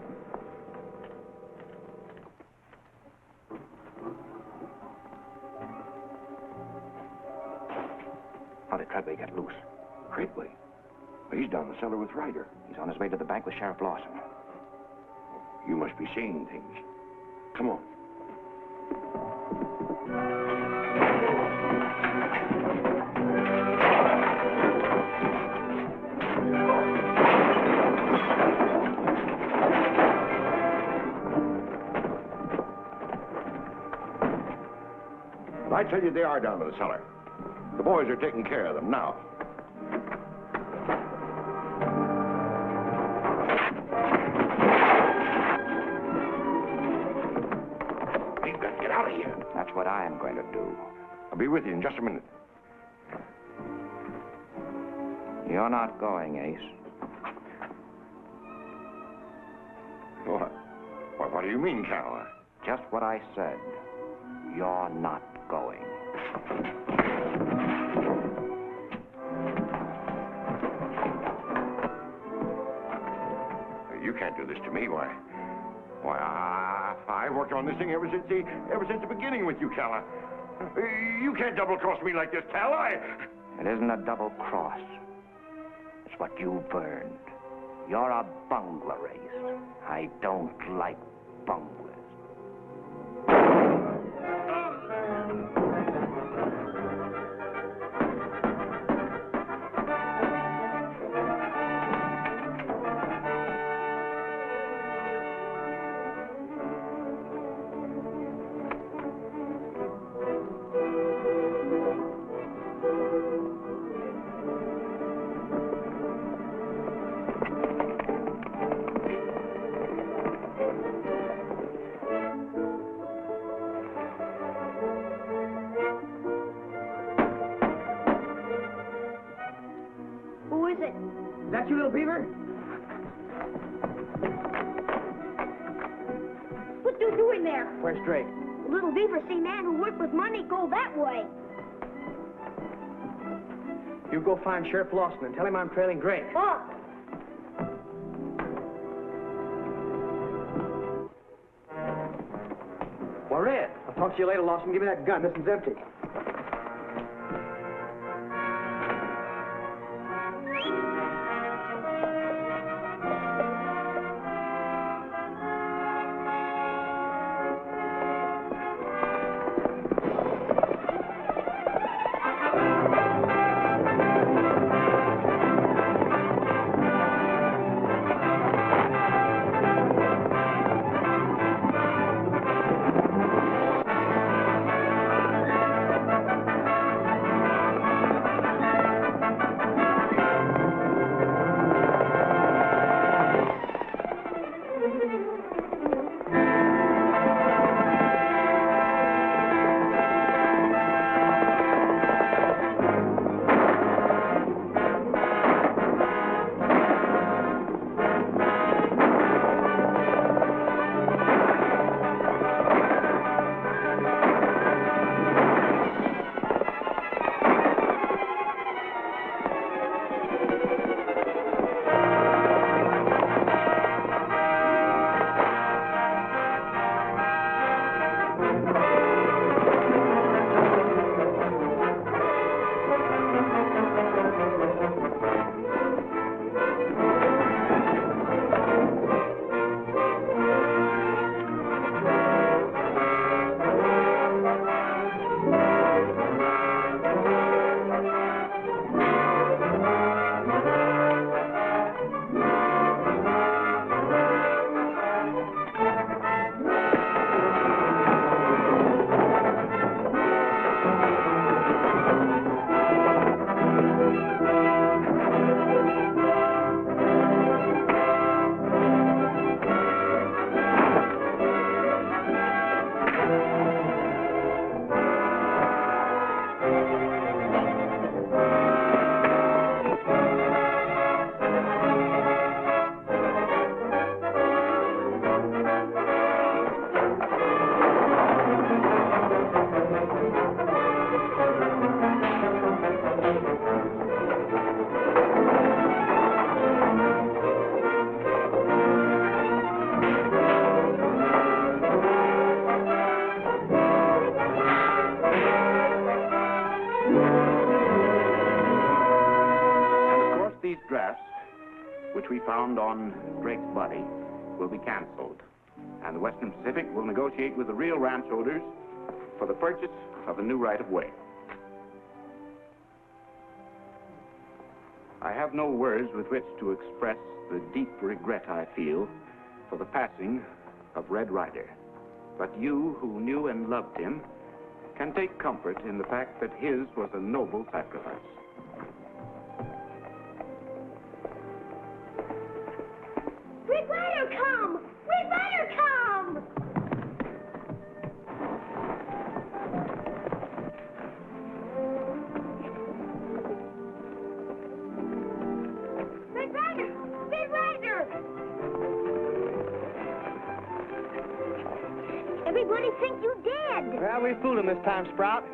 How did Treadway get loose? Treadway? Well, he's down the cellar with Ryder. He's on his way to the bank with Sheriff Lawson. You must be seeing things. Come on. I tell you, they are down to the cellar. The boys are taking care of them now. We've got to get out of here. That's what I am going to do. I'll be with you in just a minute. You're not going, Ace. What do you mean, Cal? Just what I said. You're not going. You can't do this to me. Why, I've worked on this thing ever since the beginning with you, Cal. You can't double-cross me like this, Cal. It isn't a double cross. It's what you've earned. You're a bungler, Ace. I don't like bunglers. That you, little beaver? What you doing there? Where's Drake? Little beaver see man who work with money go that way. You go find Sheriff Lawson and tell him I'm trailing Drake. Oh. Well, Red, I'll talk to you later, Lawson. Give me that gun. This one's empty. which we found on Drake's body will be canceled. And the Western Pacific will negotiate with the real ranch owners for the purchase of a new right-of-way. I have no words with which to express the deep regret I feel for the passing of Red Ryder. But you, who knew and loved him, can take comfort in the fact that his was a noble sacrifice. Red Ryder, come! Red Ryder, come! Red Ryder! Red Ryder! Everybody thinks you dead. Well, we fooled him this time, Sprout.